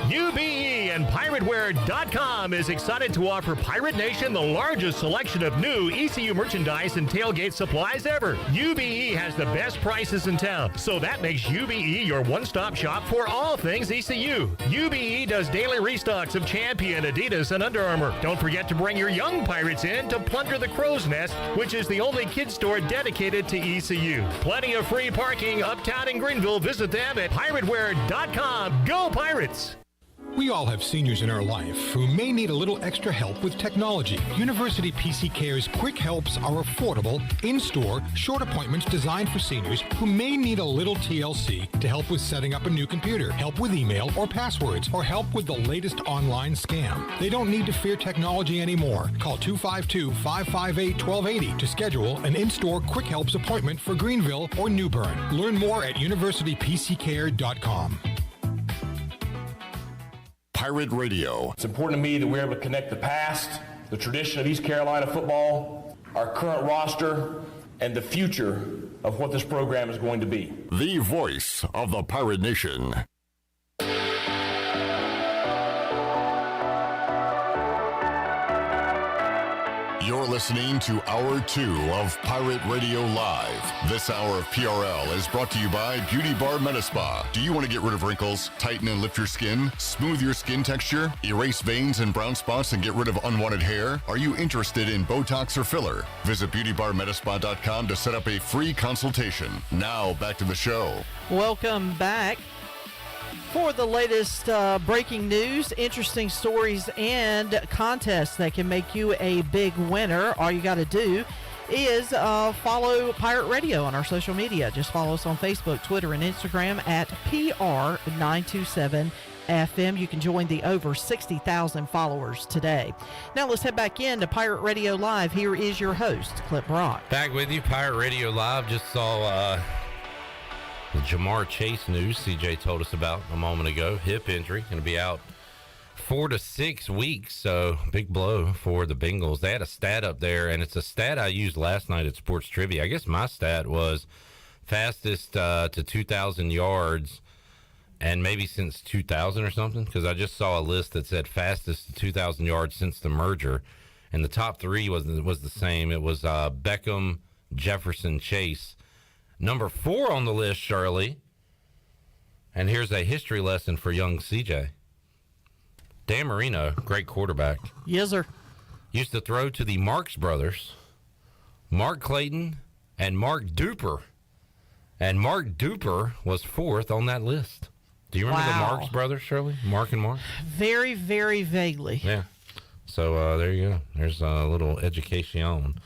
Speaker 27: UBE and PirateWear.com is excited to offer Pirate Nation the largest selection of new ECU merchandise and tailgate supplies ever. UBE has the best prices in town, so that makes UBE your one-stop shop for all things ECU. UBE does daily restocks of Champion, Adidas, and Under Armour. Don't forget to bring your young Pirates in to plunder the Crow's Nest, which is the only kids store dedicated to ECU. Plenty of free parking uptown in Greenville. Visit them at PirateWear.com. Go Pirates!
Speaker 28: We all have seniors in our life who may need a little extra help with technology. University PC Care's Quick Helps are affordable, in-store, short appointments designed for seniors who may need a little TLC to help with setting up a new computer, help with email or passwords, or help with the latest online scam. They don't need to fear technology anymore. Call 252-558-1280 to schedule an in-store Quick Helps appointment for Greenville or New Bern. Learn more at universitypccare.com.
Speaker 14: Pirate Radio.
Speaker 2: It's important to me that we're able to connect the past, the tradition of East Carolina football, our current roster, and the future of what this program is going to be.
Speaker 14: The voice of the Pirate Nation. You're listening to Hour 2 of Pirate Radio Live. This hour of PRL is brought to you by Beauty Bar Metaspa. Do you want to get rid of wrinkles, tighten and lift your skin, smooth your skin texture, erase veins and brown spots and get rid of unwanted hair? Are you interested in Botox or filler? Visit beautybarmetaspa.com to set up a free consultation. Now, back to the show.
Speaker 11: Welcome back. For the latest breaking news, interesting stories, and contests that can make you a big winner, all you got to do is follow Pirate Radio on our social media. Just follow us on Facebook, Twitter, and Instagram at PR927FM. You can join the over 60,000 followers today. Now let's head back into Pirate Radio Live. Here is your host, Clip Brock.
Speaker 19: Back with you, Pirate Radio Live. Just saw the Jamar Chase news CJ told us about a moment ago. Hip injury, going to be out 4 to 6 weeks, so big blow for the Bengals. They had a stat up there, and it's a stat I used last night at Sports Trivia. I guess my stat was fastest to 2,000 yards, and maybe since 2000 or something, because I just saw a list that said fastest to 2,000 yards since the merger, and the top three was the same. It was Beckham, Jefferson, Chase. Number 4 on the list, Shirley, and here's a history lesson for young CJ. Dan Marino, great quarterback.
Speaker 11: Yes, sir.
Speaker 19: Used to throw to the Marks brothers, Mark Clayton and Mark Duper. And Mark Duper was 4th on that list. Do you remember the Marks brothers, Shirley? Mark and Mark?
Speaker 11: Very, very vaguely.
Speaker 19: Yeah. So there you go. There's a little education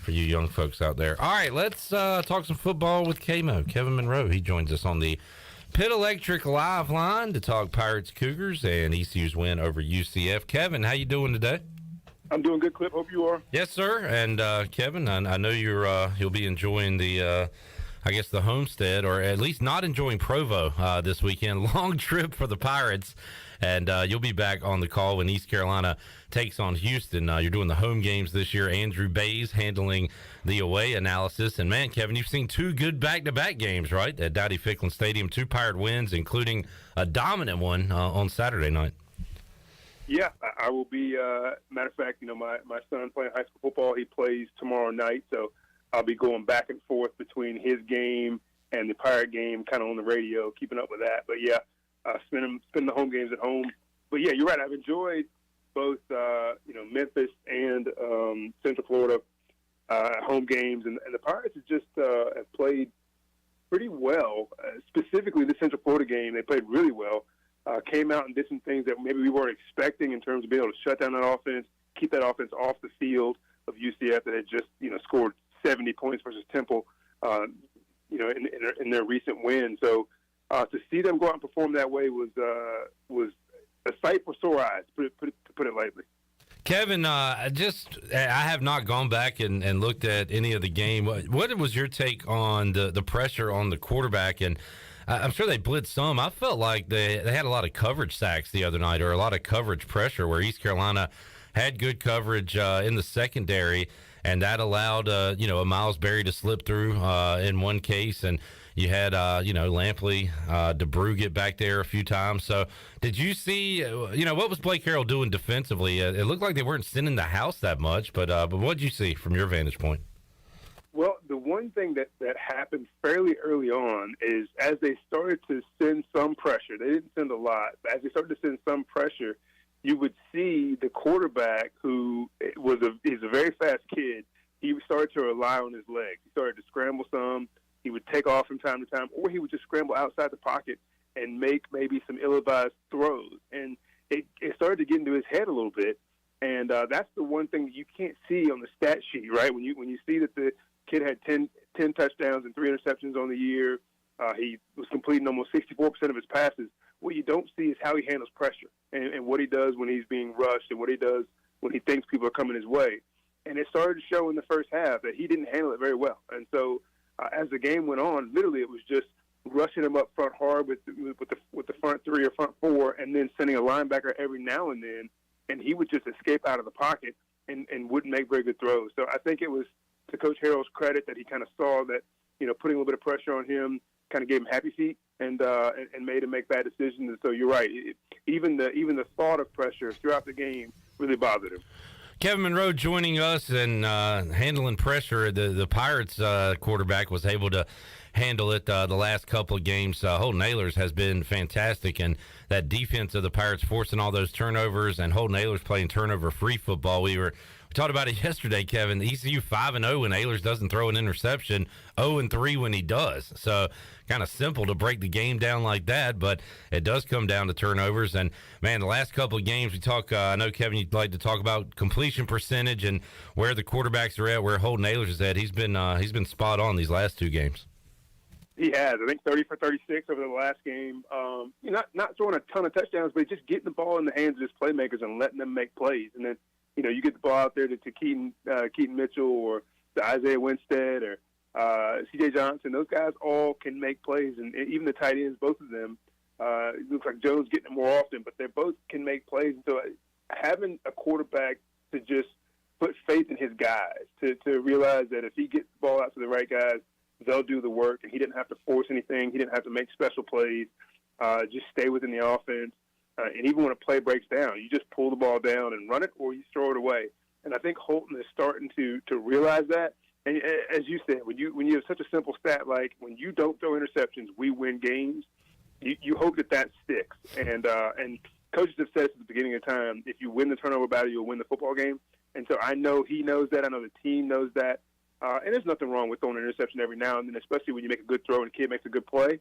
Speaker 19: for you young folks out there. All right, let's talk some football with KMO. Kevin Monroe, he joins us on the Pit Electric Live line to talk Pirates Cougars and ECU's win over UCF. Kevin, how you doing today?
Speaker 9: I'm doing good, Clip. Hope you are.
Speaker 19: Yes, sir. And Kevin, I know you'll be enjoying the the homestead, or at least not enjoying Provo this weekend. Long trip for the Pirates. And you'll be back on the call when East Carolina takes on Houston. You're doing the home games this year. Andrew Bays handling the away analysis. And, man, Kevin, you've seen 2 good back-to-back games, right, at Dowdy-Ficklin Stadium, 2 Pirate wins, including a dominant one on Saturday night.
Speaker 9: Yeah, I will be. Matter of fact, my son playing high school football. He plays tomorrow night, so I'll be going back and forth between his game and the Pirate game, kind of on the radio, keeping up with that. But, yeah. Spend the home games at home. But, yeah, you're right. I've enjoyed both, Memphis and Central Florida home games. And the Pirates have played pretty well. Specifically, the Central Florida game, they played really well. Came out and did some things that maybe we weren't expecting in terms of being able to shut down that offense, keep that offense off the field of UCF that had just, scored 70 points versus Temple, in their recent win. So, to see them go out and perform that way was a sight for sore eyes, to put it lightly.
Speaker 19: Kevin, I have not gone back and looked at any of the game. What was your take on the pressure on the quarterback? And I'm sure they blitzed some. I felt like they had a lot of coverage sacks the other night, or a lot of coverage pressure, where East Carolina had good coverage in the secondary, and that allowed a Miles Berry to slip through in one case, and you had, Lampley, DeBrew get back there a few times. So did you see, what was Blake Harrell doing defensively? It looked like they weren't sending the house that much, but what did you see from your vantage point?
Speaker 9: Well, the one thing that happened fairly early on is as they started to send some pressure, they didn't send a lot, but as they started to send some pressure, you would see the quarterback, who he's a very fast kid, he started to rely on his legs. He started to scramble some. He would take off from time to time, or he would just scramble outside the pocket and make maybe some ill-advised throws. And it started to get into his head a little bit. And that's the one thing that you can't see on the stat sheet, right? When you see that the kid had 10 touchdowns and 3 interceptions on the year, he was completing almost 64% of his passes. What you don't see is how he handles pressure and what he does when he's being rushed and what he does when he thinks people are coming his way. And it started to show in the first half that he didn't handle it very well. And so as the game went on, literally it was just rushing them up front hard with the front three or front four, and then sending a linebacker every now and then, and he would just escape out of the pocket and wouldn't make very good throws. So I think it was to Coach Harrell's credit that he kind of saw that, putting a little bit of pressure on him kind of gave him happy feet and made him make bad decisions. And so you're right. Even the thought of pressure throughout the game really bothered him.
Speaker 19: Kevin Monroe joining us and handling pressure. The Pirates quarterback was able to handle it the last couple of games. Holton Ahlers has been fantastic, and that defense of the Pirates forcing all those turnovers, and Holton Ahlers playing turnover-free football. We talked about it yesterday, Kevin. ECU 5-0 when Ahlers doesn't throw an interception, 0-3 when he does. So kind of simple to break the game down like that, but it does come down to turnovers. And, man, the last couple of games we talk, I know, Kevin, you'd like to talk about completion percentage and where the quarterbacks are at, where Holton Ahlers is at. He's been spot on these last two games.
Speaker 9: He has. I think 30 for 36 over the last game. Not throwing a ton of touchdowns, but just getting the ball in the hands of his playmakers and letting them make plays. And then, you get the ball out there to Keaton Mitchell or to Isaiah Winstead or C.J. Johnson. Those guys all can make plays, and even the tight ends, both of them. It looks like Jones getting it more often, but they both can make plays. And so having a quarterback to just put faith in his guys, to realize that if he gets the ball out to the right guys, they'll do the work, and he didn't have to force anything. He didn't have to make special plays. Just stay within the offense. And even when a play breaks down, you just pull the ball down and run it, or you throw it away. And I think Holton is starting to realize that. And as you said, when you have such a simple stat like when you don't throw interceptions, we win games. You hope that sticks. And coaches have said at the beginning of time, if you win the turnover battle, you'll win the football game. And so I know he knows that. I know the team knows that. And there's nothing wrong with throwing an interception every now and then, especially when you make a good throw and a kid makes a good play.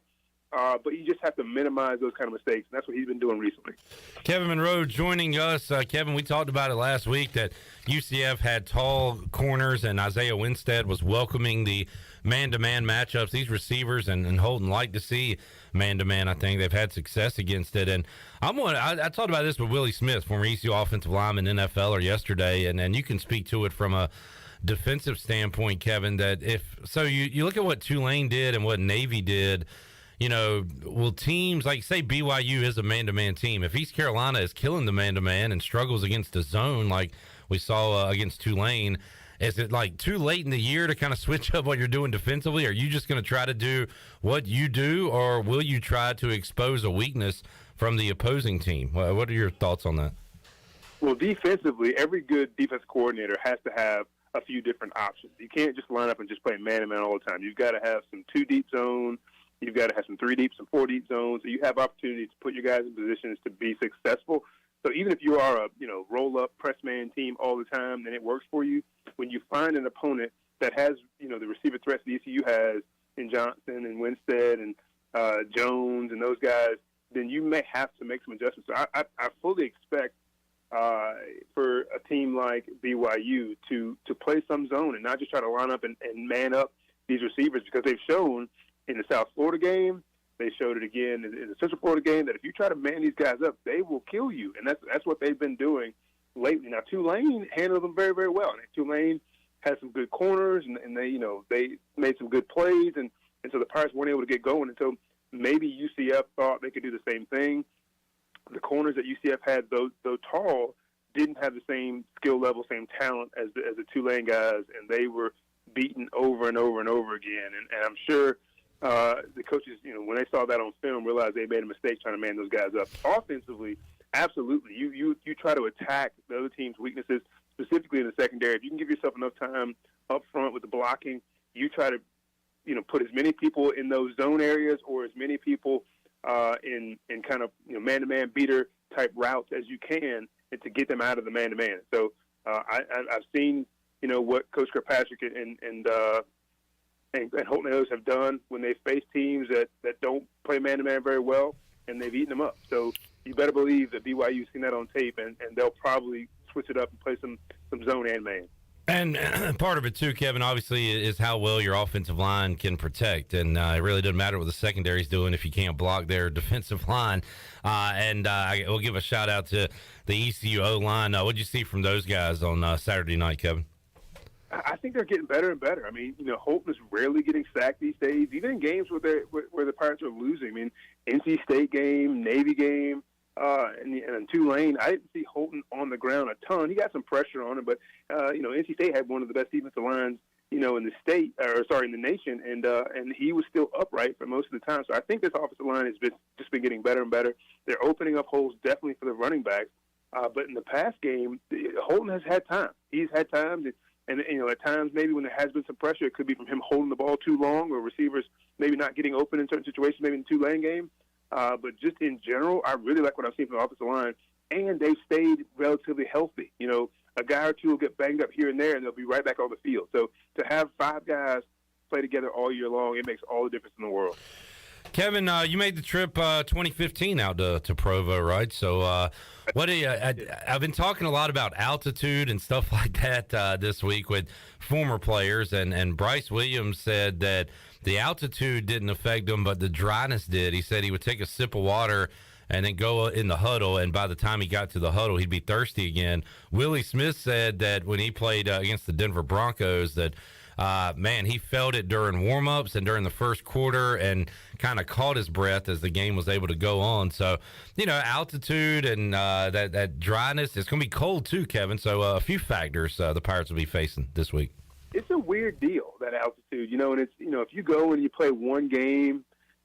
Speaker 9: But you just have to minimize those kind of mistakes, and that's what he's been doing recently.
Speaker 19: Kevin Monroe joining us. Kevin, we talked about it last week that UCF had tall corners, and Isaiah Winstead was welcoming the man-to-man matchups. These receivers and Holton like to see man-to-man. I think they've had success against it. And I talked about this with Willie Smith, former ECU offensive lineman, NFLer, yesterday, and you can speak to it from a defensive standpoint, Kevin, that you look at what Tulane did and what Navy did. Will teams like, say, BYU is a man-to-man team. If East Carolina is killing the man-to-man and struggles against the zone like we saw against Tulane, is it like too late in the year to kind of switch up what you're doing defensively? Are you just going to try to do what you do, or will you try to expose a weakness from the opposing team? What are your thoughts on that?
Speaker 9: Well, defensively, every good defense coordinator has to have a few different options. You can't just line up and just play man-to-man all the time. You've got to have some 2-deep zone. You've got to have some 3-deep, some 4-deep zones. So you have opportunities to put your guys in positions to be successful. So even if you are a roll-up press man team all the time, and it works for you, when you find an opponent that has the receiver threats the ECU has in Johnson and Winstead and Jones and those guys, then you may have to make some adjustments. So I fully expect for a team like BYU to play some zone and not just try to line up and man up these receivers, because they've shown in the South Florida game, they showed it again in the Central Florida game, that if you try to man these guys up, they will kill you. And that's what they've been doing lately. Now, Tulane handled them very, very well. And Tulane had some good corners, and they made some good plays, and so the Pirates weren't able to get going until maybe UCF thought they could do the same thing. The corners that UCF had, though tall, didn't have the same skill level, same talent as the Tulane guys, and they were beaten over and over and over again. And I'm sure the coaches, when they saw that on film, realized they made a mistake trying to man those guys up. Offensively, absolutely. You try to attack the other team's weaknesses, specifically in the secondary. If you can give yourself enough time up front with the blocking, you try to, put as many people in those zone areas or as many people in kind of man-to-man beater type routes as you can, and to get them out of the man-to-man. So I've seen what Coach Kirkpatrick and Holton Ahlers have done when they face teams that don't play man-to-man very well, and they've eaten them up. So you better believe that BYU's seen that on tape, and they'll probably switch it up and play some zone and man.
Speaker 19: And part of it, too, Kevin, obviously, is how well your offensive line can protect. And it really doesn't matter what the secondary's doing if you can't block their defensive line. We'll give a shout-out to the ECU O-line. What did you see from those guys on Saturday night, Kevin?
Speaker 9: I think they're getting better and better. I mean, Holton is rarely getting sacked these days, even in games where the Pirates are losing. I mean, NC State game, Navy game, and Tulane, I didn't see Holton on the ground a ton. He got some pressure on him, but NC State had one of the best defensive lines, in the nation, and he was still upright for most of the time. So I think this offensive line has just been getting better and better. They're opening up holes definitely for the running backs. But in the past game, Holton has had time. He's had times, and at times maybe when there has been some pressure, it could be from him holding the ball too long, or receivers maybe not getting open in certain situations, maybe in the Tulane game. But just in general, I really like what I've seen from the offensive line, and they've stayed relatively healthy. A guy or two will get banged up here and there, and they'll be right back on the field. So to have 5 guys play together all year long, it makes all the difference in the world.
Speaker 19: Kevin, you made the trip 2015 out to Provo, right? So what do you? I've been talking a lot about altitude and stuff like that this week with former players, and Bryce Williams said that the altitude didn't affect him, but the dryness did. He said he would take a sip of water and then go in the huddle, and by the time he got to the huddle, he'd be thirsty again. Willie Smith said that when he played against the Denver Broncos that, he felt it during warm-ups and during the first quarter and kind of caught his breath as the game was able to go on. So, altitude and that dryness, it's going to be cold too, Kevin. So a few factors the Pirates will be facing this week.
Speaker 9: It's a weird deal, that altitude, and it's, if you go and you play one game,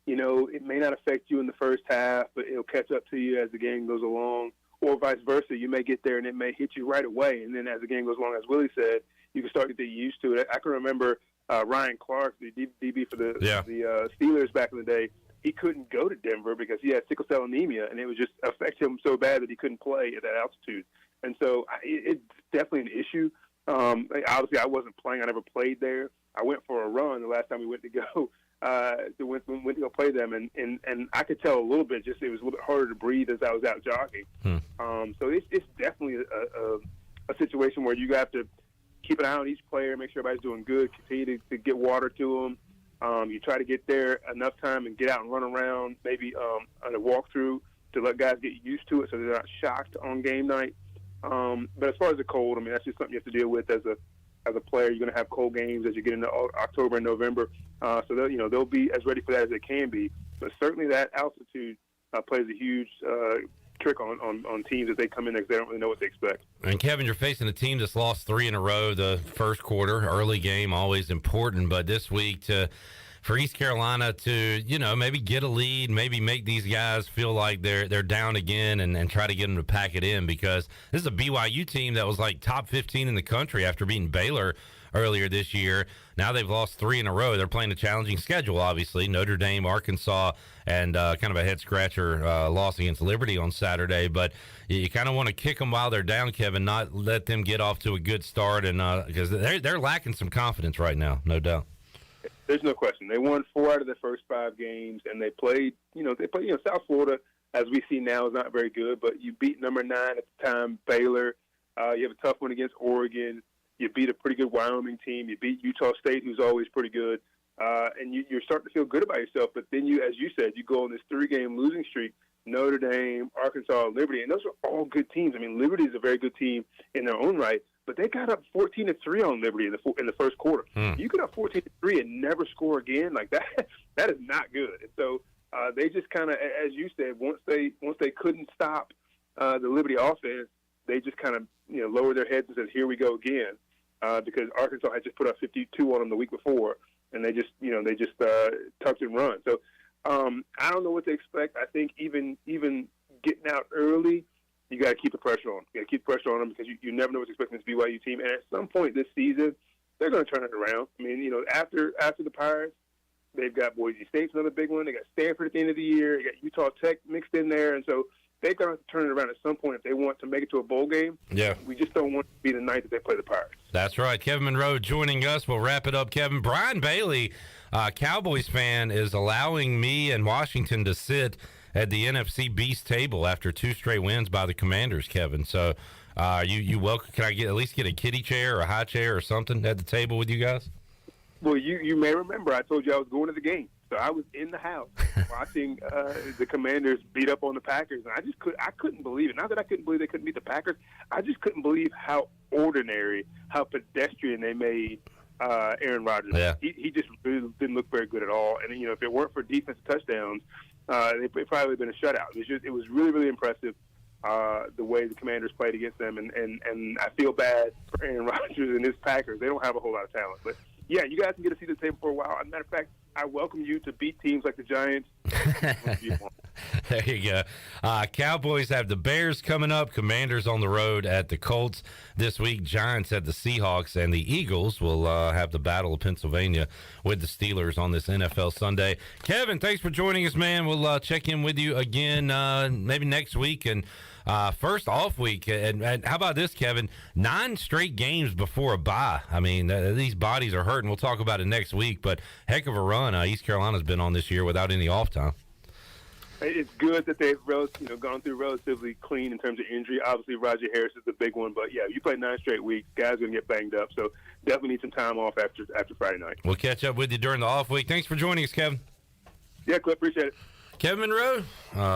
Speaker 9: it may not affect you in the first half, but it'll catch up to you as the game goes along, or vice versa. You may get there and it may hit you right away, and then as the game goes along, as Willie said, you can start to get used to it. I can remember Ryan Clark, the DB for the Steelers back in the day. He couldn't go to Denver because he had sickle cell anemia, and it would just affect him so bad that he couldn't play at that altitude. And so it's definitely an issue. Obviously, I wasn't playing. I never played there. I went for a run the last time we went to go. Went to go play them, and I could tell a little bit. Just it was a little bit harder to breathe as I was out jogging. So it's definitely a situation where you have to keep an eye on each player, make sure everybody's doing good, continue to get water to them. You try to get there enough time and get out and run around, maybe on a walkthrough to let guys get used to it so they're not shocked on game night. But as far as the cold, I mean, that's just something you have to deal with as a player. You're going to have cold games as you get into October and November. So they'll be as ready for that as they can be. But certainly that altitude plays a huge trick on teams as they come in because they don't really know what to expect.
Speaker 19: And Kevin, you're facing a team that's lost 3 in a row the first quarter. Early game, always important. But this week for East Carolina to, maybe get a lead, maybe make these guys feel like they're down again and try to get them to pack it in, because this is a BYU team that was like top 15 in the country after beating Baylor earlier this year. Now they've lost 3 in a row. They're playing a challenging schedule, obviously. Notre Dame, Arkansas, and kind of a head-scratcher loss against Liberty on Saturday. But you kind of want to kick them while they're down, Kevin, not let them get off to a good start, and because they're lacking some confidence right now, no doubt.
Speaker 9: There's no question. They won 4 out of their first 5 games, and they played, South Florida, as we see now, is not very good, but you beat number 9 at the time, Baylor. You have a tough one against Oregon. You beat a pretty good Wyoming team. You beat Utah State, who's always pretty good. And you're starting to feel good about yourself. But then as you said, you go on this 3-game losing streak, Notre Dame, Arkansas, Liberty, and those are all good teams. I mean, Liberty is a very good team in their own right, but they got up 14-3 on Liberty in the first quarter. You get up 14-3 and never score again, like that. That is not good. And so they just kind of, as you said, once they couldn't stop the Liberty offense, they just kind of lowered their heads and said, "Here we go again," because Arkansas had just put up 52 on them the week before, and they just tucked and run. So I don't know what to expect. I think even getting out early, you got to keep the pressure on. You got to keep the pressure on them because you never know what's expecting this BYU team. And at some point this season, they're going to turn it around. I mean, after the Pirates, they've got Boise State's another big one. They got Stanford at the end of the year. You got Utah Tech mixed in there, and so they're going to have to turn it around at some point if they want to make it to a bowl game. Yeah, we just don't want to be the night that they play the Pirates.
Speaker 19: That's right. Kevin Monroe joining us. We'll wrap it up, Kevin. Brian Bailey, Cowboys fan, is allowing me and Washington to sit at the NFC Beast table after 2 straight wins by the Commanders, Kevin. So you welcome. Can I at least get a kiddie chair or a high chair or something at the table with you guys?
Speaker 9: Well, you may remember I told you I was going to the game. So I was in the house watching the Commanders beat up on the Packers, and I couldn't believe it. Not that I couldn't believe they couldn't beat the Packers, I just couldn't believe how ordinary, how pedestrian they made Aaron Rodgers.
Speaker 19: Yeah.
Speaker 9: He just really didn't look very good at all. And if it weren't for defensive touchdowns, it probably would have been a shutout. It was really, really impressive the way the Commanders played against them, and I feel bad for Aaron Rodgers and his Packers. They don't have a whole lot of talent, but yeah, you guys can get a seat at the table for a while. As a matter of fact, I welcome you to beat teams like the Giants.
Speaker 19: There you go. Cowboys have the Bears coming up. Commanders on the road at the Colts this week. Giants at the Seahawks, and the Eagles will have the Battle of Pennsylvania with the Steelers on this NFL Sunday. Kevin, thanks for joining us, man. We'll check in with you again maybe next week. And first off week, and how about this, Kevin? 9 straight games before a bye. I mean, these bodies are hurting. We'll talk about it next week, but heck of a run East Carolina's been on this year without any off time.
Speaker 9: It's good that they've gone through relatively clean in terms of injury. Obviously, Roger Harris is the big one, but yeah, you play 9 straight weeks, guys are going to get banged up, so definitely need some time off after Friday night.
Speaker 19: We'll catch up with you during the off week. Thanks for joining us, Kevin.
Speaker 9: Yeah, Cliff, appreciate it.
Speaker 19: Kevin Monroe,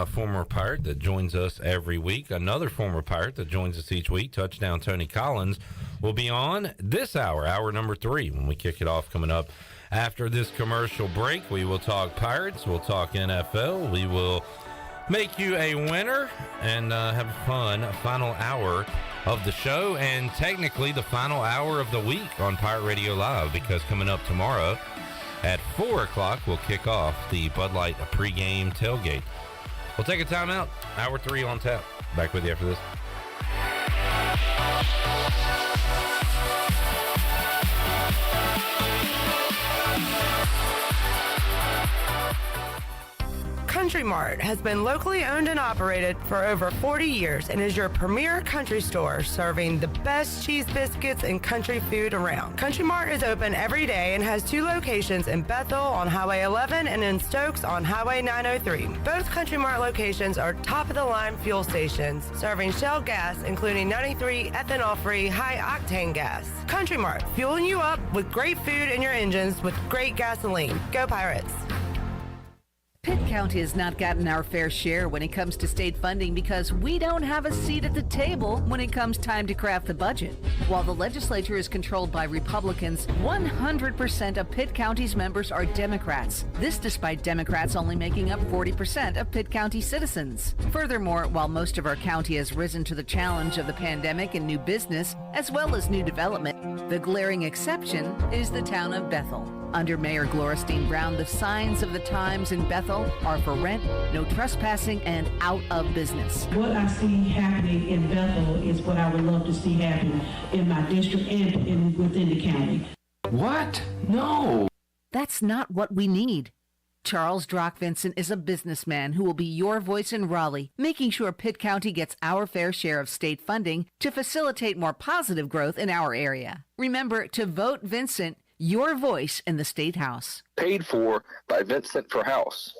Speaker 19: former Pirate that joins us every week. Another former Pirate that joins us each week, Touchdown Tony Collins, will be on this hour number 3, when we kick it off coming up. After this commercial break, we will talk Pirates, we'll talk NFL, we will make you a winner, and have a fun final hour of the show, and technically the final hour of the week on Pirate Radio Live, because coming up tomorrow at 4 o'clock, we'll kick off the Bud Light pregame tailgate. We'll take a timeout. Hour 3 on tap. Back with you after this.
Speaker 23: Country Mart has been locally owned and operated for over 40 years and is your premier country store serving the best cheese biscuits and country food around. Country Mart is open every day and has 2 locations in Bethel on Highway 11 and in Stokes on Highway 903. Both Country Mart locations are top-of-the-line fuel stations serving Shell gas, including 93 ethanol-free high-octane gas. Country Mart, fueling you up with great food in your engines with great gasoline. Go Pirates!
Speaker 3: Pitt County has not gotten our fair share when it comes to state funding because we don't have a seat at the table when it comes time to craft the budget. While the legislature is controlled by Republicans, 100% of Pitt County's members are Democrats. This despite Democrats only making up 40% of Pitt County citizens. Furthermore, while most of our county has risen to the challenge of the pandemic and new business, as well as new development, the glaring exception is the town of Bethel. Under Mayor Glorstein Brown, the signs of the times in Bethel are for rent, no trespassing, and out of business.
Speaker 10: What I see happening in Bethel is what I would love to see happen in my district and within the county.
Speaker 3: What? No. That's not what we need. Charles Drock Vincent is a businessman who will be your voice in Raleigh, making sure Pitt County gets our fair share of state funding to facilitate more positive growth in our area. Remember to vote Vincent, your voice in the State House.
Speaker 12: Paid for by Vincent for House.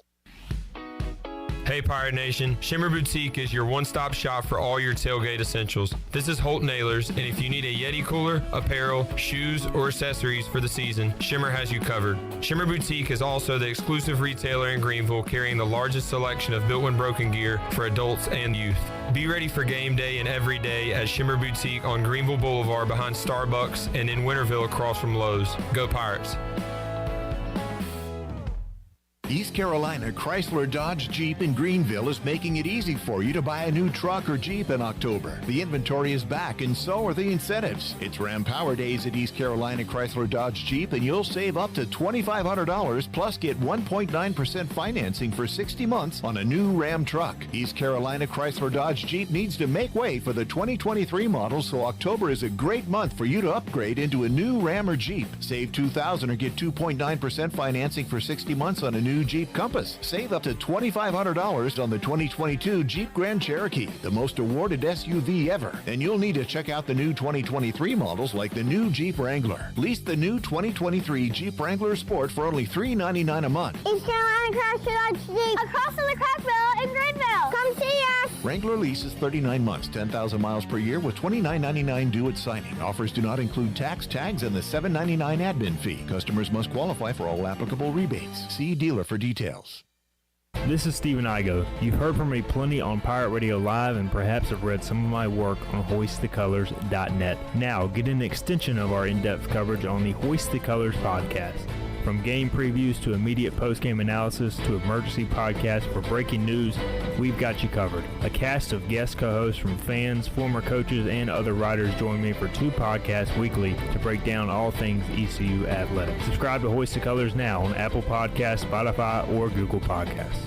Speaker 13: Hey Pirate Nation, Shimmer Boutique is your one-stop shop for all your tailgate essentials. This is Holt Nailers, and if you need a Yeti cooler, apparel, shoes, or accessories for the season, Shimmer has you covered. Shimmer Boutique is also the exclusive retailer in Greenville carrying the largest selection of built and broken gear for adults and youth. Be ready for game day and every day at Shimmer Boutique on Greenville Boulevard behind Starbucks and in Winterville across from Lowe's. Go Pirates!
Speaker 15: East Carolina Chrysler Dodge Jeep in Greenville is making it easy for you to buy a new truck or Jeep in October. The inventory is back and so are the incentives. It's Ram Power Days at East Carolina Chrysler Dodge Jeep and you'll save up to $2,500 plus get 1.9% financing for 60 months on a new Ram truck. East Carolina Chrysler Dodge Jeep needs to make way for the 2023 model, so October is a great month for you to upgrade into a new Ram or Jeep. Save $2,000 or get 2.9% financing for 60 months on a new Jeep Compass. Save up to $2,500 on the 2022 Jeep Grand Cherokee, the most awarded SUV ever. And you'll need to check out the new 2023 models like the new Jeep Wrangler. Lease the new 2023 Jeep Wrangler Sport for only $399 a month.
Speaker 25: East Carolina Chrysler Dodge Jeep, across from the Craft Barrel in Greenville. Come see us.
Speaker 15: Wrangler lease is 39 months, 10,000 miles per year with $29.99 due at signing. Offers do not include tax, tags, and the $7.99 admin fee. Customers must qualify for all applicable rebates. See dealer for details.
Speaker 1: This is Stephen Igo. You've heard from me plenty on Pirate Radio Live and perhaps have read some of my work on hoistthecolors.net. Now, get an extension of our in-depth coverage on the Hoist the Colors podcast. From game previews to immediate post-game analysis to emergency podcasts for breaking news, we've got you covered. A cast of guest co-hosts from fans, former coaches, and other writers join me for 2 podcasts weekly to break down all things ECU athletics. Subscribe to Hoist the Colors now on Apple Podcasts, Spotify, or Google Podcasts.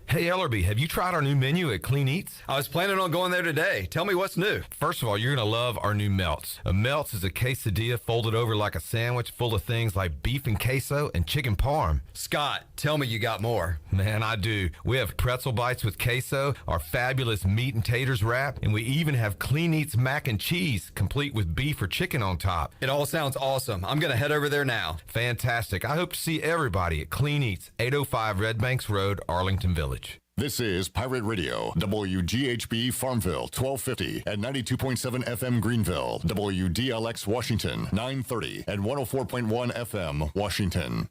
Speaker 20: Hey, Ellerby, have you tried our new menu at Clean Eats? I was planning on going there today. Tell me what's new. First of all, you're going to love our new melts. A melts is a quesadilla folded over like a sandwich full of things like beef and queso and chicken parm. Scott, tell me you got more. Man, I do. We have pretzel bites with queso, our fabulous meat and taters wrap, and we even have Clean Eats mac and cheese, complete with beef or chicken on top. It all sounds awesome. I'm going to head over there now. Fantastic. I hope to see everybody at Clean Eats, 805 Red Banks Road, Arlington Village.
Speaker 14: This is Pirate Radio, WGHB Farmville, 1250 and 92.7 FM Greenville, WDLX Washington, 930 and 104.1 FM Washington.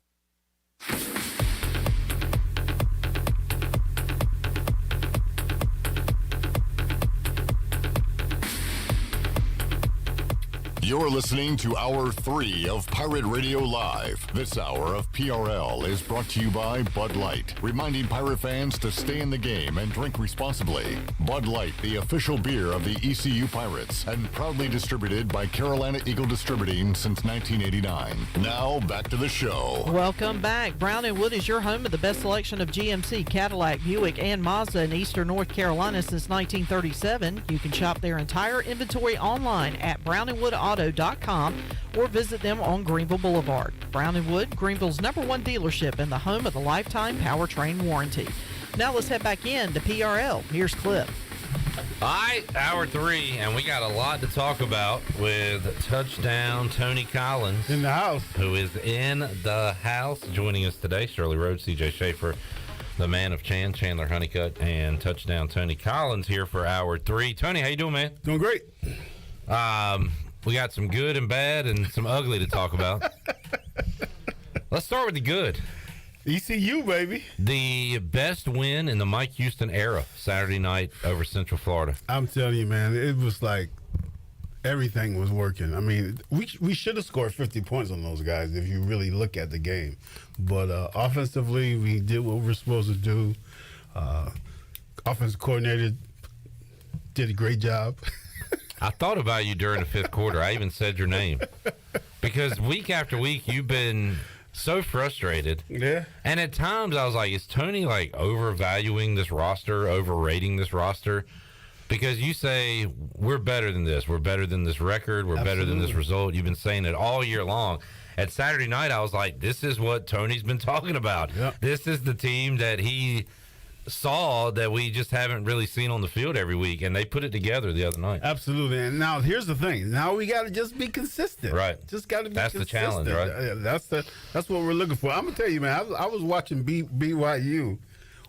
Speaker 14: You're listening to Hour 3 of Pirate Radio Live. This hour of PRL is brought to you by Bud Light, reminding Pirate fans to stay in the game and drink responsibly. Bud Light, the official beer of the ECU Pirates, and proudly distributed by Carolina Eagle Distributing since 1989. Now, back to the show.
Speaker 11: Welcome back. Brown & Wood is your home of the best selection of GMC, Cadillac, Buick, and Mazda in eastern North Carolina since 1937. You can shop their entire inventory online at brownandwoodauto.com or visit them on Greenville Boulevard. Brown & Wood, Greenville's #1 dealership and the home of the lifetime powertrain warranty. Now let's head back in to PRL. Here's Cliff.
Speaker 19: All right, Hour 3, and we got a lot to talk about with touchdown Tony Collins.
Speaker 7: In the house.
Speaker 19: Who is in the house. Joining us today, Shirley Rhodes, CJ Schaefer, the man of Chandler Honeycutt, and touchdown Tony Collins here for Hour 3. Tony, how you doing, man?
Speaker 7: Doing great.
Speaker 19: We got some good and bad and some ugly to talk about. Let's start with the good.
Speaker 7: ECU, baby.
Speaker 19: The best win in the Mike Houston era, Saturday night over Central Florida.
Speaker 7: I'm telling you, man, it was like everything was working. I mean, we should have scored 50 points on those guys if you really look at the game. But offensively, we did what we were supposed to do. Offensive coordinator did a great job.
Speaker 19: I thought about you during the 5th quarter. I even said your name. Because week after week, you've been so frustrated.
Speaker 7: Yeah.
Speaker 19: And at times, I was like, is Tony, like, overvaluing this roster, overrating this roster? Because you say, we're better than this. We're better than this record. We're better than this result. You've been saying it all year long. At Saturday night, I was like, this is what Tony's been talking about.
Speaker 7: Yep.
Speaker 19: This is the team that he saw that we just haven't really seen on the field every week, and they put it together the other night.
Speaker 7: Absolutely. And now here's the thing. Now we got to just be consistent.
Speaker 19: Right.
Speaker 7: Just got to be
Speaker 19: That's
Speaker 7: consistent.
Speaker 19: the challenge, right?
Speaker 7: That's what we're looking for. I'm going to tell you, man, I was watching BYU.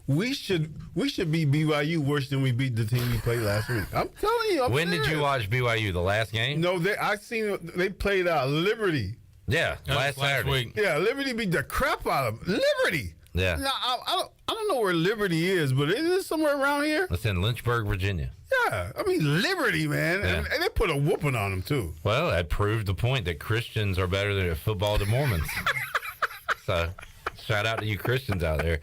Speaker 7: We should beat BYU worse than we beat the team we played last week. I'm telling you.
Speaker 19: When did you watch BYU? The last game?
Speaker 7: No, they played Liberty.
Speaker 19: Yeah, last Saturday.
Speaker 7: Week. Yeah, Liberty beat the crap out of them. Liberty.
Speaker 19: Yeah.
Speaker 7: Now, I don't know where Liberty is, but it is somewhere around here.
Speaker 19: It's in Lynchburg, Virginia.
Speaker 7: Yeah, I mean, Liberty, man.
Speaker 19: Yeah.
Speaker 7: And they put a whooping on them, too.
Speaker 19: Well, that proved the point that Christians are better than football than Mormons. So, shout out to you Christians out there.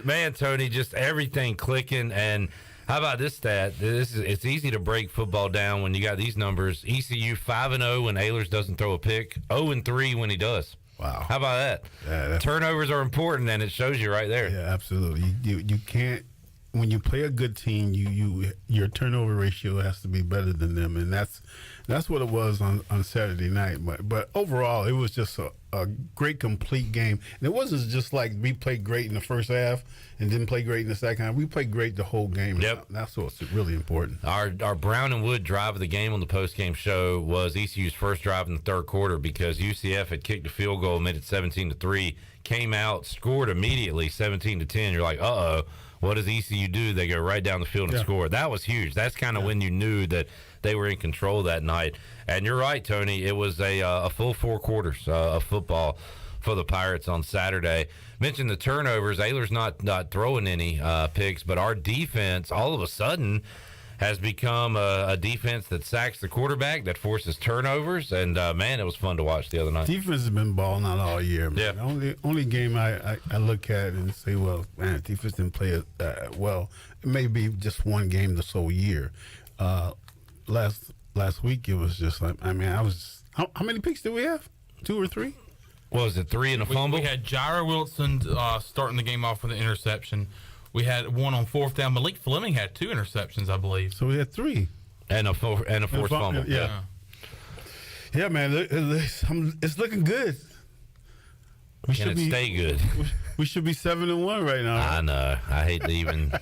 Speaker 19: Man, Tony, just everything clicking. And how about this stat? It's easy to break football down when you got these numbers. ECU 5-0 when Ehlers doesn't throw a pick, 0-3 when he does.
Speaker 7: Wow.
Speaker 19: How about that?
Speaker 7: Yeah,
Speaker 19: turnovers are important, and it shows you right there.
Speaker 7: Yeah, absolutely. You can't, when you play a good team, your turnover ratio has to be better than them, and that's what it was on Saturday night. But overall, it was just a great, complete game. And it wasn't just like we played great in the first half and didn't play great in the second half. We played great the whole game.
Speaker 19: Yep.
Speaker 7: That's what's really important.
Speaker 19: Our Brown and Wood drive of the game on the postgame show was ECU's first drive in the third quarter because UCF had kicked a field goal, made it 17-3, came out, scored immediately, 17-10. You're like, uh-oh, what does ECU do? They go right down the field and score. That was huge. That's kind of when you knew that they were in control that night. And you're right, Tony. It was a full 4 quarters of football for the Pirates on Saturday. Mentioned the turnovers. Ayler's not throwing any picks, but our defense all of a sudden has become a defense that sacks the quarterback, that forces turnovers, and man, it was fun to watch the other night.
Speaker 7: Defense has been balling out all year, man.
Speaker 19: Yeah.
Speaker 7: Only game I look at and say, well, man, defense didn't play well. It may be just one game this whole year. Last week it was just like, I mean, how many picks did we have? 2 or 3?
Speaker 19: What was it, 3 and a fumble?
Speaker 4: We had Jair Wilson starting the game off with an interception. We had one on 4th down. Malik Fleming had 2 interceptions, I believe.
Speaker 7: So we had 3.
Speaker 19: And a forced fumble.
Speaker 7: Yeah. Yeah, man, it's looking good.
Speaker 19: Can it stay good?
Speaker 7: We should be 7-1 right now.
Speaker 19: I know. I hate to even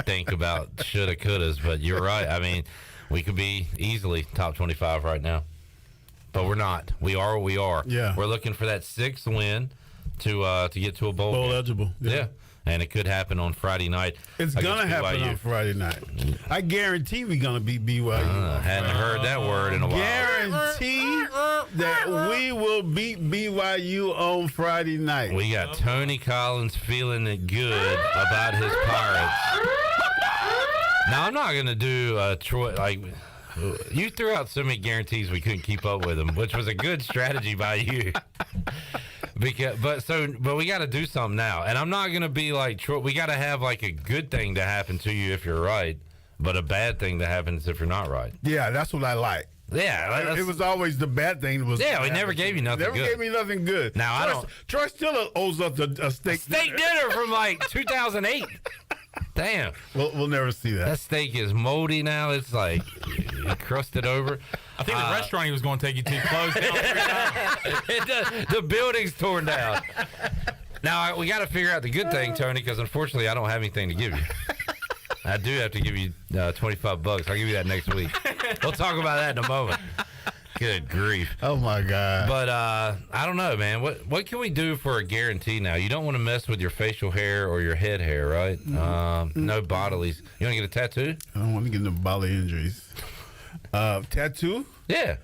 Speaker 19: think about shoulda, couldas, but you're right. I mean, we could be easily top 25 right now. But we're not. We are what we are.
Speaker 7: Yeah.
Speaker 19: We're looking for that 6th win to get to a bowl game.
Speaker 7: Eligible.
Speaker 19: Yeah. And it could happen on Friday night.
Speaker 7: It's going to happen on Friday night. I guarantee we're going to beat BYU.
Speaker 19: Hadn't heard that word in a while.
Speaker 7: Guarantee that we will beat BYU on Friday night.
Speaker 19: We got Tony Collins feeling it good about his Pirates. Now, I'm not going to do Troy, like, you threw out so many guarantees we couldn't keep up with them, which was a good strategy by you. But we got to do something now, and I'm not going to be like Troy. We got to have like a good thing to happen to you if you're right, but a bad thing that happens if you're not right.
Speaker 7: Yeah, that's what I like.
Speaker 19: Yeah,
Speaker 7: it was always the bad thing.
Speaker 19: We never gave you nothing good.
Speaker 7: Never gave me nothing good.
Speaker 19: Now
Speaker 7: Troy still owes us a steak
Speaker 19: dinner from like 2008. Damn.
Speaker 7: We'll never see that.
Speaker 19: That steak is moldy now. It's like crusted over.
Speaker 4: I think the restaurant he was going to take you to closed down.
Speaker 19: The building's torn down. Now, we got to figure out the good thing, Tony, because unfortunately I don't have anything to give you. I do have to give you $25. I'll give you that next week. We'll talk about that in a moment. Good grief.
Speaker 7: Oh, my God.
Speaker 19: But I don't know, man. What can we do for a guarantee now? You don't want to mess with your facial hair or your head hair, right? No bodilies. You want to get a tattoo?
Speaker 7: I don't want to get no bodily injuries. Tattoo?
Speaker 19: Yeah.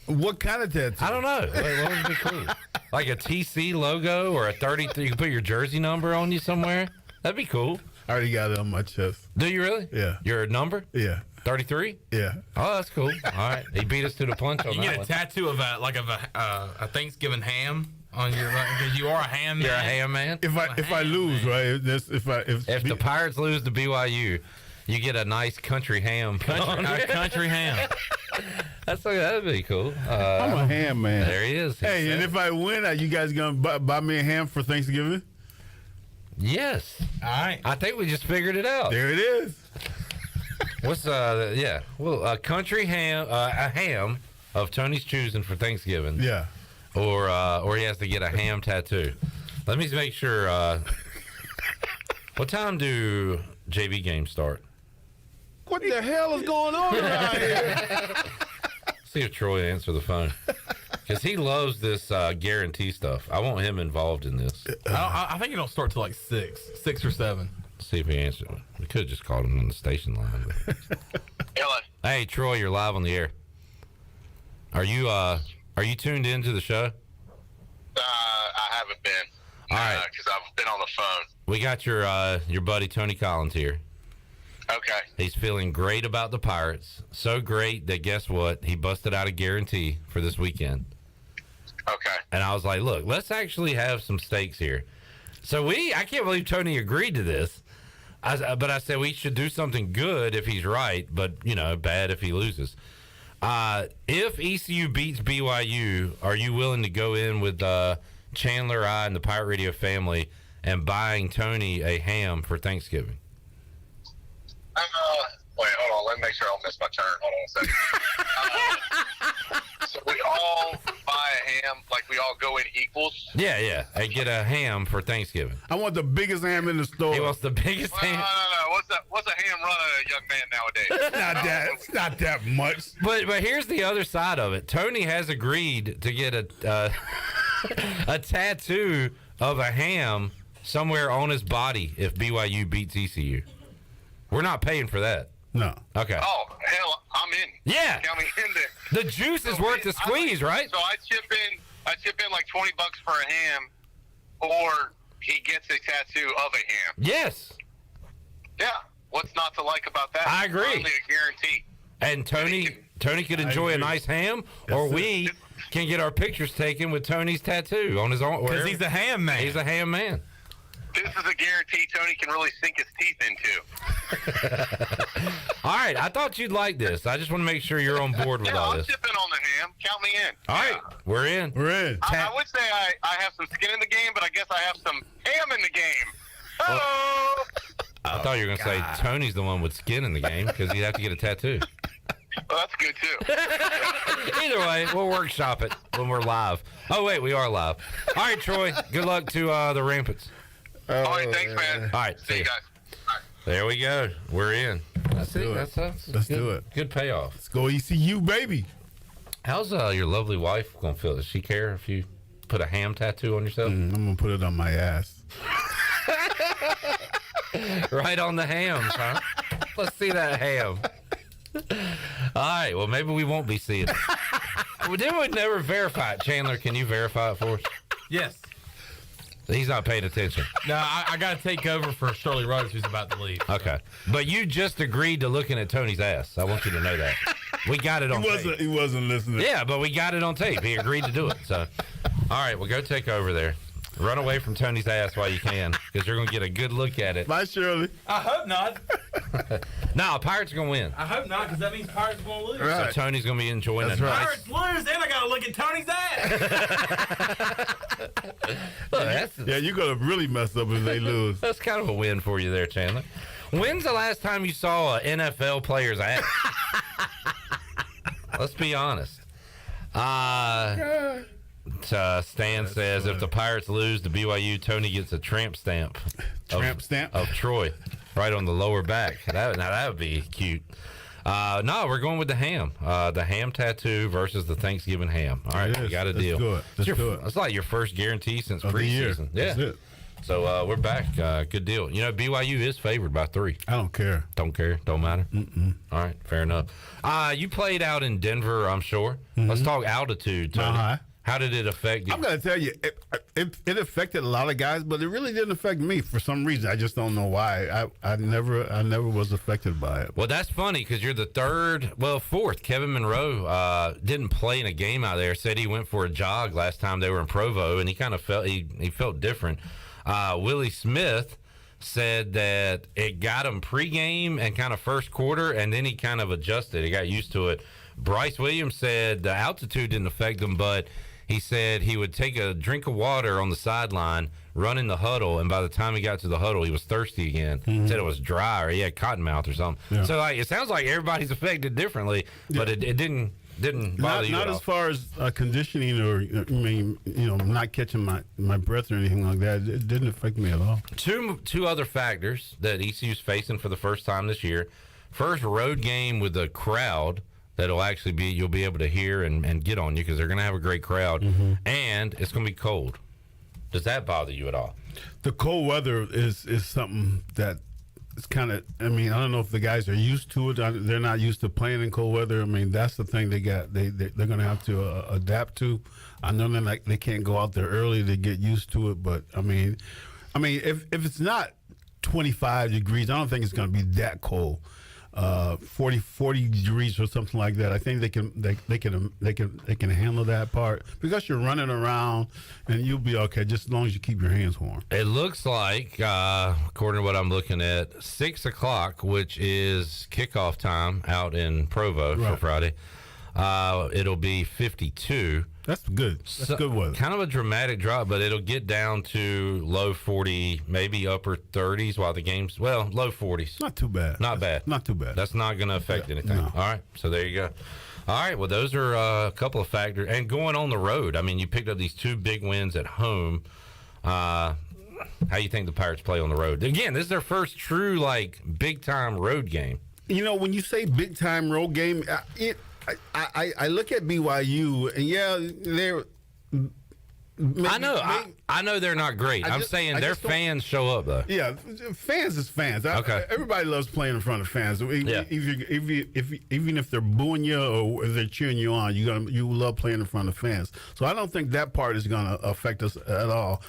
Speaker 7: What kind of tattoo?
Speaker 19: I don't know. What would be cool? Like a TC logo or a 33? You can put your jersey number on you somewhere? That'd be cool.
Speaker 7: I already got it on my chest.
Speaker 19: Do you really?
Speaker 7: Yeah.
Speaker 19: Your number?
Speaker 7: Yeah.
Speaker 19: 33?
Speaker 7: Yeah.
Speaker 19: Oh, that's cool. All right. He beat us to the punch on that.
Speaker 4: You get a tattoo of a Thanksgiving ham on your, because you are a ham man.
Speaker 19: You're a ham man?
Speaker 7: If I lose, right? If
Speaker 19: the Pirates lose to BYU, you get a nice country ham.
Speaker 4: Country ham.
Speaker 19: That'd be cool.
Speaker 7: I'm a ham man.
Speaker 19: There he is.
Speaker 7: Hey, and if I win, are you guys gonna buy me a ham for Thanksgiving?
Speaker 19: Yes.
Speaker 4: All right.
Speaker 19: I think we just figured it out.
Speaker 7: There it is.
Speaker 19: What's a country ham, a ham of Tony's choosing for Thanksgiving.
Speaker 7: Yeah.
Speaker 19: Or he has to get a ham tattoo. Let me make sure. What time do JV games start?
Speaker 7: What the hell is going on around here?
Speaker 19: See if Troy answer the phone. Because he loves this guarantee stuff. I want him involved in this.
Speaker 4: I think it don't start till like 6 or 7.
Speaker 19: See if he answers. We could have just called him on the station line.
Speaker 5: Hello.
Speaker 19: Hey, Troy, you're live on the air. Are you tuned into the show?
Speaker 5: I haven't been.
Speaker 19: All right.
Speaker 5: Because I've been on the phone.
Speaker 19: We got your buddy Tony Collins here.
Speaker 5: Okay.
Speaker 19: He's feeling great about the Pirates. So great that guess what? He busted out a guarantee for this weekend.
Speaker 5: Okay.
Speaker 19: And I was like, look, let's actually have some stakes here. So I can't believe Tony agreed to this. But I said we should do something good if he's right, but, bad if he loses. If ECU beats BYU, are you willing to go in with Chandler, I, and the Pirate Radio family and buying Tony a ham for Thanksgiving?
Speaker 5: Wait, hold on. Let me make sure I don't miss my turn. Hold on a second. So we all buy a ham, like we all go in equals?
Speaker 19: Yeah. And get a ham for Thanksgiving.
Speaker 7: I want the biggest ham in the store.
Speaker 19: He wants the biggest ham.
Speaker 5: No. What's a ham run a young man nowadays?
Speaker 7: It's not that much.
Speaker 19: But here's the other side of it. Tony has agreed to get a tattoo of a ham somewhere on his body if BYU beats ECU. We're not paying for that.
Speaker 7: No.
Speaker 19: Okay.
Speaker 5: Oh, hell, I'm in.
Speaker 19: Yeah.
Speaker 5: Count me in there.
Speaker 19: The juice is worth the squeeze, right?
Speaker 5: So I chip in like $20 for a ham, or he gets a tattoo of a ham.
Speaker 19: Yes.
Speaker 5: Yeah. What's not to like about that?
Speaker 19: I agree.
Speaker 5: Only a guarantee.
Speaker 19: And Tony could enjoy a nice ham, or we can get our pictures taken with Tony's tattoo on his own.
Speaker 4: Because he's a ham man.
Speaker 19: He's a ham man.
Speaker 5: This is a guarantee Tony can really sink his teeth into.
Speaker 19: All right, I thought you'd like this. I just want to make sure you're on board with all
Speaker 5: I'll
Speaker 19: this.
Speaker 5: chip in on the ham. Count me in.
Speaker 19: All right, we're in.
Speaker 7: We're in.
Speaker 5: I would say I have some skin in the game, but I guess I have some ham in the game. Hello.
Speaker 19: I thought you were going to say Tony's the one with skin in the game because he'd have to get a tattoo.
Speaker 5: Well, that's good, too.
Speaker 19: Either way, we'll workshop it when we're live. Oh, wait, we are live. All right, Troy, good luck to the Rampants.
Speaker 5: All right, thanks, man.
Speaker 19: All right,
Speaker 5: see you guys.
Speaker 19: There we go. We're in.
Speaker 7: Let's do it.
Speaker 19: Good payoff.
Speaker 7: Let's go ECU, baby.
Speaker 19: How's your lovely wife going to feel? Does she care if you put a ham tattoo on yourself?
Speaker 7: I'm going to put it on my ass.
Speaker 19: Right on the hams, huh? Let's see that ham. All right, well, maybe we won't be seeing it. Then we'd never verify it. Chandler, can you verify it for us?
Speaker 4: Yes.
Speaker 19: He's not paying attention.
Speaker 4: No, I got to take over for Shirley Rhodes, who's about to leave.
Speaker 19: Okay. But you just agreed to looking at Tony's ass. I want you to know that. We got it on tape.
Speaker 7: He wasn't listening.
Speaker 19: Yeah, but we got it on tape. He agreed to do it. So, all right, well, go take over there. Run away from Tony's ass while you can, because you're going to get a good look at it.
Speaker 7: Bye, Shirley.
Speaker 4: I hope not.
Speaker 19: No, Pirates are going to win.
Speaker 4: I hope not, because that means Pirates going to lose.
Speaker 19: Right. So Tony's going to be enjoying it.
Speaker 4: Pirates lose, then I got to look at Tony's ass.
Speaker 7: Yeah, you're going to really mess up if they lose.
Speaker 19: That's kind of a win for you there, Chandler. When's the last time you saw an NFL player's ass? Let's be honest. Stan says if the Pirates lose to BYU, Tony gets a tramp stamp. Of Troy, right on the lower back. That would be cute. No, we're going with the ham. The ham tattoo versus the Thanksgiving ham. All right, we got a deal.
Speaker 7: Let's do it.
Speaker 19: It's like your first guarantee since
Speaker 7: Of the year.
Speaker 19: preseason. Yeah.
Speaker 7: That's it.
Speaker 19: So we're back. Good deal. You know, BYU is favored by 3.
Speaker 7: I don't care.
Speaker 19: Don't care. Don't matter. All right, fair enough. You played out in Denver, I'm sure. Let's talk altitude, Tony. How did it affect you?
Speaker 7: I'm going to tell you, it affected a lot of guys, but it really didn't affect me for some reason. I just don't know why. I never was affected by it.
Speaker 19: Well, that's funny because you're the fourth. Kevin Monroe didn't play in a game out there. Said he went for a jog last time they were in Provo, and he kind of felt he felt different. Willie Smith said that it got him pregame and kind of first quarter, and then he kind of adjusted. He got used to it. Bryce Williams said the altitude didn't affect him, but he said he would take a drink of water on the sideline, run in the huddle, and by the time he got to the huddle, he was thirsty again. Said it was dry or he had cotton mouth or something.
Speaker 7: Yeah.
Speaker 19: So it sounds like everybody's affected differently, but it didn't bother you
Speaker 7: not
Speaker 19: at all.
Speaker 7: as far as conditioning or not catching my breath or anything like that. It didn't affect me at all.
Speaker 19: Two other factors that ECU's facing for the first time this year. First road game with a crowd that'll actually you'll be able to hear and get on you because they're going to have a great crowd, and it's going to be cold. Does that bother you at all?
Speaker 7: The cold weather is something that it's kind of. I mean, I don't know if the guys are used to it. They're not used to playing in cold weather. I mean, that's the thing they're going to have to adapt to. I know they can't go out there early to get used to it, but I mean, if it's not 25 degrees, I don't think it's going to be that cold. 40 degrees or something like that. I think they can handle that part because you're running around and you'll be okay just as long as you keep your hands warm.
Speaker 19: It looks like, according to what I'm looking at, 6 o'clock, which is kickoff time out in Provo for Friday. It'll be 52.
Speaker 7: That's good. That's good weather.
Speaker 19: Kind of a dramatic drop, but it'll get down to low 40, maybe upper 30s while the game's, low 40s.
Speaker 7: Not too bad.
Speaker 19: Not bad.
Speaker 7: Not too bad.
Speaker 19: That's not going to affect anything.
Speaker 7: No.
Speaker 19: All right, so there you go. All right, well, those are a couple of factors. And going on the road, I mean, you picked up these 2 big wins at home. How do you think the Pirates play on the road? Again, this is their first true, big-time road game.
Speaker 7: You know, when you say big-time road game, I look at BYU, and
Speaker 19: I know they're not great. I'm saying their fans show up though.
Speaker 7: Yeah, fans is fans. Everybody loves playing in front of fans. Even if they're booing you or if they're cheering you on, you love playing in front of fans. So I don't think that part is going to affect us at all.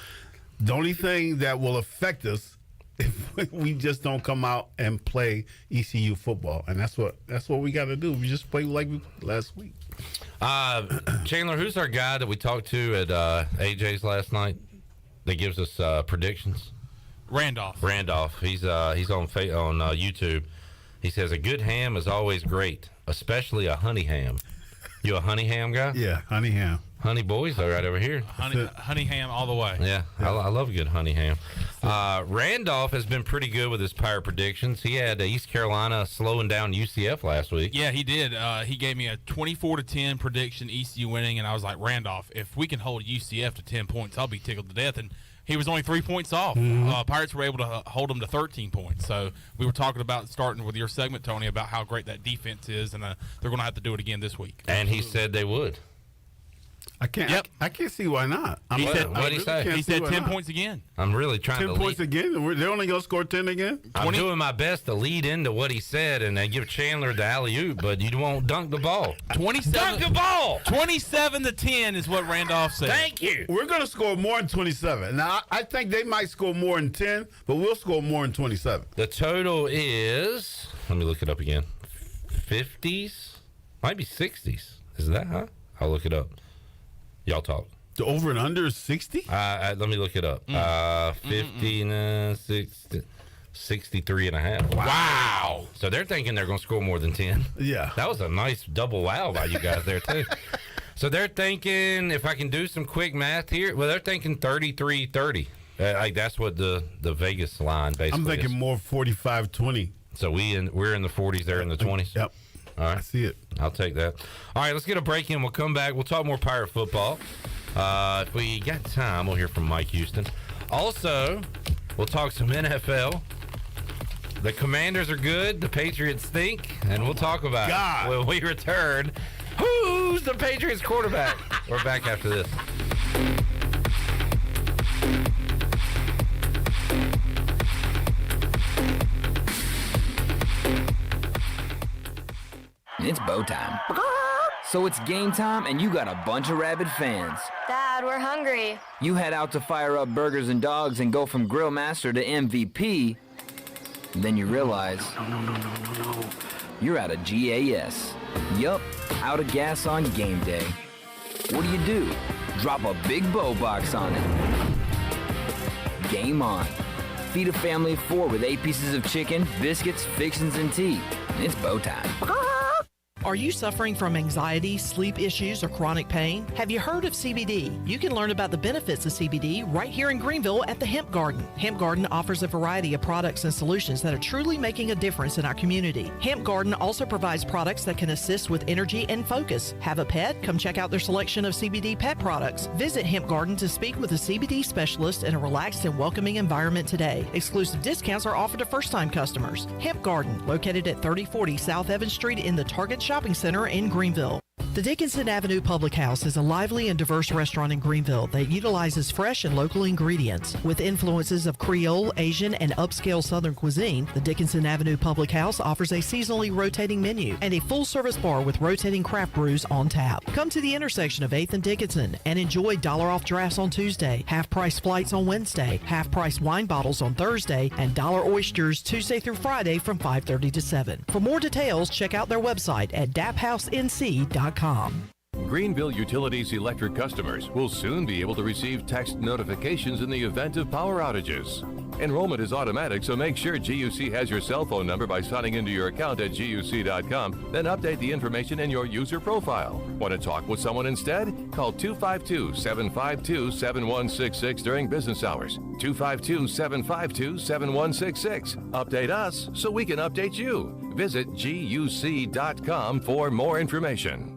Speaker 7: The only thing that will affect us if we just don't come out and play ECU football, and that's what we got to do. We just play like we played last week.
Speaker 19: Chandler, who's our guy that we talked to at AJ's last night that gives us predictions?
Speaker 6: Randolph.
Speaker 19: He's on YouTube. He says a good ham is always great, especially a honey ham. You a honey ham guy?
Speaker 7: Yeah, honey ham.
Speaker 19: Honey boys are right over here.
Speaker 6: Honey ham all the way.
Speaker 19: Yeah. I love a good honey ham. Randolph has been pretty good with his Pirate predictions. He had East Carolina slowing down UCF last week.
Speaker 6: Yeah, he did. He gave me a 24-10 prediction, ECU winning, and I was like, Randolph, if we can hold UCF to 10 points, I'll be tickled to death. And he was only 3 points off. Pirates were able to hold him to 13 points. So we were talking about starting with your segment, Tony, about how great that defense is, and they're going to have to do it again this week.
Speaker 19: And he said they would.
Speaker 7: I can't see why not.
Speaker 19: What did he say?
Speaker 6: He said 10 points again.
Speaker 19: I'm really trying
Speaker 7: 10
Speaker 19: to
Speaker 7: points again? They're only going to score 10 again?
Speaker 19: I'm doing my best to lead into what he said and then give Chandler the alley-oop, but you won't dunk the ball. Dunk the ball!
Speaker 6: 27-10 is what Randolph said.
Speaker 19: Thank you.
Speaker 7: We're going to score more than 27. Now, I think they might score more than 10, but we'll score more than 27.
Speaker 19: The total is, let me look it up again, 50s? Might be 60s. Is that high? I'll look it up. Y'all talk.
Speaker 7: The over and under is 60?
Speaker 19: Let me look it up. 60, 63 and a half. Wow. So they're thinking they're going to score more than 10.
Speaker 7: Yeah.
Speaker 19: That was a nice double wow by you guys there, too. So they're thinking, if I can do some quick math here, well, they're thinking 33-30. That's what the Vegas line basically
Speaker 7: I'm thinking
Speaker 19: is.
Speaker 7: more 45-20.
Speaker 19: So we're in the 40s, they're in the 20s?
Speaker 7: Yep.
Speaker 19: All right.
Speaker 7: I see it.
Speaker 19: I'll take that. All right, let's get a break in. We'll come back. We'll talk more Pirate football. If we got time, we'll hear from Mike Houston. Also, we'll talk some NFL. The Commanders are good. The Patriots stink. And we'll talk about it when we return. Who's the Patriots quarterback? We're back after this.
Speaker 8: It's bow time. So it's game time and you got a bunch of rabid fans.
Speaker 25: Dad, we're hungry.
Speaker 8: You head out to fire up burgers and dogs and go from grill master to MVP. And then you realize you're out of GAS. Yup, out of gas on game day. What do? Drop a big bow box on it. Game on. Feed a family of 4 with 8 pieces of chicken, biscuits, fixins, and tea. It's bow time.
Speaker 11: Are you suffering from anxiety, sleep issues, or chronic pain? Have you heard of CBD? You can learn about the benefits of CBD right here in Greenville at the Hemp Garden. Hemp Garden offers a variety of products and solutions that are truly making a difference in our community. Hemp Garden also provides products that can assist with energy and focus. Have a pet? Come check out their selection of CBD pet products. Visit Hemp Garden to speak with a CBD specialist in a relaxed and welcoming environment today. Exclusive discounts are offered to first-time customers. Hemp Garden, located at 3040 South Evans Street in the Target Shopping Center in Greenville. The Dickinson Avenue Public House is a lively and diverse restaurant in Greenville that utilizes fresh and local ingredients. With influences of Creole, Asian, and upscale Southern cuisine, the Dickinson Avenue Public House offers a seasonally rotating menu and a full-service bar with rotating craft brews on tap. Come to the intersection of 8th and Dickinson and enjoy $1 off drafts on Tuesday, half-price flights on Wednesday, half-price wine bottles on Thursday, and $1 oysters Tuesday through Friday from 5:30 to 7. For more details, check out their website at daphousenc.com.
Speaker 16: Greenville Utilities electric customers will soon be able to receive text notifications in the event of power outages. Enrollment is automatic, so make sure GUC has your cell phone number by signing into your account at GUC.com, then update the information in your user profile. Want to talk with someone instead? Call 252-752-7166 during business hours. 252-752-7166. Update us so we can update you. Visit GUC.com for more information.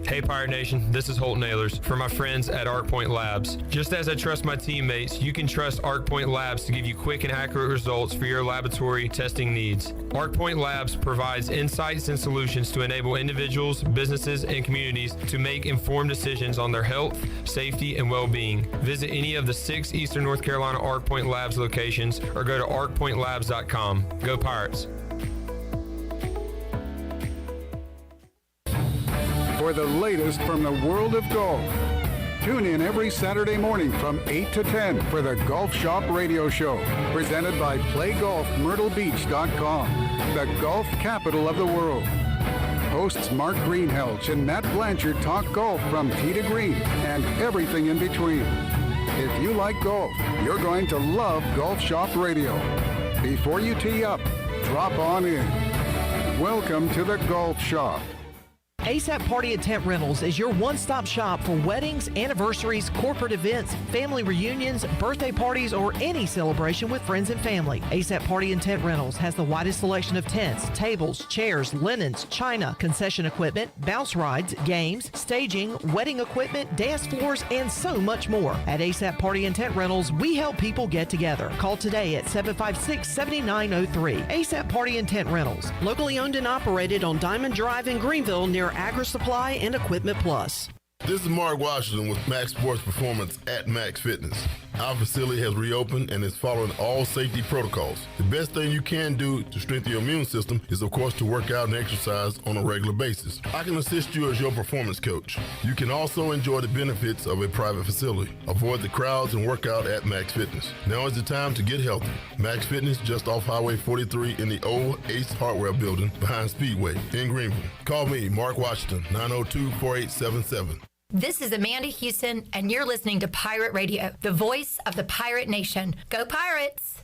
Speaker 13: Hey Pirate Nation, this is Holt Nailers for my friends at ArcPoint Labs. Just as I trust my teammates, you can trust ArcPoint Labs to give you quick and accurate results for your laboratory testing needs. ArcPoint Labs provides insights and solutions to enable individuals, businesses, and communities to make informed decisions on their health, safety, and well-being. Visit any of the 6 Eastern North Carolina ArcPoint Labs locations or go to arcpointlabs.com. Go Pirates!
Speaker 17: For the latest from the world of golf. Tune in every Saturday morning from 8 to 10 for the Golf Shop Radio Show, presented by PlayGolfMyrtleBeach.com, the golf capital of the world. Hosts Mark Greenhelch and Matt Blanchard talk golf from tee to green and everything in between. If you like golf, you're going to love Golf Shop Radio. Before you tee up, drop on in. Welcome to the Golf Shop.
Speaker 11: ASAP Party and Tent Rentals is your one-stop shop for weddings, anniversaries, corporate events, family reunions, birthday parties, or any celebration with friends and family. ASAP Party and Tent Rentals has the widest selection of tents, tables, chairs, linens, china, concession equipment, bounce rides, games, staging, wedding equipment, dance floors, and so much more. At ASAP Party and Tent Rentals, we help people get together. Call today at 756-7903. ASAP Party and Tent Rentals, locally owned and operated on Diamond Drive in Greenville near Agri Supply and Equipment Plus.
Speaker 18: This is Mark Washington with Max Sports Performance at Max Fitness. Our facility has reopened and is following all safety protocols. The best thing you can do to strengthen your immune system is, of course, to work out and exercise on a regular basis. I can assist you as your performance coach. You can also enjoy the benefits of a private facility. Avoid the crowds and work out at Max Fitness. Now is the time to get healthy. Max Fitness, just off Highway 43 in the old Ace Hardware building behind Speedway in Greenville. Call me, Mark Washington, 902-4877.
Speaker 21: This is Amanda Houston, and you're listening to Pirate Radio, the voice of the Pirate Nation. Go Pirates!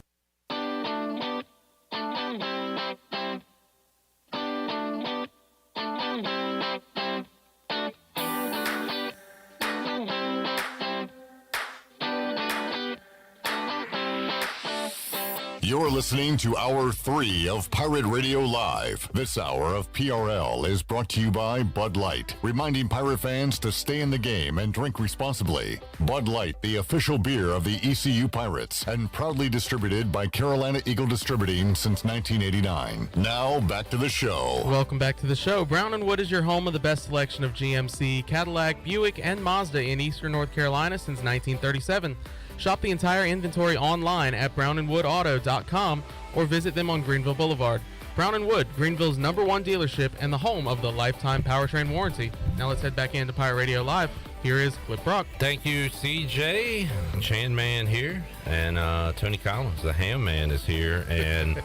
Speaker 14: You're listening to Hour 3 of Pirate Radio Live. This hour of PRL is brought to you by Bud Light, reminding Pirate fans to stay in the game and drink responsibly. Bud Light, the official beer of the ECU Pirates, and proudly distributed by Carolina Eagle Distributing since 1989. Now, back to the show.
Speaker 6: Welcome back to the show. Brown & Wood is your home of the best selection of GMC, Cadillac, Buick, and Mazda in Eastern North Carolina since 1937. Shop the entire inventory online at brownandwoodauto.com or visit them on Greenville Boulevard. Brown & Wood, Greenville's #1 dealership and the home of the lifetime powertrain warranty. Now let's head back into Pirate Radio Live. Here is Clip Brock.
Speaker 19: Thank you, CJ. Chan Man here. And Tony Collins, the Ham Man, is here. And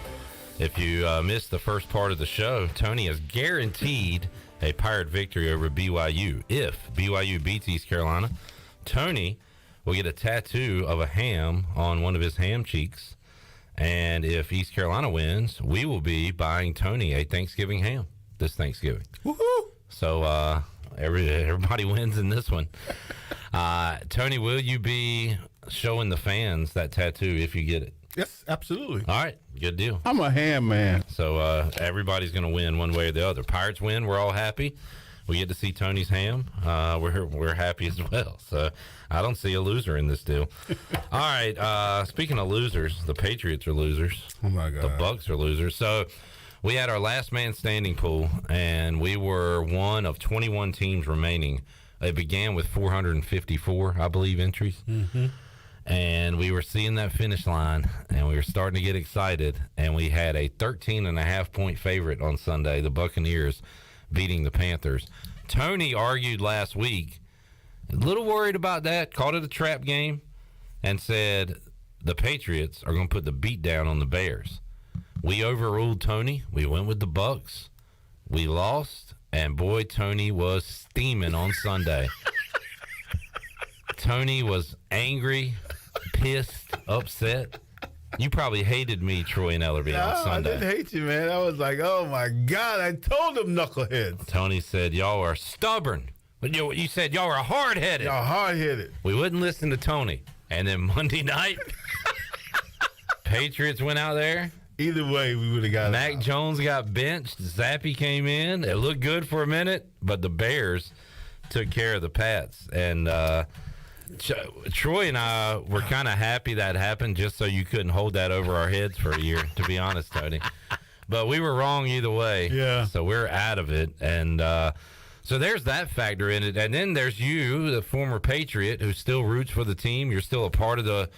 Speaker 19: if you missed the first part of the show, Tony has guaranteed a Pirate victory over BYU. If BYU beats East Carolina, Tony will get a tattoo of a ham on one of his ham cheeks. And if East Carolina wins, we will be buying Tony a Thanksgiving ham this Thanksgiving.
Speaker 7: Woohoo!
Speaker 19: So everybody wins in this one. Tony, will you be showing the fans that tattoo if you get it?
Speaker 7: Yes, absolutely.
Speaker 19: All right, good deal.
Speaker 7: I'm a ham man.
Speaker 19: So everybody's going to win one way or the other. Pirates win, we're all happy. We get to see Tony's ham. We're happy as well. So I don't see a loser in this deal. All right. Speaking of losers, the Patriots are losers.
Speaker 7: Oh my God.
Speaker 19: The Bucs are losers. So we had our last man standing pool, and we were one of 21 teams remaining. It began with 454, I believe, entries.
Speaker 7: Mm-hmm.
Speaker 19: And we were seeing that finish line, and we were starting to get excited. And we had a 13.5-point favorite on Sunday, the Buccaneers beating the Panthers. Tony argued last week, a little worried about that, called it a trap game, and said the Patriots are going to put the beat down on the Bears. We overruled Tony. We went with the Bucs. We lost, and boy, Tony was steaming on Sunday. Tony was angry, pissed, upset. You probably hated me, Troy and Ellerby, on Sunday.
Speaker 7: I didn't hate you, man. I was like, oh, my God, I told them knuckleheads.
Speaker 19: Tony said, y'all are stubborn. But you said y'all are hard-headed.
Speaker 7: Y'all hard-headed.
Speaker 19: We wouldn't listen to Tony. And then Monday night, Patriots went out there.
Speaker 7: Either way, we would have got
Speaker 19: Mac
Speaker 7: it.
Speaker 19: Jones got benched. Zappy came in. It looked good for a minute, but the Bears took care of the Pats. And Troy and I were kind of happy that happened just so you couldn't hold that over our heads for a year, to be honest, Tony. But we were wrong either way.
Speaker 7: Yeah.
Speaker 19: So we're out of it. And so there's that factor in it. And then there's you, the former Patriot, who still roots for the team. You're still a part of the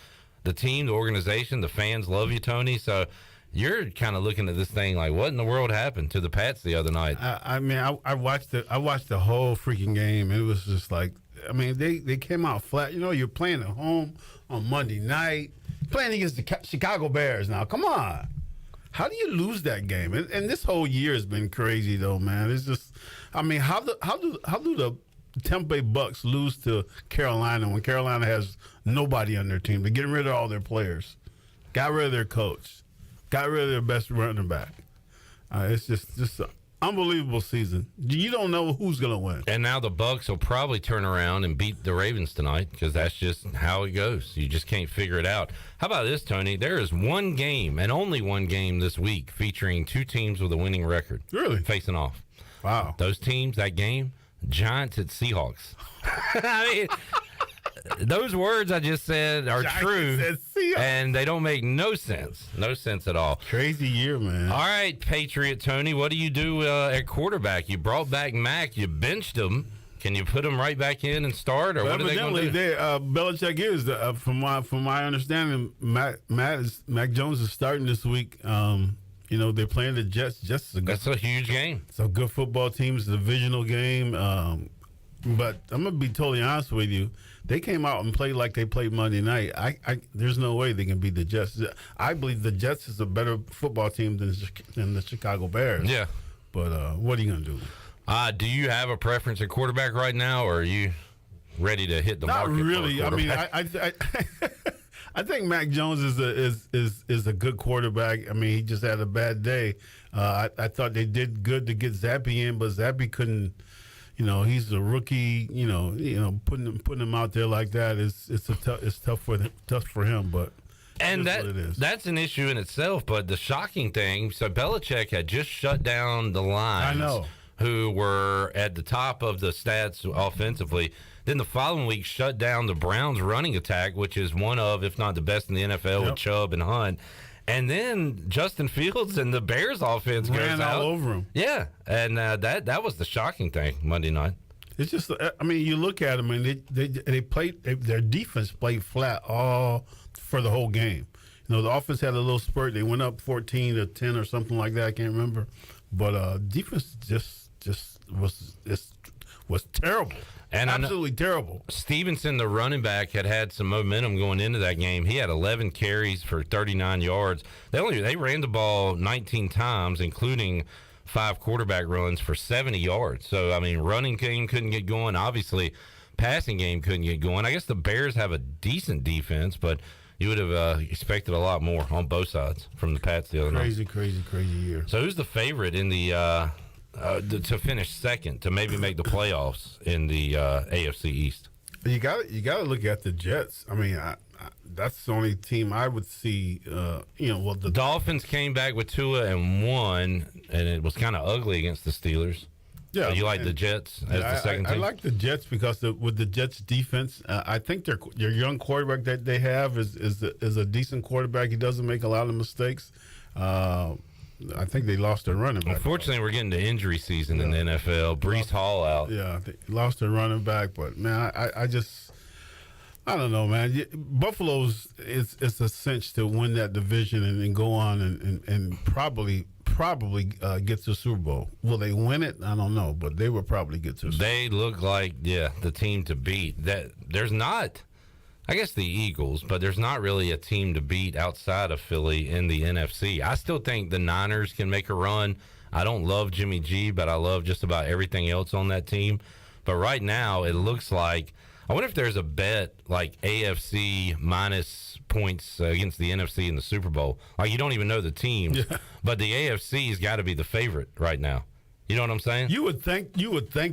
Speaker 19: team, the organization. The fans love you, Tony. So you're kind of looking at this thing like, what in the world happened to the Pats the other night?
Speaker 7: I mean, I watched the whole freaking game. And it was just like, I mean, they came out flat. You know, you're playing at home on Monday night, playing against the Chicago Bears now. Come on. How do you lose that game? And this whole year has been crazy, though, man. It's just, I mean, how do the Tampa Bay Bucks lose to Carolina when Carolina has nobody on their team? They're getting rid of all their players, got rid of their coach, got rid of their best running back. It's just an unbelievable season. You don't know who's going to win.
Speaker 19: And now the Bucks will probably turn around and beat the Ravens tonight because that's just how it goes. You just can't figure it out. How about this, Tony? There is one game and only one game this week featuring two teams with a winning record.
Speaker 7: Really?
Speaker 19: Facing off.
Speaker 7: Wow.
Speaker 19: Those teams, that game, Giants at Seahawks. I mean, those words I just said are true, and they don't make no sense. No sense at all.
Speaker 7: Crazy year, man.
Speaker 19: All right, Patriot Tony, what do you do at quarterback? You brought back Mac. You benched him. Can you put him right back in and start, or what are they going to do?
Speaker 7: Belichick is, from my understanding, Mac Jones is starting this week. You know, they're playing the Jets.
Speaker 19: That's a huge game.
Speaker 7: It's a good football team. It's a divisional game. But I'm going to be totally honest with you. They came out and played like they played Monday night. There's no way they can beat the Jets. I believe the Jets is a better football team than the Chicago Bears.
Speaker 19: Yeah.
Speaker 7: But what are you going to do?
Speaker 19: Do you have a preference at quarterback right now, or are you ready to hit the market?
Speaker 7: Not really. I mean, I think Mac Jones is a good quarterback. I mean, he just had a bad day. I thought they did good to get Zappe in, but Zappe couldn't. You know, he's a rookie. You know, putting him out there like that it's tough for him. But
Speaker 19: and that's an issue in itself. But the shocking thing, so Belichick had just shut down the Lions.
Speaker 7: I know.
Speaker 19: Who were at the top of the stats offensively. Then the following week shut down the Browns running attack, which is one of, if not the best in the NFL, with Chubb and Hunt. And then Justin Fields and the Bears offense
Speaker 7: ran
Speaker 19: goes out.
Speaker 7: all over him.
Speaker 19: Yeah, and that was the shocking thing Monday night.
Speaker 7: It's just, I mean, you look at them and they played, their defense played flat all for the whole game. You know, the offense had a little spurt. They went up 14-10 or something like that. I can't remember, but defense just was terrible. And absolutely terrible.
Speaker 19: Stevenson, the running back, had some momentum going into that game. He had 11 carries for 39 yards. They ran the ball 19 times, including 5 quarterback runs for 70 yards. So, I mean, running game couldn't get going. Obviously, passing game couldn't get going. I guess the Bears have a decent defense, but you would have expected a lot more on both sides from the Pats the other night.
Speaker 7: Crazy year.
Speaker 19: So who's the favorite in the to finish second, to maybe make the playoffs in the AFC East?
Speaker 7: You got to look at the Jets. I mean, that's the only team I would see. The
Speaker 19: Dolphins came back with Tua and won, and it was kind of ugly against the Steelers. Yeah, so you like the Jets as the second team?
Speaker 7: I like the Jets because with the Jets defense, I think their young quarterback that they have is a decent quarterback. He doesn't make a lot of mistakes. I think they lost their running back.
Speaker 19: Unfortunately, we're getting to injury season in the NFL. Breece Hall out.
Speaker 7: Yeah, they lost their running back. But, man, I don't know, man. Buffalo's it's a cinch to win that division and go on and probably get to the Super Bowl. Will they win it? I don't know, but they will probably get to the Super Bowl.
Speaker 19: They look like, the team to beat. There's not, I guess, the Eagles, but there's not really a team to beat outside of Philly in the NFC. I still think the Niners can make a run. I don't love Jimmy G, but I love just about everything else on that team. But right now, it looks like, I wonder if there's a bet like AFC minus points against the NFC in the Super Bowl. Like, you don't even know the teams, but the AFC's got to be the favorite right now. You know what I'm saying?
Speaker 7: You would think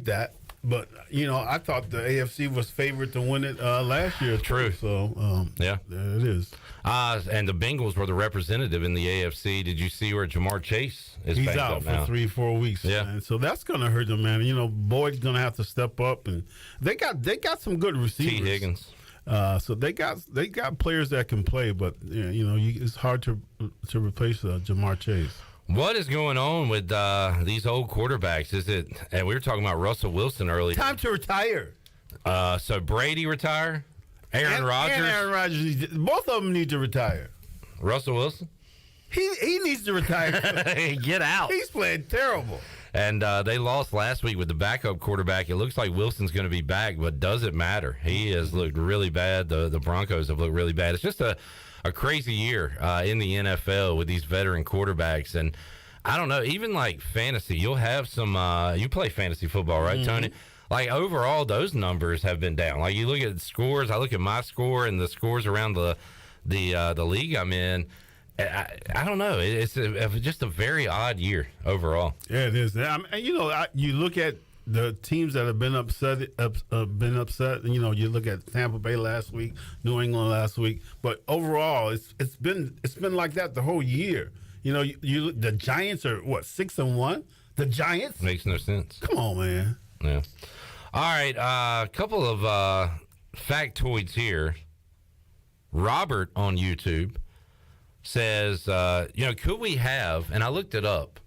Speaker 7: that, But I thought the AFC was favored to win it last year.
Speaker 19: True.
Speaker 7: So
Speaker 19: yeah,
Speaker 7: there it is.
Speaker 19: And the Bengals were the representative in the AFC. Did you see where Jamar Chase is?
Speaker 7: He's
Speaker 19: banged
Speaker 7: out
Speaker 19: up
Speaker 7: for
Speaker 19: now?
Speaker 7: 3-4 weeks.
Speaker 19: Yeah.
Speaker 7: Man. So that's going to hurt them, man. Boyd's going to have to step up, and they got some good receivers.
Speaker 19: T. Higgins.
Speaker 7: So they got players that can play, but it's hard to replace Jamar Chase.
Speaker 19: What is going on with these old quarterbacks? And we were talking about Russell Wilson earlier.
Speaker 7: Time to retire.
Speaker 19: So Brady retire? Aaron Rodgers?
Speaker 7: And Aaron Rodgers. Both of them need to retire.
Speaker 19: Russell Wilson?
Speaker 7: He needs to retire.
Speaker 19: Get out.
Speaker 7: He's playing terrible.
Speaker 19: And they lost last week with the backup quarterback. It looks like Wilson's going to be back, but does it matter? He has looked really bad. The Broncos have looked really bad. It's just a crazy year in the NFL with these veteran quarterbacks. And I don't know, even like fantasy, you'll have some you play fantasy football, right, Tony? Like overall, those numbers have been down. Like you look at scores, I look at my score and the scores around the league I'm in. I don't know. It's just a very odd year overall.
Speaker 7: Yeah, it is. You look at the teams that have been upset. And you look at Tampa Bay last week, New England last week. But overall, it's been like that the whole year. The Giants are 6-1. The Giants
Speaker 19: makes no sense.
Speaker 7: Come on, man.
Speaker 19: Yeah. All right. A couple of factoids here. Robert on YouTube says, could we have? And I looked it up.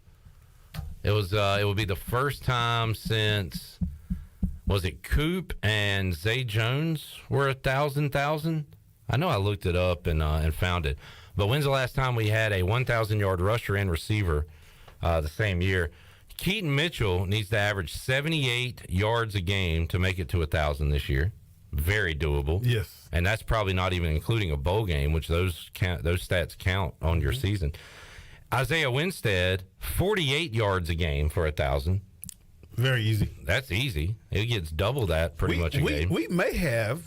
Speaker 19: It would be the first time since, was it Coop and Zay Jones were 1,000? I know I looked it up and found it. But when's the last time we had a 1,000-yard rusher and receiver the same year? Keaton Mitchell needs to average 78 yards a game to make it to 1,000 this year. Very doable.
Speaker 7: Yes.
Speaker 19: And that's probably not even including a bowl game, which those stats count on your season. Isaiah Winstead, 48 yards a game for 1,000.
Speaker 7: Very easy.
Speaker 19: That's easy. It gets double that pretty much a game.
Speaker 7: We may have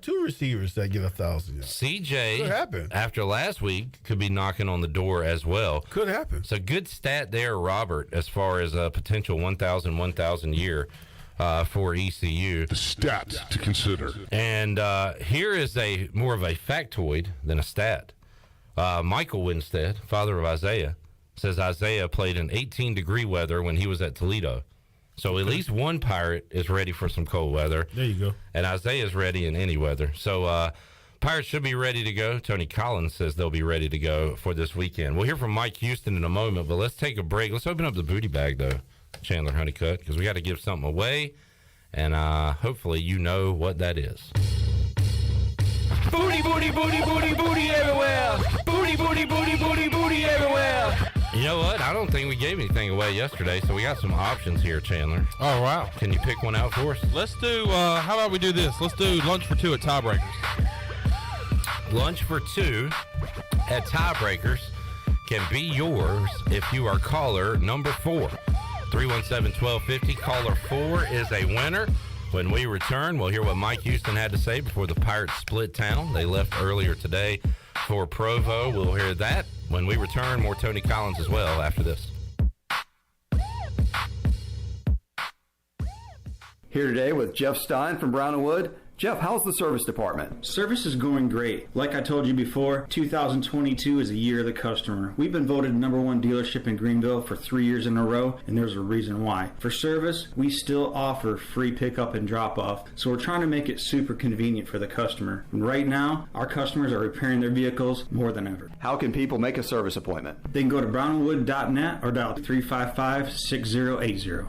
Speaker 7: two receivers that get 1,000 yards.
Speaker 19: CJ,
Speaker 7: could happen.
Speaker 19: After last week, could be knocking on the door as well.
Speaker 7: Could happen.
Speaker 19: So good stat there, Robert, as far as a potential 1,000 year for ECU.
Speaker 2: The stats to consider.
Speaker 19: And here is more of a factoid than a stat. Michael Winstead, father of Isaiah, says Isaiah played in 18-degree weather when he was at Toledo. So at least one Pirate is ready for some cold weather.
Speaker 7: There you go.
Speaker 19: And Isaiah's ready in any weather. So Pirates should be ready to go. Tony Collins says they'll be ready to go for this weekend. We'll hear from Mike Houston in a moment, but let's take a break. Let's open up the booty bag, though, Chandler Honeycutt, because we got to give something away, and hopefully you know what that is.
Speaker 9: Booty, booty, booty, booty, booty everywhere. Booty, booty, booty, booty, booty everywhere.
Speaker 19: You know what? I don't think we gave anything away yesterday, so we got some options here, Chandler.
Speaker 6: Oh, wow.
Speaker 19: Can you pick one out for us?
Speaker 6: Let's do, how about we do this? Let's do lunch for two at Tiebreakers.
Speaker 19: Lunch for two at Tiebreakers can be yours if you are caller number 4. 317-1250. Caller 4 is a winner. When we return, we'll hear what Mike Houston had to say before the Pirates split town. They left earlier today for Provo. We'll hear that when we return. More Tony Collins as well after this.
Speaker 20: Here today with Jeff Stein from Brown & Wood. Jeff, how's the service department?
Speaker 22: Service is going great. Like I told you before, 2022 is the year of the customer. We've been voted #1 dealership in Greenville for 3 years in a row, and there's a reason why. For service, we still offer free pickup and drop-off, so we're trying to make it super convenient for the customer. And right now, our customers are repairing their vehicles more than ever.
Speaker 20: How can people make a service appointment?
Speaker 22: They can go to brownwood.net or dial 355-6080.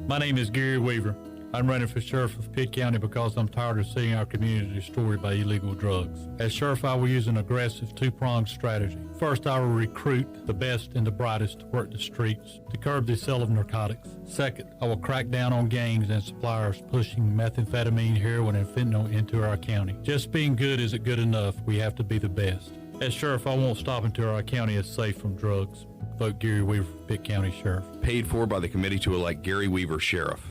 Speaker 23: My name is Gary Weaver. I'm running for sheriff of Pitt County because I'm tired of seeing our community destroyed by illegal drugs. As sheriff, I will use an aggressive two-pronged strategy. First, I will recruit the best and the brightest to work the streets to curb the sale of narcotics. Second, I will crack down on gangs and suppliers pushing methamphetamine, heroin, and fentanyl into our county. Just being good isn't good enough. We have to be the best. As sheriff, I won't stop until our county is safe from drugs. Vote Gary Weaver for Pitt County Sheriff.
Speaker 2: Paid for by the committee to elect Gary Weaver Sheriff.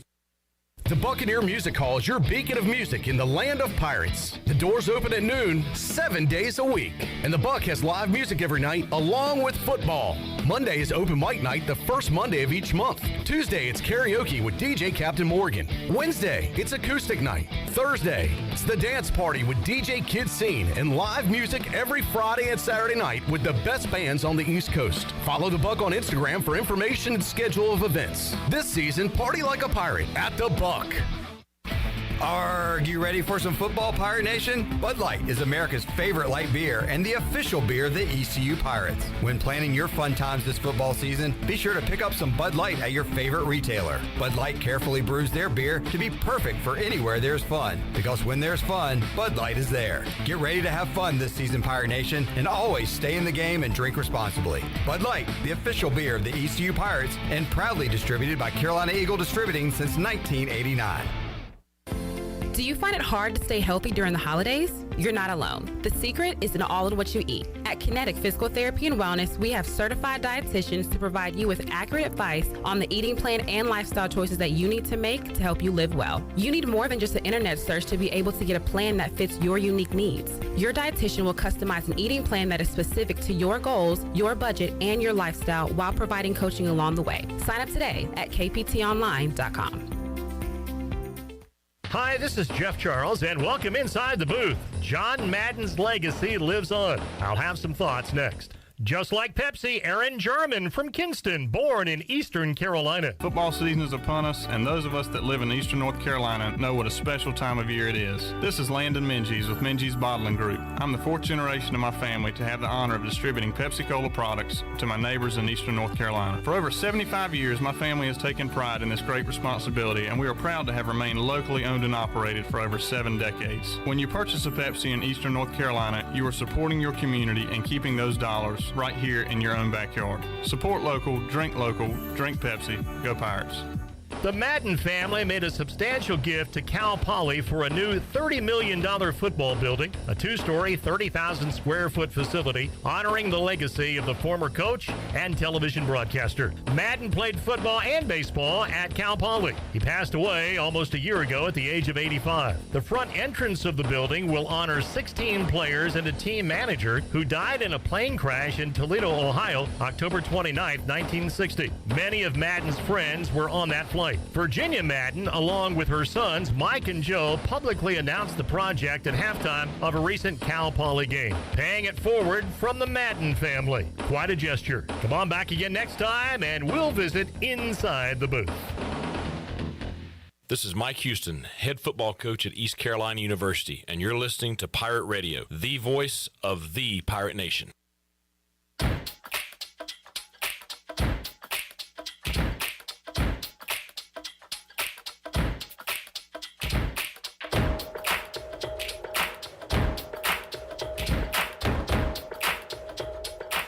Speaker 3: The Buccaneer Music Hall is your beacon of music in the land of pirates. The doors open at noon, 7 days a week. And the Buck has live music every night, along with football. Monday is open mic night, the first Monday of each month. Tuesday, it's karaoke with DJ Captain Morgan. Wednesday, it's acoustic night. Thursday, it's the dance party with DJ Kid Scene and live music every Friday and Saturday night with the best bands on the East Coast. Follow the Buck on Instagram for information and schedule of events. This season, party like a pirate at the Buck.
Speaker 20: Arg, you ready for some football, Pirate Nation? Bud Light is America's favorite light beer and the official beer of the ECU Pirates. When planning your fun times this football season, be sure to pick up some Bud Light at your favorite retailer. Bud Light carefully brews their beer to be perfect for anywhere there's fun. Because when there's fun, Bud Light is there. Get ready to have fun this season, Pirate Nation, and always stay in the game and drink responsibly. Bud Light, the official beer of the ECU Pirates, and proudly distributed by Carolina Eagle Distributing since 1989.
Speaker 10: Do you find it hard to stay healthy during the holidays? You're not alone. The secret is in all in what you eat. At Kinetic Physical Therapy and Wellness, we have certified dietitians to provide you with accurate advice on the eating plan and lifestyle choices that you need to make to help you live well. You need more than just an internet search to be able to get a plan that fits your unique needs. Your dietitian will customize an eating plan that is specific to your goals, your budget, and your lifestyle while providing coaching along the way. Sign up today at kptonline.com.
Speaker 12: Hi, this is Jeff Charles, and welcome inside the booth. John Madden's legacy lives on. I'll have some thoughts next. Just like Pepsi, Aaron German from Kinston, born in Eastern Carolina.
Speaker 15: Football season is upon us, and those of us that live in Eastern North Carolina know what a special time of year it is. This is Landon Minges with Minges Bottling Group. I'm the fourth generation of my family to have the honor of distributing Pepsi-Cola products to my neighbors in Eastern North Carolina. For over 75 years, my family has taken pride in this great responsibility, and we are proud to have remained locally owned and operated for over 7 decades. When you purchase a Pepsi in Eastern North Carolina, you are supporting your community and keeping those dollars right here in your own backyard. Support local, drink Pepsi, go Pirates.
Speaker 12: The Madden family made a substantial gift to Cal Poly for a new $30 million football building, a 2-story, 30,000 square foot facility honoring the legacy of the former coach and television broadcaster. Madden played football and baseball at Cal Poly. He passed away almost a year ago at the age of 85. The front entrance of the building will honor 16 players and a team manager who died in a plane crash in Toledo, Ohio, October 29, 1960. Many of Madden's friends were on that flight. Virginia Madden, along with her sons, Mike and Joe, publicly announced the project at halftime of a recent Cal Poly game, paying it forward from the Madden family. Quite a gesture. Come on back again next time, and we'll visit inside the booth.
Speaker 24: This is Mike Houston, head football coach at East Carolina University, and you're listening to Pirate Radio, the voice of the Pirate Nation.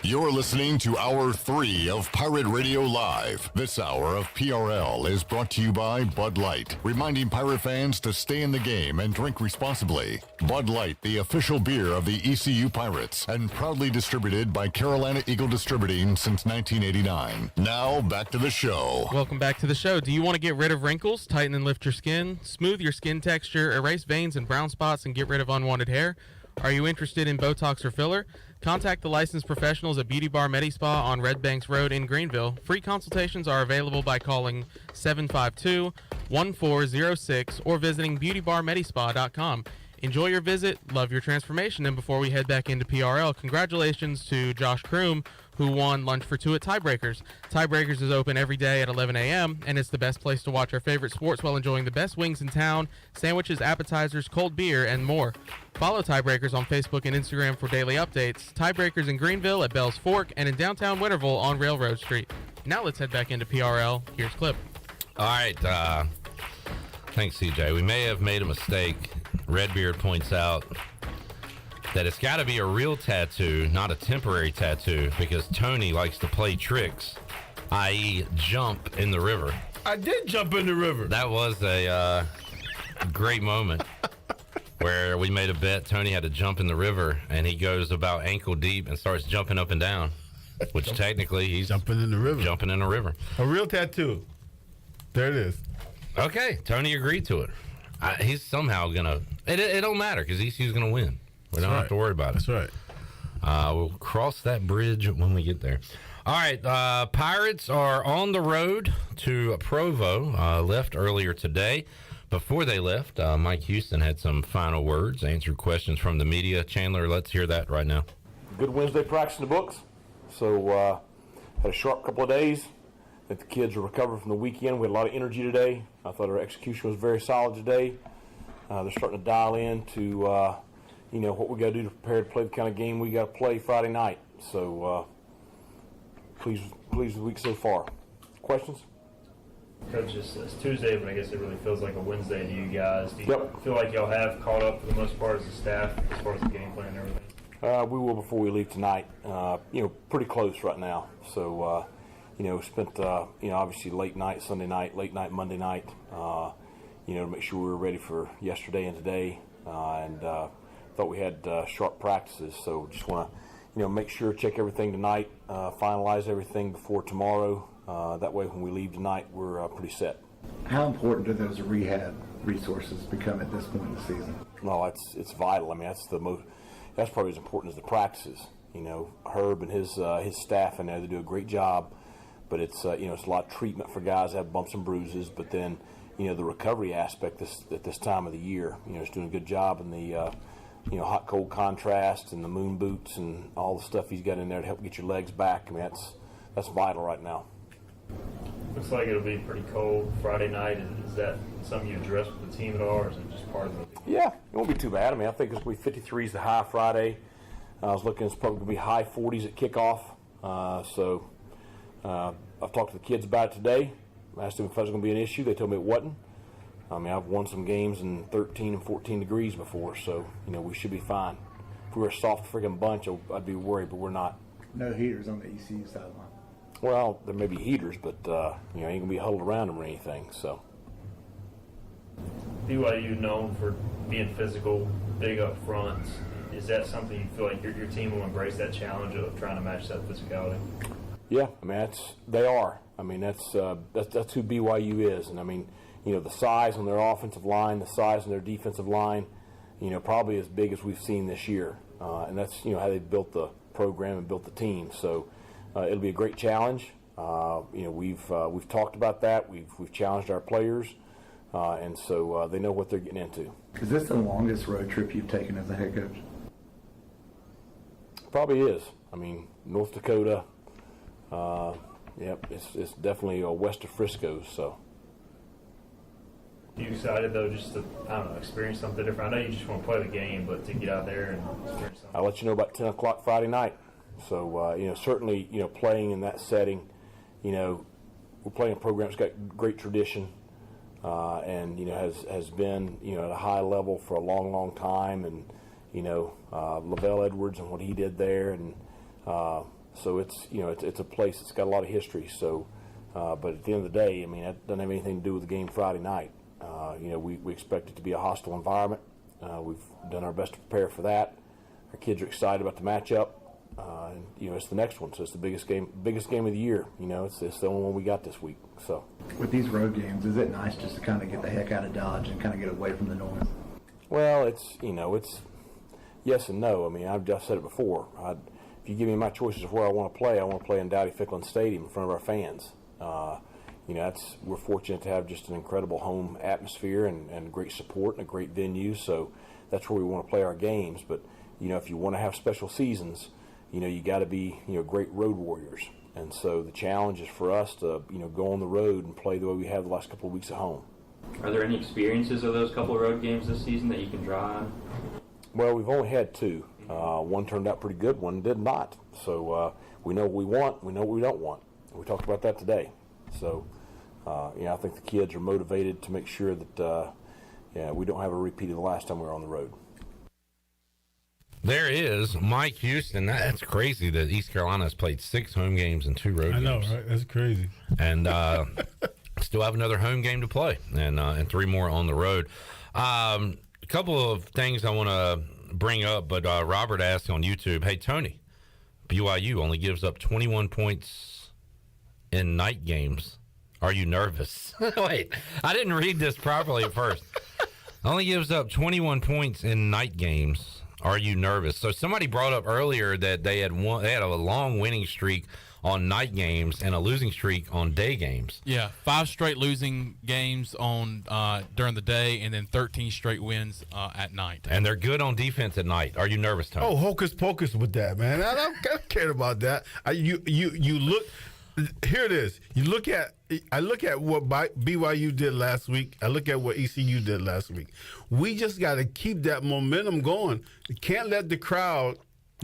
Speaker 14: You're listening to Hour 3 of Pirate Radio Live. This hour of PRL is brought to you by Bud Light, reminding Pirate fans to stay in the game and drink responsibly. Bud Light, the official beer of the ECU Pirates, and proudly distributed by Carolina Eagle Distributing since 1989. Now, back to the show.
Speaker 6: Welcome back to the show. Do you want to get rid of wrinkles, tighten and lift your skin, smooth your skin texture, erase veins and brown spots, and get rid of unwanted hair? Are you interested in Botox or filler? Contact the licensed professionals at Beauty Bar Medi Spa on Red Banks Road in Greenville. Free consultations are available by calling 752-1406 or visiting beautybarmedispa.com. Enjoy your visit, love your transformation, and before we head back into PRL, congratulations to Josh Kroom, who won Lunch for Two at Tiebreakers. Tiebreakers is open every day at 11 a.m., and it's the best place to watch our favorite sports while enjoying the best wings in town, sandwiches, appetizers, cold beer, and more. Follow Tiebreakers on Facebook and Instagram for daily updates. Tiebreakers in Greenville at Bell's Fork and in downtown Winterville on Railroad Street. Now let's head back into PRL. Here's Clip.
Speaker 19: All right. Thanks, CJ. We may have made a mistake. Redbeard points out that it's got to be a real tattoo, not a temporary tattoo, because Tony likes to play tricks, i.e. jump in the river.
Speaker 18: I did jump in the river.
Speaker 19: That was a great moment where we made a bet. Tony had to jump in the river, and he goes about ankle deep and starts jumping up and down, which technically he's
Speaker 7: jumping in the river.
Speaker 19: Jumping in the river.
Speaker 7: A real tattoo. There it is.
Speaker 19: Okay, Tony agreed to it. He's somehow gonna. It don't matter because ECU's gonna win. We don't have to worry about it.
Speaker 7: That's right.
Speaker 19: We'll cross that bridge when we get there. All right, Pirates are on the road to Provo. Left earlier today. Before they left, Mike Houston had some final words, answered questions from the media. Chandler, let's hear that right now.
Speaker 1: Good Wednesday practice in the books. So had a sharp couple of days. That the kids are recovering from the weekend. We had a lot of energy today. I thought our execution was very solid today. They're starting to dial in to what we got to do to prepare to play the kind of game we got to play Friday night. So pleased with the week so far. Questions?
Speaker 4: Coach, it's Tuesday, but I guess it really feels like a Wednesday to you guys. Do you feel like y'all have caught up for the most part as a staff as far as the game plan and everything?
Speaker 1: We will before we leave tonight. Pretty close right now. So, spent, obviously late night Sunday night, late night Monday night, to make sure we were ready for yesterday and today. And thought we had sharp practices. So just want to, make sure, check everything tonight, finalize everything before tomorrow. That way when we leave tonight, we're pretty set.
Speaker 5: How important do those rehab resources become at this point in the season?
Speaker 1: No, it's vital. I mean, that's probably as important as the practices. Herb and his staff in there, they do a great job, but it's it's a lot of treatment for guys that have bumps and bruises. But then the recovery aspect at this time of the year, it's doing a good job in the hot cold contrast and the moon boots and all the stuff he's got in there to help get your legs back. I mean, that's vital right now.
Speaker 4: Looks like it'll be pretty cold Friday night. Is that something you address with the team at all, or is it just part of it?
Speaker 1: Yeah, it won't be too bad. I mean, I think it's going to be 53s the high Friday. I was looking, it's probably going to be high 40s at kickoff. I've talked to the kids about it today. I asked them if that was going to be an issue. They told me it wasn't. I mean, I've won some games in 13 and 14 degrees before, so, we should be fine. If we were a soft freaking bunch, I'd be worried, but we're not.
Speaker 5: No heaters on the ECU sideline.
Speaker 1: Well, there may be heaters, but, ain't going to be huddled around them or anything, so.
Speaker 4: BYU known for being physical, big up front. Is that something you feel like your team will embrace, that challenge of trying to match that physicality?
Speaker 1: Yeah, I mean, they are. I mean, that's who BYU is. And, I mean, the size on their offensive line, the size on their defensive line, probably as big as we've seen this year. And that's, how they built the program and built the team. So it'll be a great challenge. We've talked about that. We've challenged our players. And so they know what they're getting into.
Speaker 5: Is this the longest road trip you've taken as a head coach?
Speaker 1: Probably is. I mean, North Dakota, it's definitely west of Frisco, so.
Speaker 4: Are you excited, though, just to, experience something different? I know you just want to play the game, but to get out there and experience something.
Speaker 1: I'll let you know about 10 o'clock Friday night. So, certainly, playing in that setting, we're playing a program that's got great tradition. And has been at a high level for a long time, and Lavelle Edwards and what he did there, and so it's a place that's got a lot of history. So, but at the end of the day, I mean, that doesn't have anything to do with the game Friday night. We expect it to be a hostile environment. We've done our best to prepare for that. Our kids are excited about the matchup. And, it's the next one, so it's the biggest game of the year. It's the only one we got this week. So,
Speaker 5: with these road games, is it nice just to kind of get the heck out of Dodge and kind of get away from the noise?
Speaker 1: Well, it's yes and no. I mean, I've just said it before. If you give me my choices of where I want to play in Dowdy-Ficklin Stadium in front of our fans. We're fortunate to have just an incredible home atmosphere and great support and a great venue. So that's where we want to play our games. But if you want to have special seasons, you got to be, great road warriors. And so the challenge is for us to, go on the road and play the way we have the last couple of weeks at home.
Speaker 8: Are there any experiences of those couple of road games this season that you can draw on?
Speaker 1: Well, we've only had two. One turned out pretty good, one did not. So we know what we want, we know what we don't want. We talked about that today. So, I think the kids are motivated to make sure that we don't have a repeat of the last time we were on the road.
Speaker 19: There is Mike Houston. That's crazy that East Carolina has played 6 home games and 2 road games.
Speaker 7: I know, right? That's crazy.
Speaker 19: And still have another home game to play, and 3 more on the road. A couple of things I want to bring up, but Robert asked on YouTube, hey, Tony, BYU only gives up 21 points in night games. Are you nervous? Wait, I didn't read this properly at first. Only gives up 21 points in night games. Are you nervous? So somebody brought up earlier that they had a long winning streak on night games and a losing streak on day games.
Speaker 6: Yeah, 5 straight losing games on during the day, and then 13 straight wins at night.
Speaker 19: And they're good on defense at night. Are you nervous, Tony?
Speaker 7: Oh, hocus pocus with that, man. I don't care about that. You look. Here it is. I look at what BYU did last week. I look at what ECU did last week. We just got to keep that momentum going. You can't let the crowd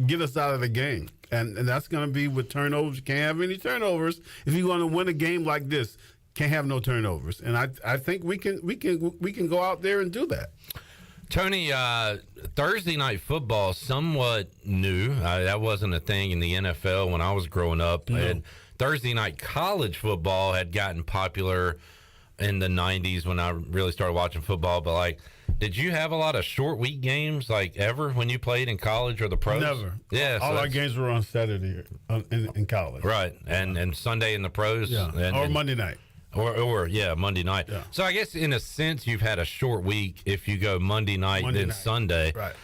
Speaker 7: get us out of the game. And that's going to be with turnovers. You can't have any turnovers if you're going to win a game like this. Can't have no turnovers. And I think we can go out there and do that.
Speaker 19: Tony, Thursday night football is somewhat new. That wasn't a thing in the NFL when I was growing up.
Speaker 7: No.
Speaker 19: And Thursday night college football had gotten popular in the 90s when I really started watching football. But, like, did you have a lot of short week games, like, ever when you played in college or the pros?
Speaker 7: Never.
Speaker 19: Yeah.
Speaker 7: All our games were on Saturday in college.
Speaker 19: Right. And Sunday in the pros.
Speaker 7: Yeah. Or Monday night.
Speaker 19: Or Monday night.
Speaker 7: Yeah.
Speaker 19: So I guess in a sense you've had a short week if you go Monday night then Sunday.
Speaker 7: Right.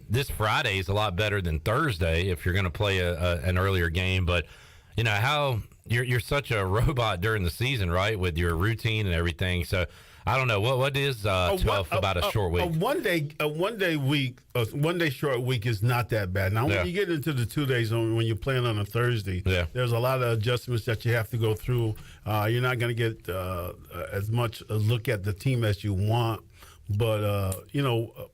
Speaker 19: This Friday is a lot better than Thursday if you're going to play an earlier game. But you know how you're such a robot during the season, right? With your routine and everything. So I don't know what is tough about a short week.
Speaker 7: A one day short week is not that bad. Now when you get into the 2 days when you're playing on a Thursday, there's a lot of adjustments that you have to go through. You're not going to get as much a look at the team as you want. But,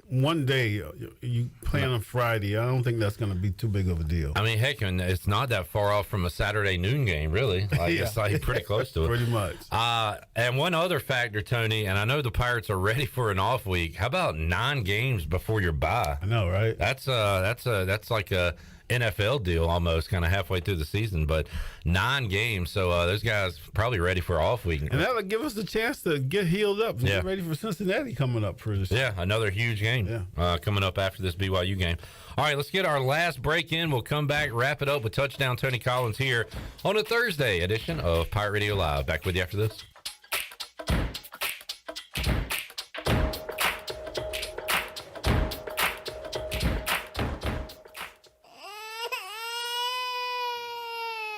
Speaker 7: one day you playing on Friday, I don't think that's going to be too big of a deal.
Speaker 19: I mean, heck, and it's not that far off from a Saturday noon game, really. Like, it's like pretty close to it.
Speaker 7: Pretty much.
Speaker 19: And one other factor, Tony, and I know the Pirates are ready for an off week. How about 9 games before your bye?
Speaker 7: I know, right?
Speaker 19: That's like a NFL deal almost, kind of halfway through the season, but 9 games. So those guys probably ready for off week.
Speaker 7: And that'll give us a chance to get healed up and get ready for Cincinnati coming up for this.
Speaker 19: Yeah, another huge game coming up after this BYU game. All right, let's get our last break in. We'll come back, wrap it up with Touchdown Tony Collins here on a Thursday edition of Pirate Radio Live. Back with you after this.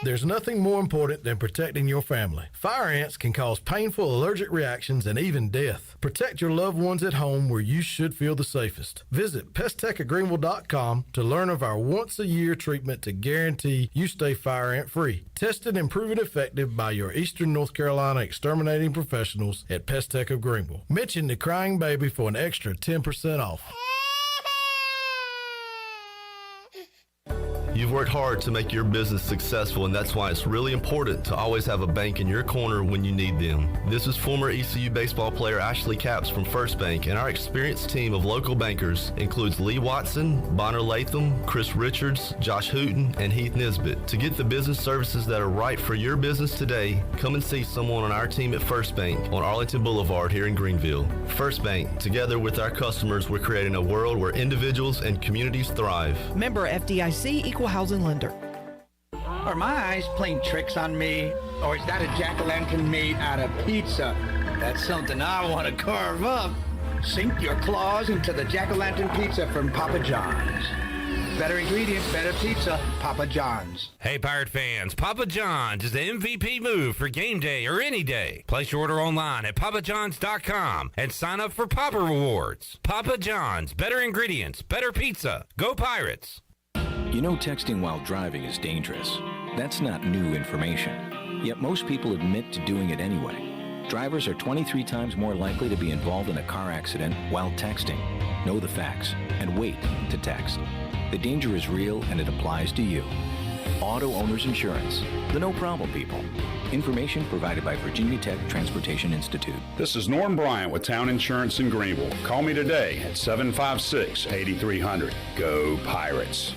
Speaker 11: There's nothing more important than protecting your family. Fire ants can cause painful allergic reactions and even death. Protect your loved ones at home where you should feel the safest. Visit pesttechofgreenville.com to learn of our once-a-year treatment to guarantee you stay fire ant free. Tested and proven effective by your Eastern North Carolina exterminating professionals at Pest Tech of Greenville. Mention the crying baby for an extra 10% off.
Speaker 13: You've worked hard to make your business successful, and that's why it's really important to always have a bank in your corner when you need them. This is former ECU baseball player Ashley Capps from First Bank, and our experienced team of local bankers includes Lee Watson, Bonner Latham, Chris Richards, Josh Hooten, and Heath Nisbet. To get the business services that are right for your business today, come and see someone on our team at First Bank on Arlington Boulevard here in Greenville. First Bank, together with our customers, we're creating a world where individuals and communities thrive.
Speaker 16: Member FDIC, Equal Housing Lender.
Speaker 17: Are my eyes playing tricks on me? Or is that a jack-o'-lantern made out of pizza? That's something I want to carve up. Sink your claws into the jack-o'-lantern pizza from Papa John's. Better ingredients, better pizza, Papa John's.
Speaker 19: Hey, Pirate fans, Papa John's is the MVP move for game day or any day. Place your order online at papajohns.com and sign up for Papa Rewards. Papa John's, better ingredients, better pizza. Go Pirates!
Speaker 25: You know texting while driving is dangerous. That's not new information. Yet most people admit to doing it anyway. Drivers are 23 times more likely to be involved in a car accident while texting. Know the facts and wait to text. The danger is real and it applies to you. Auto Owners Insurance. The no problem people. Information provided by Virginia Tech Transportation Institute.
Speaker 26: This is Norm Bryant with Town Insurance in Greenville. Call me today at 756-8300. Go Pirates.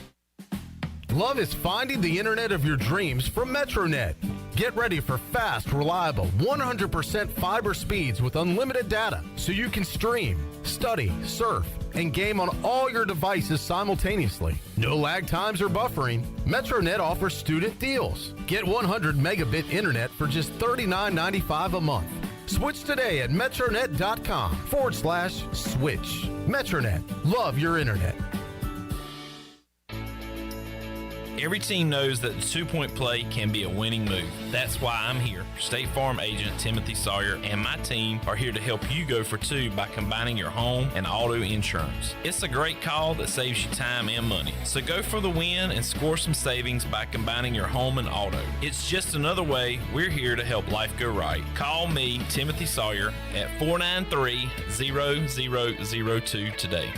Speaker 3: Love is finding the internet of your dreams from MetroNet. Get ready for fast, reliable, 100% fiber speeds with unlimited data so you can stream, study, surf, and game on all your devices simultaneously. No lag times or buffering. MetroNet offers student deals. Get 100 megabit internet for just $39.95 a month. Switch today at metronet.com/switch. MetroNet. Love your internet.
Speaker 2: Every team knows that the two-point play can be a winning move. That's why I'm here. State Farm agent Timothy Sawyer and my team are here to help you go for two by combining your home and auto insurance. It's a great call that saves you time and money. So go for the win and score some savings by combining your home and auto. It's just another way we're here to help life go right. Call me, Timothy Sawyer, at 493-0002 today.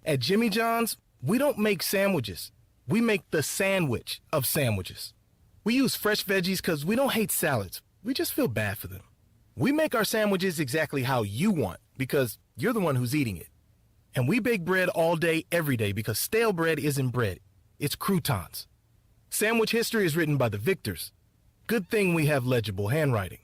Speaker 9: At Jimmy John's, we don't make sandwiches. We make the sandwich of sandwiches. We use fresh veggies because we don't hate salads. We just feel bad for them. We make our sandwiches exactly how you want because you're the one who's eating it. And we bake bread all day, every day because stale bread isn't bread. It's croutons. Sandwich history is written by the victors. Good thing we have legible handwriting.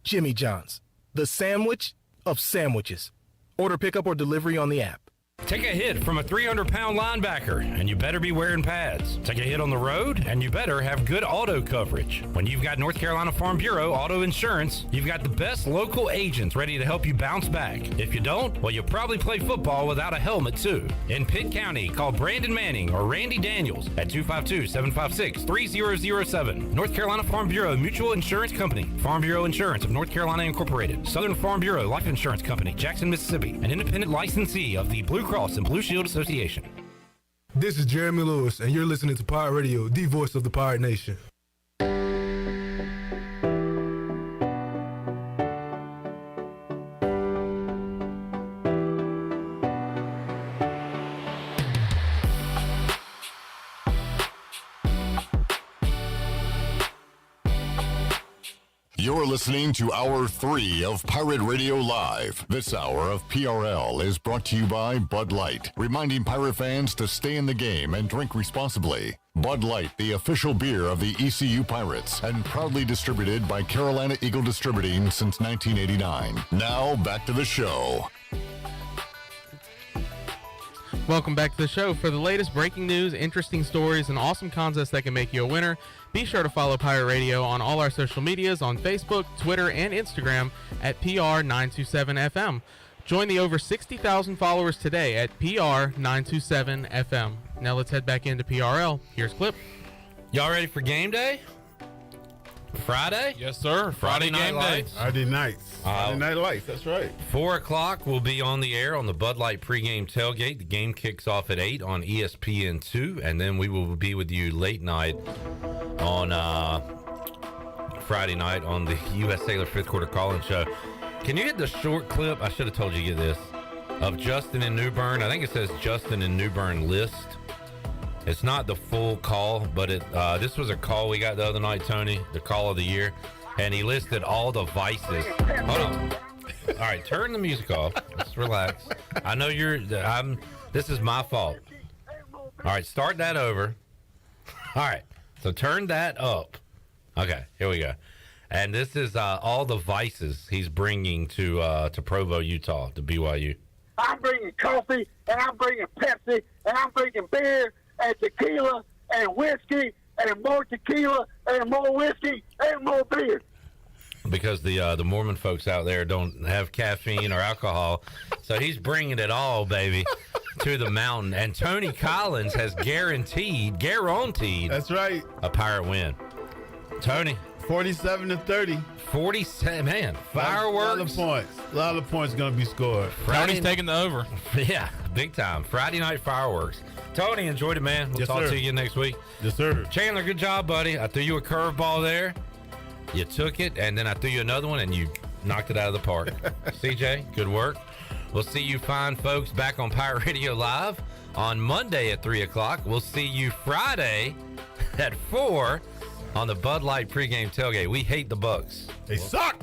Speaker 9: Jimmy John's, the sandwich of sandwiches. Order pickup or delivery on the app.
Speaker 19: Take a hit from a 300-pound linebacker, and you better be wearing pads. Take a hit on the road, and you better have good auto coverage. When you've got North Carolina Farm Bureau Auto Insurance, you've got the best local agents ready to help you bounce back. If you don't, well, you'll probably play football without a helmet, too. In Pitt County, call Brandon Manning or Randy Daniels at 252-756-3007. North Carolina Farm Bureau Mutual Insurance Company. Farm Bureau Insurance of North Carolina Incorporated. Southern Farm Bureau Life Insurance Company, Jackson, Mississippi. An independent licensee of the Blue Cross and Blue Shield Association.
Speaker 20: This is Jeremy Lewis, and you're listening to Pirate Radio, the voice of the Pirate Nation.
Speaker 14: You're listening to Hour 3 of Pirate Radio Live. This hour of PRL is brought to you by Bud Light, reminding Pirate fans to stay in the game and drink responsibly. Bud Light, the official beer of the ECU Pirates, and proudly distributed by Carolina Eagle Distributing since 1989. Now, back to the show.
Speaker 21: Welcome back to the show. For the latest breaking news, interesting stories, and awesome contests that can make you a winner, be sure to follow Pirate Radio on all our social medias on Facebook, Twitter, and Instagram at PR927FM. Join the over 60,000 followers today at PR927FM. Now let's head back into PRL. Here's Clip.
Speaker 19: Y'all ready for game day? Friday?
Speaker 6: Yes, sir. Friday game day.
Speaker 7: Friday nights. Friday Night Lights, that's right.
Speaker 19: 4 o'clock, we'll be on the air on the Bud Light pregame tailgate. The game kicks off at 8 on ESPN2, and then we will be with you late night on Friday night on the U.S. Sailor 5th Quarter Call-In Show. Can you get the short clip? I should have told you to get this. Of Justin and New Bern. I think it says Justin and New Bern list. It's not the full call, but this was a call we got the other night, Tony, the call of the year, and he listed all the vices. Hold on. All right, turn the music off. Let's relax. I know this is my fault. All right, start that over. All right, so turn that up. Okay, here we go. And this is all the vices he's bringing to Provo, Utah, to BYU.
Speaker 22: I'm bringing coffee, and I'm bringing Pepsi, and I'm bringing beer, and tequila, and whiskey, and more tequila, and more whiskey, and more beer.
Speaker 19: Because the Mormon folks out there don't have caffeine or alcohol, so he's bringing it all, baby, to the mountain. And Tony Collins has guaranteed. That's right. A Pirate win. Tony.
Speaker 7: 47-30.
Speaker 19: 47, man. Fireworks.
Speaker 7: A lot of points going to be scored.
Speaker 6: Tony's taking the over.
Speaker 19: Yeah, big time. Friday night fireworks. Tony, enjoyed it, man. We'll talk to you again next week.
Speaker 7: Yes, sir.
Speaker 19: Chandler, good job, buddy. I threw you a curveball there. You took it, and then I threw you another one, and you knocked it out of the park. CJ, good work. We'll see you fine folks back on Pirate Radio Live on Monday at 3 o'clock. We'll see you Friday at 4 on the Bud Light pregame tailgate. We hate the Bucks.
Speaker 7: They suck.